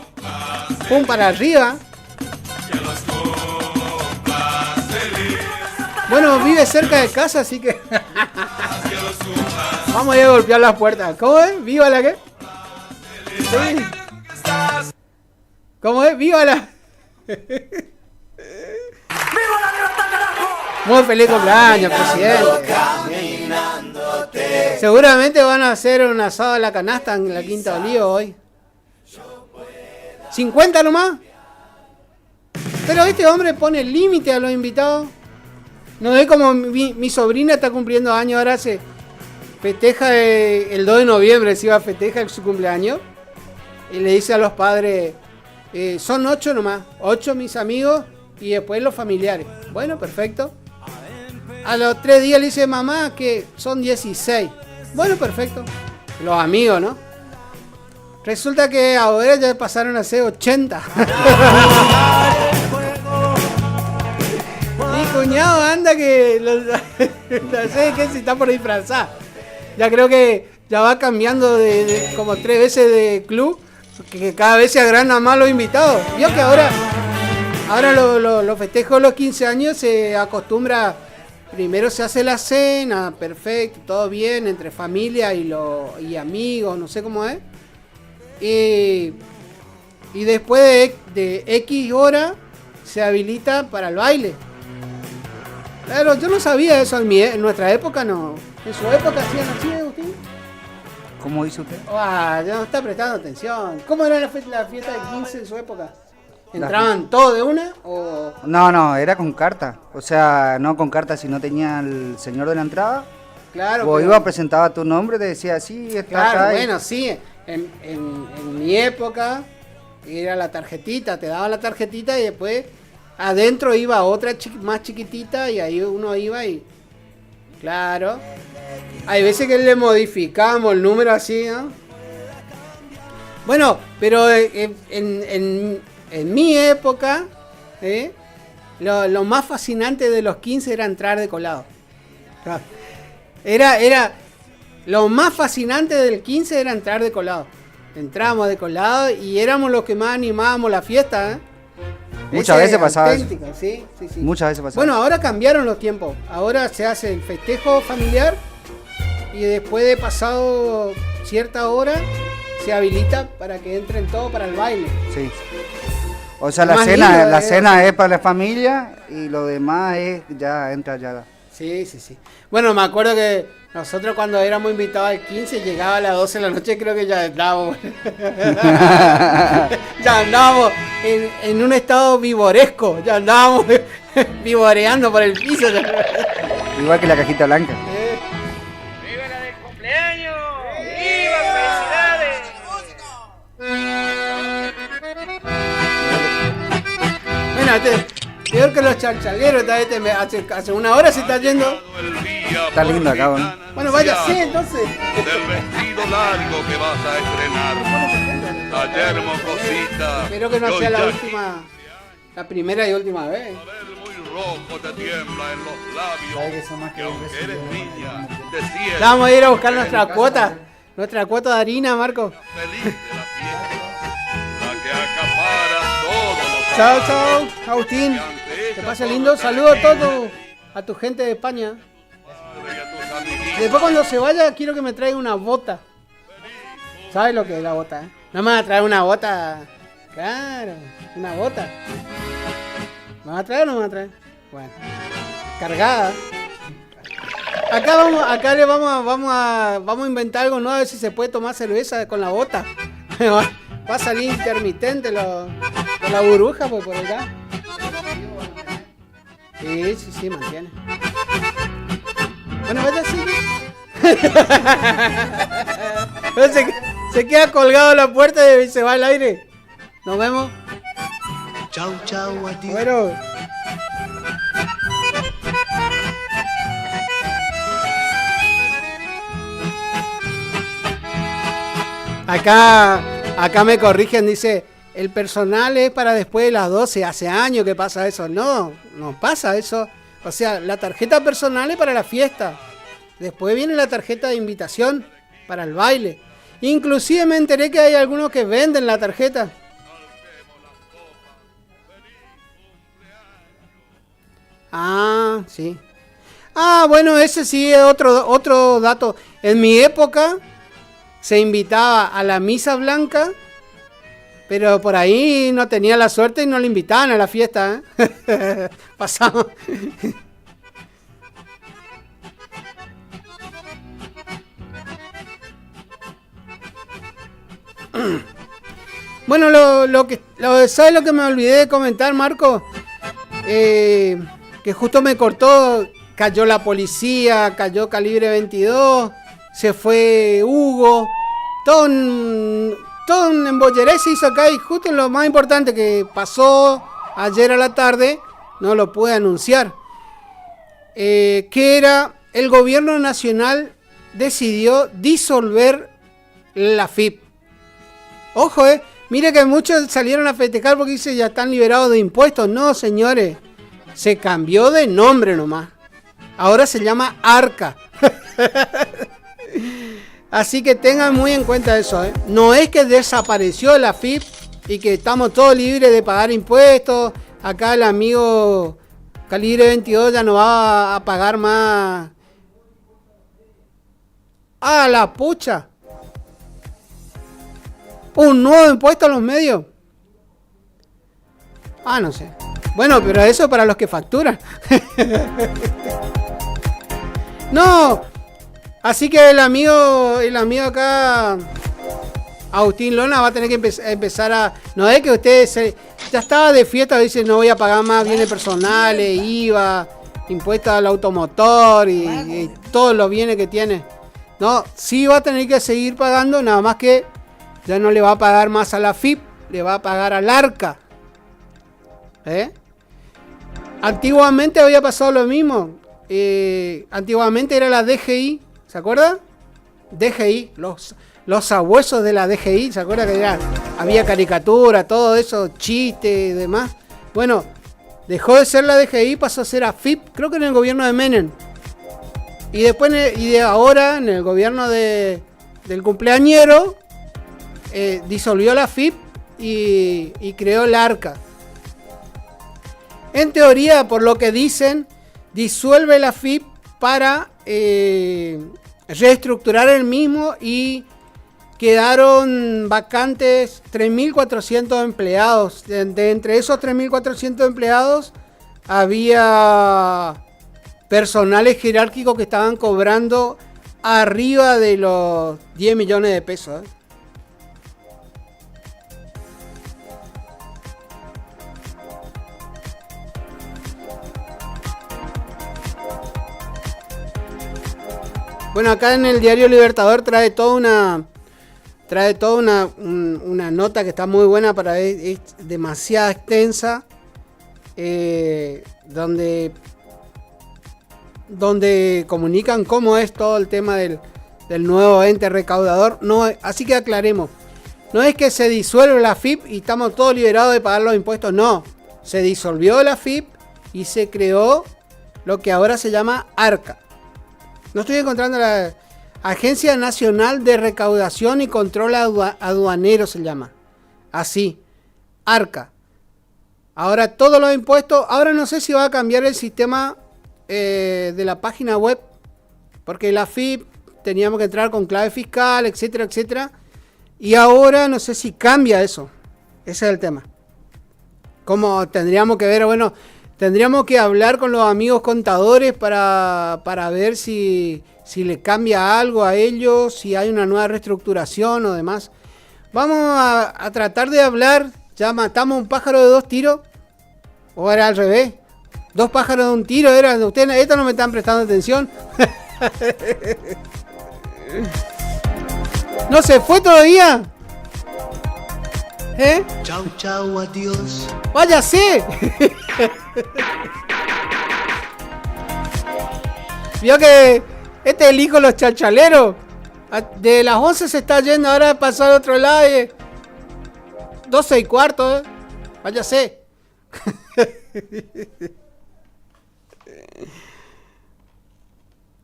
[SPEAKER 3] pum para arriba. Bueno, vive cerca de casa, así que vamos a ir a golpear las puertas. ¿Cómo es? ¿Viva la qué? Sí. ¿Cómo es? ¡Viva la! Muy feliz cumpleaños, presidente. Seguramente van a hacer un asado a la canasta en la Quinta Olivo hoy. 50 nomás. Pero este hombre pone límite a los invitados. No es como mi sobrina está cumpliendo años, ahora se festeja el 2 de noviembre, se iba a festejar su cumpleaños. Y le dice a los padres, son 8 nomás, 8 mis amigos y después los familiares. Bueno, perfecto. A los 3 días le dice, mamá, que son 16. Bueno, perfecto. Los amigos, ¿no? Resulta que ahora ya pasaron a ser 80. Mi cuñado anda que no sé qué se está por disfrazar. Ya creo que ya va cambiando de como 3 veces de club, que cada vez se agrandan más los invitados. Vio que ahora los festejos, los 15 años se acostumbra, primero se hace la cena, perfecto, todo bien, entre familia y amigos, no sé cómo es. Y después de X hora se habilita para el baile. Claro, yo no sabía eso en nuestra época, no. En su época hacían así, Agustín.
[SPEAKER 9] ¿Cómo dice usted?
[SPEAKER 3] Ya no está prestando atención. ¿Cómo era la fiesta de 15 en su época? ¿Entraban todos de una? O...
[SPEAKER 9] No, era con carta. O sea, no con carta, si no tenía el señor de la entrada.
[SPEAKER 3] Claro.
[SPEAKER 9] O iba, presentaba tu nombre, te decía, sí, está
[SPEAKER 3] claro,
[SPEAKER 9] acá.
[SPEAKER 3] Bueno, sí. En mi época era la tarjetita, te daban la tarjetita y después adentro iba otra más chiquitita y ahí uno iba y... Claro. Hay veces que le modificamos el número así, ¿no? Bueno, pero en mi época, lo más fascinante de los 15 era entrar de colado. Era lo más fascinante del 15 era entrar de colado. Entrábamos de colado y éramos los que más animábamos la fiesta,
[SPEAKER 9] Muchas veces pasaba eso.
[SPEAKER 3] Sí.
[SPEAKER 9] Muchas veces pasaba.
[SPEAKER 3] Bueno, ahora cambiaron los tiempos. Ahora se hace el festejo familiar y después de pasado cierta hora se habilita para que entren todos para el baile.
[SPEAKER 9] Sí. O sea, la cena es para la familia y lo demás es ya entra ya.
[SPEAKER 3] Sí. Bueno, me acuerdo que nosotros cuando éramos invitados al 15 llegaba a las 12 de la noche, creo que ya andábamos. Ya andábamos en un estado vivoresco, ya andábamos vivoreando por el piso.
[SPEAKER 9] Igual que la cajita blanca.
[SPEAKER 17] ¡Viva la del cumpleaños! ¡Viva! ¡Felicidades!
[SPEAKER 3] Bueno, peor que los charchalgueros, hace una hora se está yendo.
[SPEAKER 9] Está lindo acá, ¿no?
[SPEAKER 3] Bueno, váyase entonces.
[SPEAKER 1] Del vestido largo que vas a estrenar. Ayer, mocosita.
[SPEAKER 3] Espero que no sea la primera y última vez.
[SPEAKER 1] Muy rojo te tiembla en los labios. Que aunque eres niña, te sientes.
[SPEAKER 3] Vamos a ir a buscar nuestra cuota de harina, Marco.
[SPEAKER 1] Feliz de la fiesta. La que acapara todos los.
[SPEAKER 3] Chao, Agustín. Que pase lindo. Saludos a tu gente de España. Después cuando se vaya quiero que me traiga una bota. ¿Sabes lo que es la bota? No me va a traer una bota. Claro, una bota. ¿Me va a traer o no me va a traer? Bueno. Cargada. Acá le vamos a inventar algo nuevo, a ver si se puede tomar cerveza con la bota. Va a salir intermitente con la burbuja por acá. Sí, mantiene. Bueno, vete así. Se queda colgado en la puerta y se va al aire. Nos vemos.
[SPEAKER 5] Chau, chau, a ti.
[SPEAKER 3] Bueno. Acá me corrigen, dice, el personal es para después de las 12, hace años que pasa eso. No pasa eso. O sea, la tarjeta personal es para la fiesta. Después viene la tarjeta de invitación para el baile. Inclusive me enteré que hay algunos que venden la tarjeta. Ah, sí. Ah, bueno, ese sí es otro dato. En mi época se invitaba a la misa blanca, pero por ahí no tenía la suerte y no le invitaban a la fiesta, ¿eh? Pasamos. Bueno, ¿sabes lo que me olvidé de comentar, Marco? Que justo me cortó, cayó la policía, cayó Calibre 22, se fue Hugo, todo un embolleré se hizo acá y justo lo más importante que pasó ayer a la tarde, no lo pude anunciar, que era el gobierno nacional decidió disolver la FIP. Ojo, mire que muchos salieron a festejar porque dice ya están liberados de impuestos. No, señores, se cambió de nombre nomás. Ahora se llama ARCA. Así que tengan muy en cuenta eso, ¿eh? No es que desapareció la FIP y que estamos todos libres de pagar impuestos. Acá el amigo Calibre 22 ya no va a pagar más. ¡Ah, la pucha! ¿Un nuevo impuesto a los medios? Ah, no sé. Bueno, pero eso es para los que facturan. No. Así que el amigo acá, Agustín Lona, va a tener que empezar a... No es que usted ya estaba de fiesta, dice no voy a pagar más bienes personales, IVA, impuestos al automotor y todos los bienes que tiene. No, sí va a tener que seguir pagando, nada más que ya no le va a pagar más a la FIP, le va a pagar al ARCA. Antiguamente había pasado lo mismo. Antiguamente era la DGI, ¿se acuerda? DGI, los sabuesos de la DGI, ¿se acuerda que había caricatura, todo eso, chistes y demás? Bueno, dejó de ser la DGI, pasó a ser AFIP, creo que en el gobierno de Menem. Y después, de ahora, en el gobierno del cumpleañero, disolvió la FIP y creó el ARCA. En teoría, por lo que dicen, disuelve la FIP para reestructurar el mismo y quedaron vacantes 3.400 empleados. De entre esos 3.400 empleados había personales jerárquicos que estaban cobrando arriba de los 10 millones de pesos. Bueno, acá en el diario Libertador trae toda una nota que está muy buena para ver, es demasiado extensa, donde comunican cómo es todo el tema del nuevo ente recaudador. No, así que aclaremos, no es que se disuelve la FIP y estamos todos liberados de pagar los impuestos, no, se disolvió la FIP y se creó lo que ahora se llama ARCA. No estoy encontrando la Agencia Nacional de Recaudación y Control Aduanero, se llama. Así, ARCA. Ahora todos los impuestos, ahora no sé si va a cambiar el sistema de la página web, porque la FIP teníamos que entrar con clave fiscal, etcétera, etcétera. Y ahora no sé si cambia eso. Ese es el tema. Como tendríamos que ver, bueno, Tendríamos que hablar con los amigos contadores para ver si le cambia algo a ellos, si hay una nueva reestructuración o demás. Vamos a tratar de hablar. Ya matamos un pájaro de 2 tiros. ¿O era al revés? 2 pájaros de un tiro. Ustedes, esto no me están prestando atención. ¿No se fue todavía? ¿Eh?
[SPEAKER 5] Chau, chau, adiós.
[SPEAKER 3] ¡Váyase! Vio que este es el hijo de los chachaleros. De las 11 se está yendo, ahora pasó al otro lado. 12:15, váyase.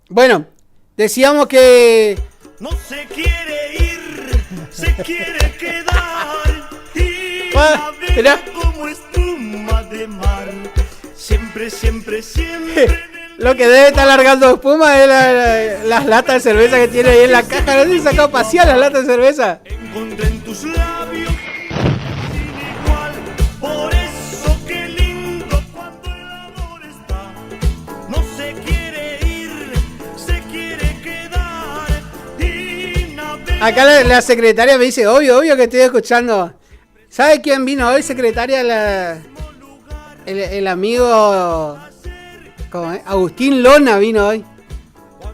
[SPEAKER 3] Bueno, decíamos que
[SPEAKER 17] no se quiere ir, se quiere quedar. Y navega como espuma de mar. Siempre, siempre, siempre.
[SPEAKER 3] Lo que debe estar largando espuma es las latas de cerveza que tiene ahí en la caja. No sé si sacado a pasear las latas de cerveza.
[SPEAKER 17] Encontré en tus labios sin igual. Por eso qué lindo cuando el amor está. No se quiere ir, se quiere quedar. Y navega.
[SPEAKER 3] Acá la secretaria me dice, obvio que estoy escuchando. ¿Sabe quién vino hoy, secretaria? El amigo... ¿Cómo es? Agustín Lona vino hoy.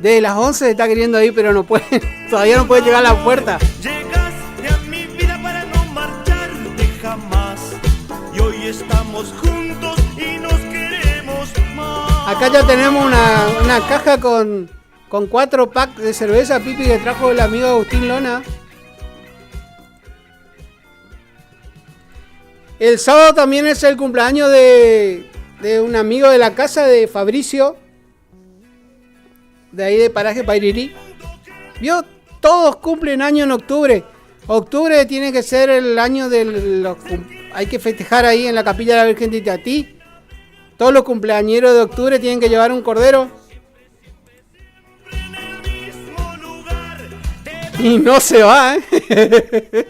[SPEAKER 3] Desde las 11 se está queriendo ir, pero no puede. Todavía no puede llegar a la puerta.
[SPEAKER 17] Llegaste a mi vida para no marcharte jamás. Y hoy estamos juntos y nos queremos más.
[SPEAKER 3] Acá ya tenemos una caja con 4 packs de cerveza Pipi que trajo el amigo Agustín Lona. El sábado también es el cumpleaños de un amigo de la casa, de Fabricio, de ahí de Paraje Pairirí. ¿Vio? Todos cumplen año en octubre. Octubre tiene que ser el año hay que festejar ahí en la capilla de la Virgen de Itatí. Todos los cumpleañeros de octubre tienen que llevar un cordero. Y no se va, ¿eh?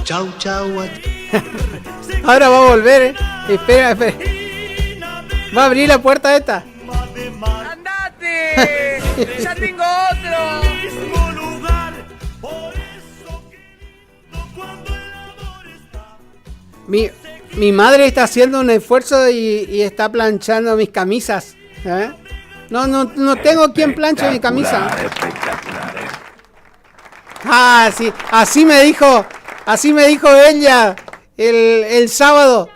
[SPEAKER 5] Chau, chau.
[SPEAKER 3] Ahora va a volver, ¿eh? Espera. Va a abrir la puerta esta.
[SPEAKER 17] ¡Andate! ¡Ya tengo otro!
[SPEAKER 3] Mi madre está haciendo un esfuerzo y está planchando mis camisas. ¿Eh? No tengo quien planche mi camisa.
[SPEAKER 5] Espectacular.
[SPEAKER 3] Ah, sí. Así me dijo ella el sábado.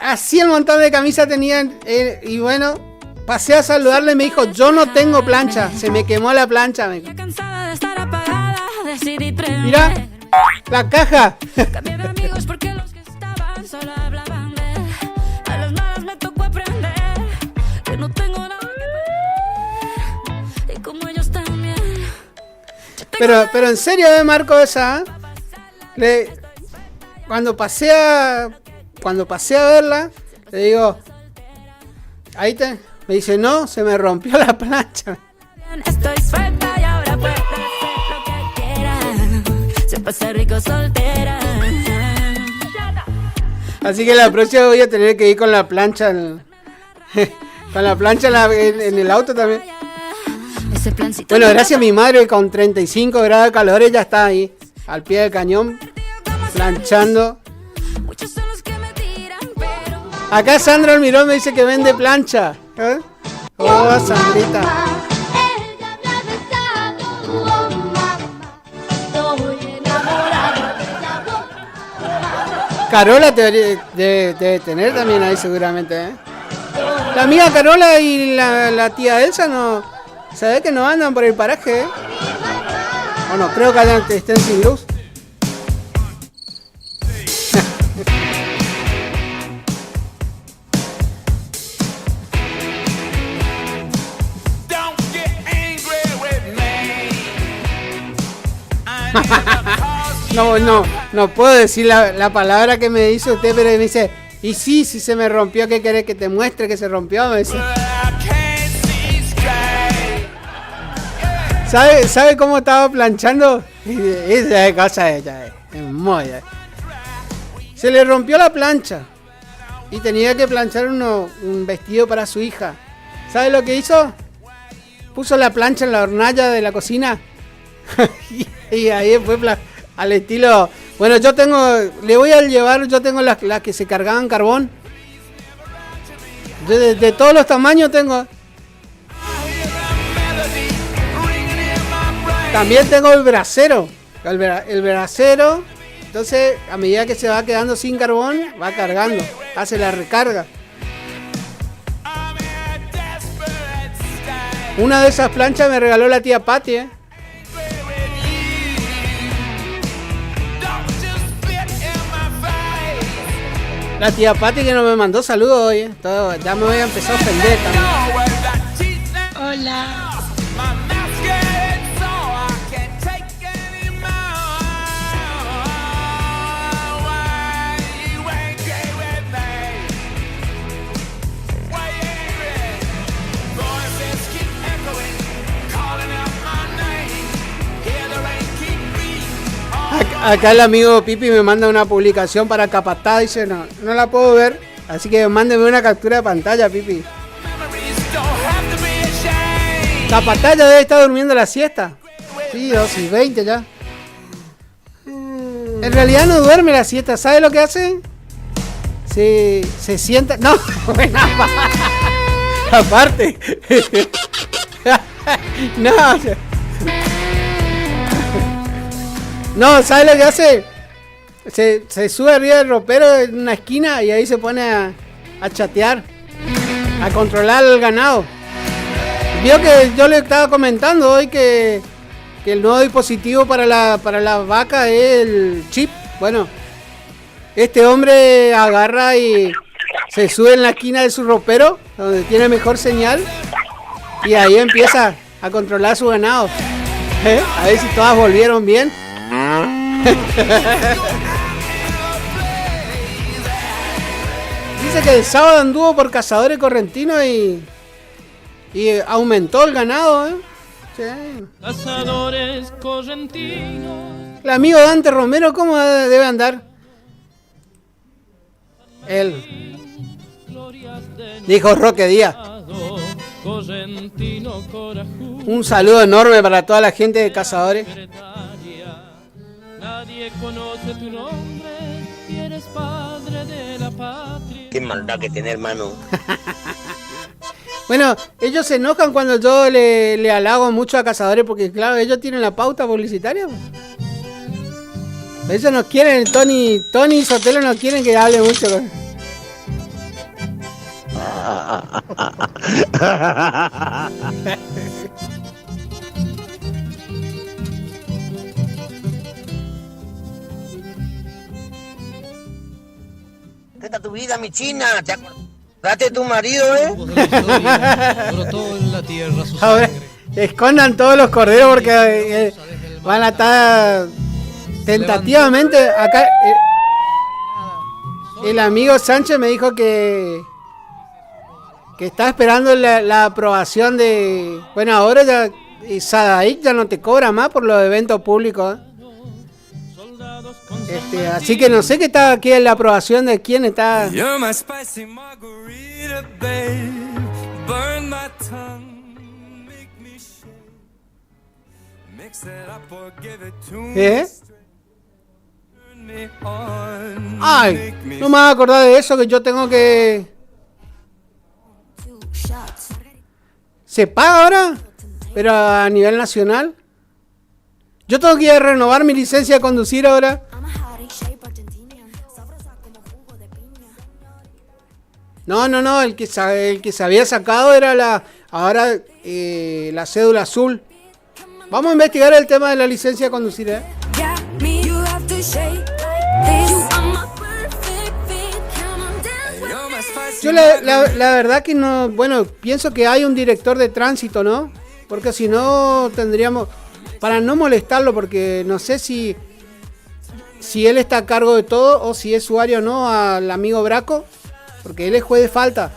[SPEAKER 3] Así el montón de camisas tenían. Y bueno, pasé a saludarle y me dijo, yo no tengo plancha. Se me quemó la plancha. Mira, la caja. Pero en serio, Marco, esa. Cuando pasé a verla, le digo, me dice, no, se me rompió la plancha.
[SPEAKER 20] Estoy suelta y ahora puedo hacer lo que quiera. Se pasa rico soltera.
[SPEAKER 3] Así que la próxima voy a tener que ir con la plancha en el auto también. Bueno, gracias a mi madre, con 35 grados de calor ella está ahí, al pie del cañón, planchando. Acá Sandra Almirón me dice que vende plancha. ¿Eh? Oh, Sandrita. Carola debe tener también ahí seguramente, ¿eh? La amiga Carola y la tía Elsa no... Se ve que no andan por el paraje, ¿eh? O no, creo que estén sin luz. No puedo decir la palabra que me dice usted, pero me dice, y sí, si se me rompió, ¿qué querés que te muestre que se rompió? Me dice. ¿Sabe cómo estaba planchando? Esa cosa es muy. Se le rompió la plancha y tenía que planchar un vestido para su hija. ¿Sabe lo que hizo? Puso la plancha en la hornalla de la cocina y ahí fue al estilo. Bueno, yo tengo las que se cargaban carbón. De todos los tamaños tengo. También tengo el brasero. El brasero. Entonces, a medida que se va quedando sin carbón, va cargando. Hace la recarga. Una de esas planchas me regaló la tía Patti, La tía Patti que no me mandó saludos hoy, ya me voy a empezar a ofender también.
[SPEAKER 20] Hola.
[SPEAKER 3] Acá el amigo Pipi me manda una publicación para Capataz, dice no la puedo ver, así que mándeme una captura de pantalla, Pipi. Capataz ya debe estar durmiendo la siesta. Sí, 2:20 ya. En realidad no duerme la siesta, ¿sabe lo que hace? Se sienta... No, bueno, aparte. No, ¿sabes lo que hace? Se sube arriba del ropero en una esquina y ahí se pone a chatear, a controlar el ganado. Vio que yo le estaba comentando hoy que el nuevo dispositivo para la vaca es el chip. Bueno, este hombre agarra y se sube en la esquina de su ropero, donde tiene mejor señal, y ahí empieza a controlar su ganado. A ver si todas volvieron bien. Dice que el sábado anduvo por Cazadores Correntinos y aumentó el ganado, Sí.
[SPEAKER 17] Cazadores Correntinos.
[SPEAKER 3] El amigo Dante Romero, ¿cómo debe andar? Él dijo Roque Díaz. Un saludo enorme para toda la gente de Cazadores.
[SPEAKER 17] Nadie conoce tu nombre y eres padre de la patria.
[SPEAKER 6] Qué maldad que tiene, hermano.
[SPEAKER 3] Bueno, ellos se enojan cuando yo le halago mucho a Cazadores porque, claro, ellos tienen la pauta publicitaria. Ellos no quieren, Tony y Sotelo no quieren que hable mucho.
[SPEAKER 6] Esta tu vida, mi china. ¿Te acordaste de tu marido,
[SPEAKER 3] Ahora, escondan todos los corderos porque van a estar tentativamente acá. El amigo Sánchez me dijo que está esperando la aprobación de... Bueno, ahora ya Sadaic ya no te cobra más por los eventos públicos. Así que no sé qué está aquí en la aprobación de quién está. Ay, no me voy a acordar de eso, que yo tengo que... ¿Se paga ahora? Pero a nivel nacional. Yo tengo que ir a renovar mi licencia de conducir ahora. No, el que se había sacado era la cédula azul. Vamos a investigar el tema de la licencia de conducir, Yo la verdad que no, bueno, pienso que hay un director de tránsito, ¿no? Porque si no tendríamos, para no molestarlo, porque no sé si él está a cargo de todo o si es su área o no al amigo Braco, porque él es juez de falta.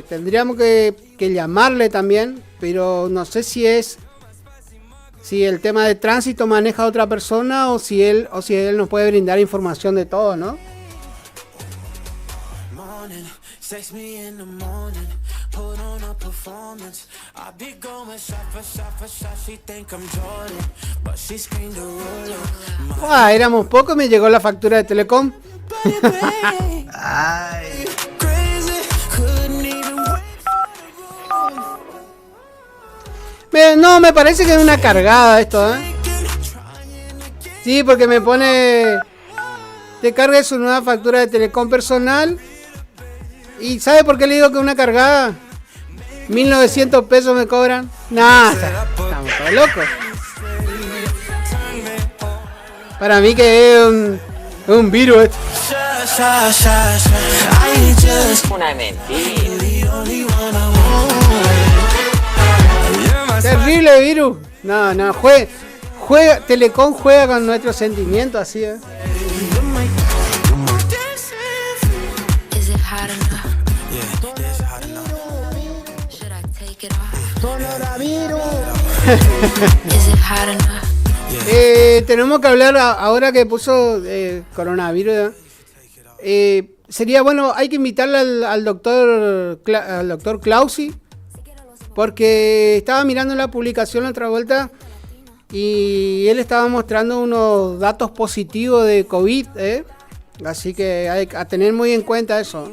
[SPEAKER 3] Tendríamos que llamarle también, pero no sé si el tema de tránsito maneja a otra persona o si él nos puede brindar información de todo, ¿no? Éramos pocos, me llegó la factura de Telecom. Ay. No, me parece que es una cargada esto, ¿eh? Sí, porque me pone... Te cargue su nueva factura de Telecom personal. ¿Y sabe por qué le digo que es una cargada? 1.900 pesos me cobran. Nah, estamos todos locos. Para mí que es un virus esto.
[SPEAKER 12] Una mentira.
[SPEAKER 3] Terrible virus. No, juega, Telecom juega con nuestros sentimientos así, ¿eh? Tenemos que hablar ahora que puso coronavirus. Sería bueno, hay que invitarle al doctor Clausi, porque estaba mirando la publicación la otra vuelta y él estaba mostrando unos datos positivos de COVID, así que hay que tener muy en cuenta eso.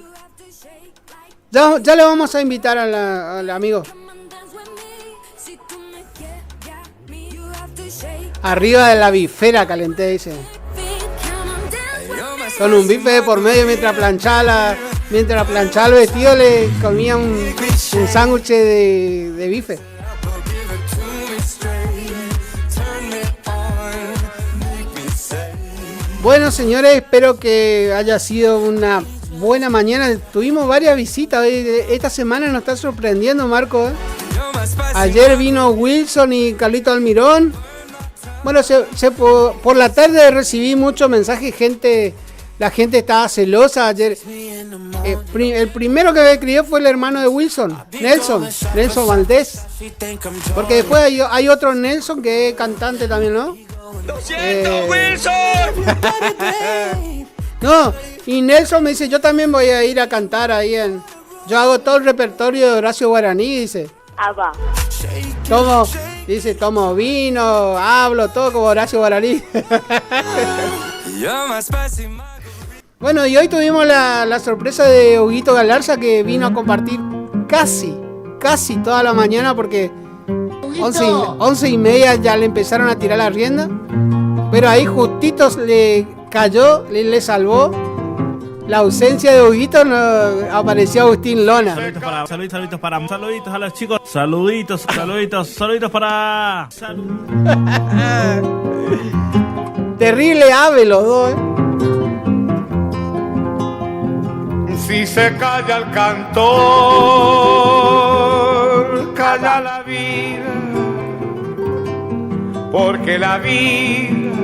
[SPEAKER 3] Ya le vamos a invitar al amigo. Arriba de la bifera calenté, dice. Con un bife de por medio mientras planchaba el vestido, le comía un sándwich de bife. Bueno, señores, espero que haya sido una buena mañana. Tuvimos varias visitas. Esta semana nos está sorprendiendo, Marco, ¿eh? Ayer vino Wilson y Carlito Almirón. Bueno, por la tarde recibí muchos mensajes, la gente estaba celosa ayer. El primero que me escribió fue el hermano de Wilson, Nelson Valdés. Porque después hay otro Nelson que es cantante también, ¿no?
[SPEAKER 2] ¡Lo siento, Wilson!
[SPEAKER 3] No, y Nelson me dice, yo también voy a ir a cantar ahí yo hago todo el repertorio de Horacio Guaraní, dice.
[SPEAKER 12] Va.
[SPEAKER 3] Tomo vino, hablo todo como Horacio Guaraní. Bueno, y hoy tuvimos la sorpresa de Huguito Galarza, que vino a compartir casi toda la mañana, porque 11:30 ya le empezaron a tirar la rienda, pero ahí justitos le cayó, le salvó la ausencia de Huguito. Apareció Agustín Lona.
[SPEAKER 17] Saluditos a los chicos. Saluditos para...
[SPEAKER 3] Terrible ave los dos, ¿eh?
[SPEAKER 1] Si se calla el cantor, calla la vida, porque la vida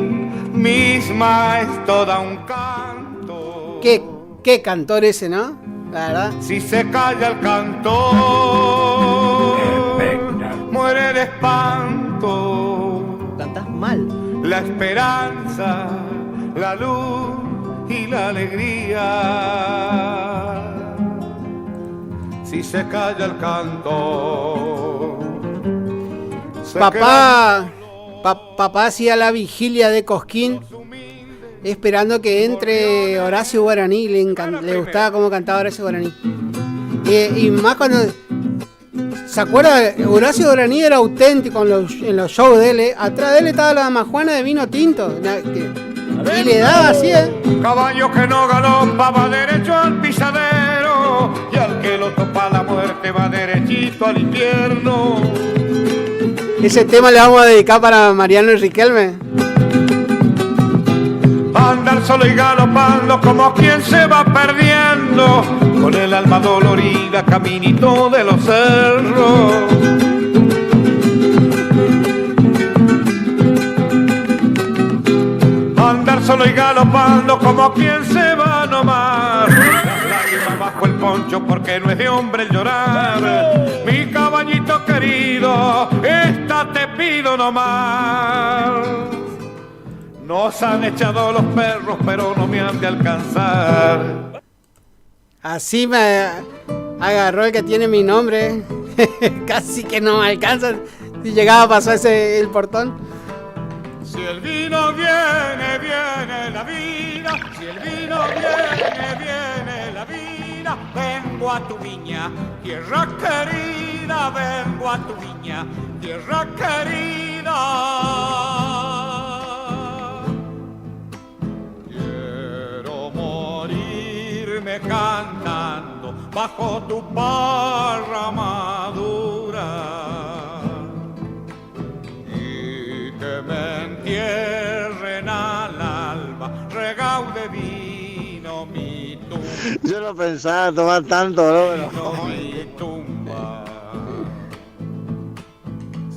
[SPEAKER 1] misma es toda un canto.
[SPEAKER 3] ¿Qué cantor ese, no? La verdad.
[SPEAKER 1] Si se calla el cantor, muere el espanto.
[SPEAKER 3] Cantás mal.
[SPEAKER 1] La esperanza, la luz y la alegría. Si se calla el canto,
[SPEAKER 3] papá hacía la vigilia de Cosquín esperando que entre Horacio Guaraní. Le gustaba cómo cantaba Horacio Guaraní, y más cuando se acuerda, Horacio Guaraní era auténtico en los shows de él, atrás de él estaba la damajuana de vino tinto y le daba así,
[SPEAKER 1] Caballo que no galoppa va derecho al pisadero, y al que lo topa la muerte va derechito al infierno.
[SPEAKER 3] Ese tema le vamos a dedicar para Mariano y Riquelme.
[SPEAKER 1] Andar solo y galopando como quien se va perdiendo, con el alma dolorida caminito de los cerros. Andar solo y galopando como quien se va nomás, las lágrimas bajo el poncho porque no es de hombre el llorar. Mi caballito querido, esta te pido nomás. Nos han echado los perros, pero no me han de alcanzar.
[SPEAKER 3] Así me agarró el que tiene mi nombre. Casi que no me alcanza. Si llegaba a pasarse el portón.
[SPEAKER 1] Si el vino viene, viene la vida. Si el vino viene, viene la vida. Vengo a tu viña, tierra querida. Vengo a tu viña, tierra querida. Quiero morirme cantando bajo tu parra madura. Que me entierren al alba, regao de vino mi tumba.
[SPEAKER 13] Yo no pensaba tomar tanto, ¿no?
[SPEAKER 1] Mi tumba.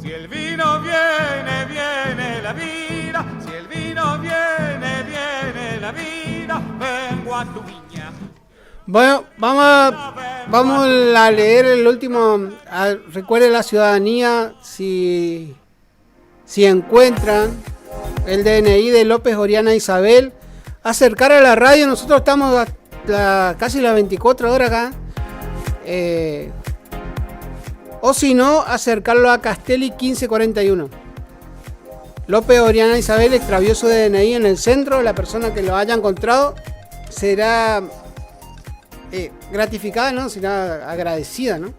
[SPEAKER 1] Si el vino viene, viene la vida. Si el vino viene, viene la vida. Vengo a tu viña.
[SPEAKER 3] Bueno, vamos a leer el último. Recuerde la ciudadanía si encuentran el DNI de López Oriana Isabel, acercar a la radio. Nosotros estamos casi las 24 horas acá. O si no, acercarlo a Castelli 1541. López Oriana Isabel extravió su DNI en el centro. La persona que lo haya encontrado será gratificada, ¿no? Será agradecida, ¿no?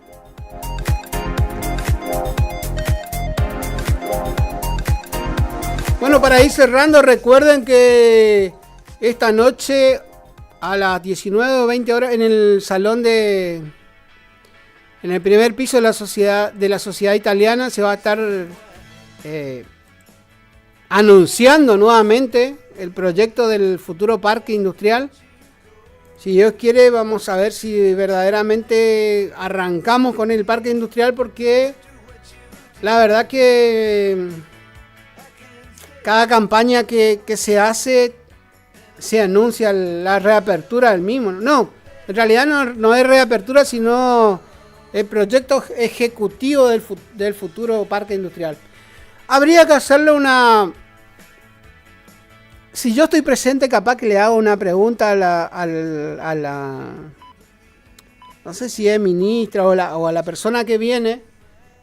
[SPEAKER 3] Bueno, para ir cerrando, recuerden que esta noche a las 19 o 20 horas en el salón en el primer piso de la sociedad italiana se va a estar anunciando nuevamente el proyecto del futuro parque industrial. Si Dios quiere, vamos a ver si verdaderamente arrancamos con el parque industrial, porque la verdad que cada campaña que se hace se anuncia la reapertura del mismo. No, en realidad no es reapertura, sino el proyecto ejecutivo del futuro parque industrial. Habría que hacerle una... Si yo estoy presente, capaz que le hago una pregunta a la no sé si es ministra o a la persona que viene.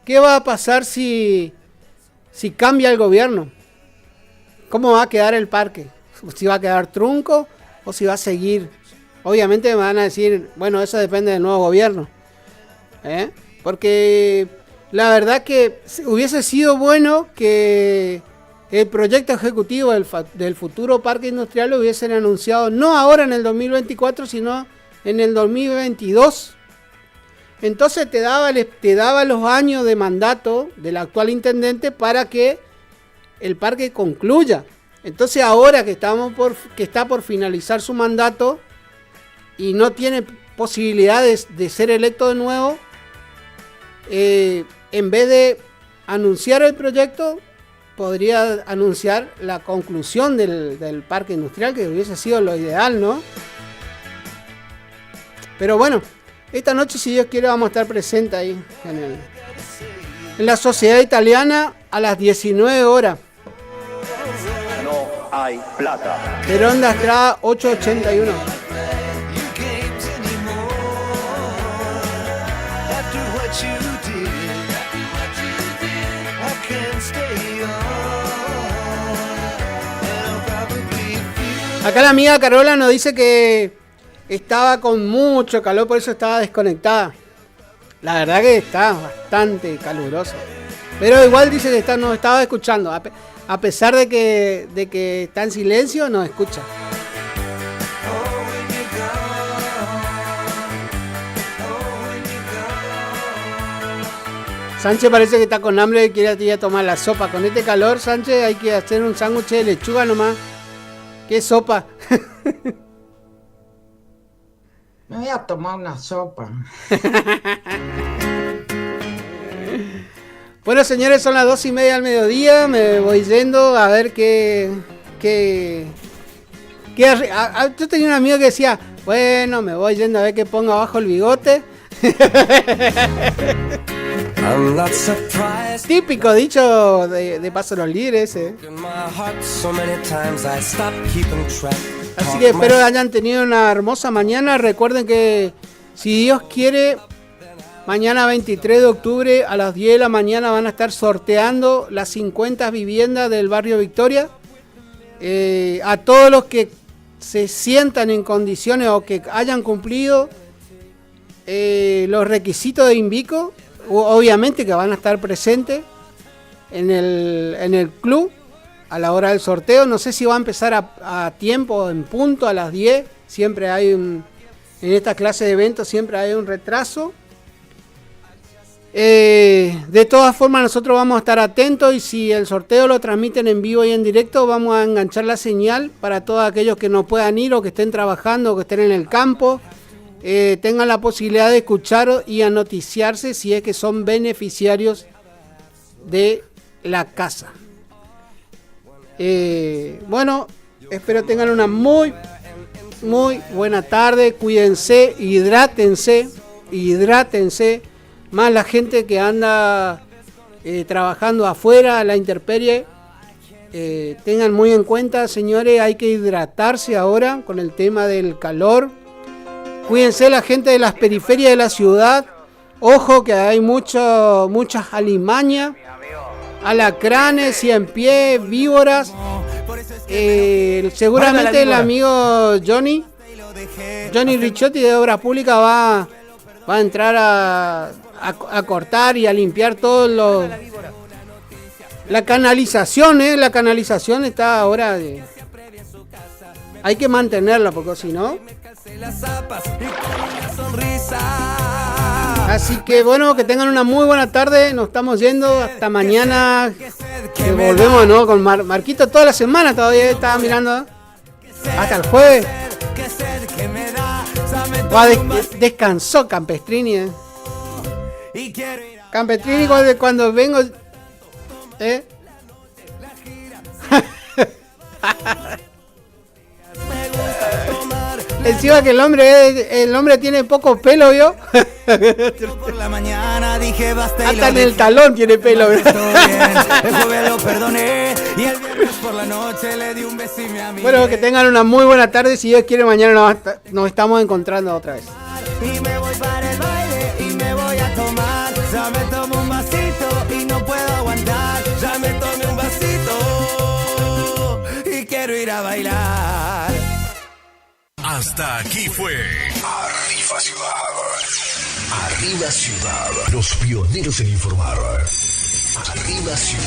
[SPEAKER 3] ¿Qué va a pasar si cambia el gobierno? ¿Cómo va a quedar el parque? ¿Si va a quedar trunco o si va a seguir? Obviamente me van a decir, bueno, eso depende del nuevo gobierno. Porque la verdad que hubiese sido bueno que el proyecto ejecutivo del futuro parque industrial lo hubiesen anunciado no ahora en el 2024, sino en el 2022. Entonces te daba los años de mandato del actual intendente para que el parque concluya. Entonces ahora que está por finalizar su mandato y no tiene posibilidades de ser electo de nuevo, en vez de anunciar el proyecto, podría anunciar la conclusión del parque industrial, que hubiese sido lo ideal, ¿no? Pero bueno, esta noche, si Dios quiere, vamos a estar presentes ahí en la sociedad italiana a las 19 horas.
[SPEAKER 21] No hay plata.
[SPEAKER 3] Perón de Estrada 881. Acá la amiga Carola nos dice que estaba con mucho calor, por eso estaba desconectada. La verdad que está bastante caluroso. Pero igual dice que nos estaba escuchando. A pesar de que está en silencio, nos escucha. Sánchez parece que está con hambre y quiere ir a tomar la sopa. Con este calor, Sánchez, hay que hacer un sándwich de lechuga nomás. ¿Qué sopa?
[SPEAKER 22] Me voy a tomar una sopa.
[SPEAKER 3] Bueno, señores, son las 2:30 del mediodía. Me voy yendo a ver qué yo tenía un amigo que decía, Bueno, me voy yendo a ver que ponga abajo el bigote. Típico dicho de Paso los Líderes. Así que espero que hayan tenido una hermosa mañana. Recuerden que si Dios quiere, mañana 23 de octubre a las 10 de la mañana van a estar sorteando las 50 viviendas del barrio Victoria. A todos los que se sientan en condiciones o que hayan cumplido los requisitos de Invico, obviamente que van a estar presentes en el club a la hora del sorteo. No sé si va a empezar a tiempo, en punto, a las 10. Siempre hay en esta clase de eventos siempre hay un retraso. De todas formas, nosotros vamos a estar atentos, y si el sorteo lo transmiten en vivo y en directo, vamos a enganchar la señal para todos aquellos que no puedan ir o que estén trabajando o que estén en el campo, tengan la posibilidad de escuchar y a noticiarse si es que son beneficiarios de la casa. Bueno, espero tengan una muy buena tarde. Cuídense, hidrátense. Más la gente que anda trabajando afuera a la intemperie, tengan muy en cuenta, señores, hay que hidratarse ahora con el tema del calor. Cuídense la gente de las periferias de la ciudad. Ojo que hay muchas alimañas, alacranes, ciempiés, víboras. Seguramente el amigo Johnny Ricciotti de Obras Públicas va a entrar a cortar y a limpiar todo la canalización, la canalización está ahora hay que mantenerla, porque si no. Así que bueno, que tengan una muy buena tarde. Nos estamos yendo hasta mañana, que volvemos, ¿no? Con Marquito toda la semana, todavía estaba mirando hasta el jueves. Descansó Campestrini, Campestrini cuando vengo, encima que el hombre tiene poco pelo, ¿vio?
[SPEAKER 5] Por la mañana dije basta,
[SPEAKER 3] hasta en el talón tiene pelo.
[SPEAKER 5] El jueves lo perdoné y el viernes por la noche le di un beso y me amigué.
[SPEAKER 3] Bueno, que tengan una muy buena tarde. Si Dios quiere, mañana nos estamos encontrando otra vez.
[SPEAKER 5] Y me voy para el baile y me voy a tomar. Ya me tomo un vasito y no puedo aguantar. Ya me tomé un vasito y quiero ir a bailar.
[SPEAKER 15] Hasta aquí fue Arriba Ciudad. Arriba Ciudad. Los pioneros en informar. Arriba Ciudad.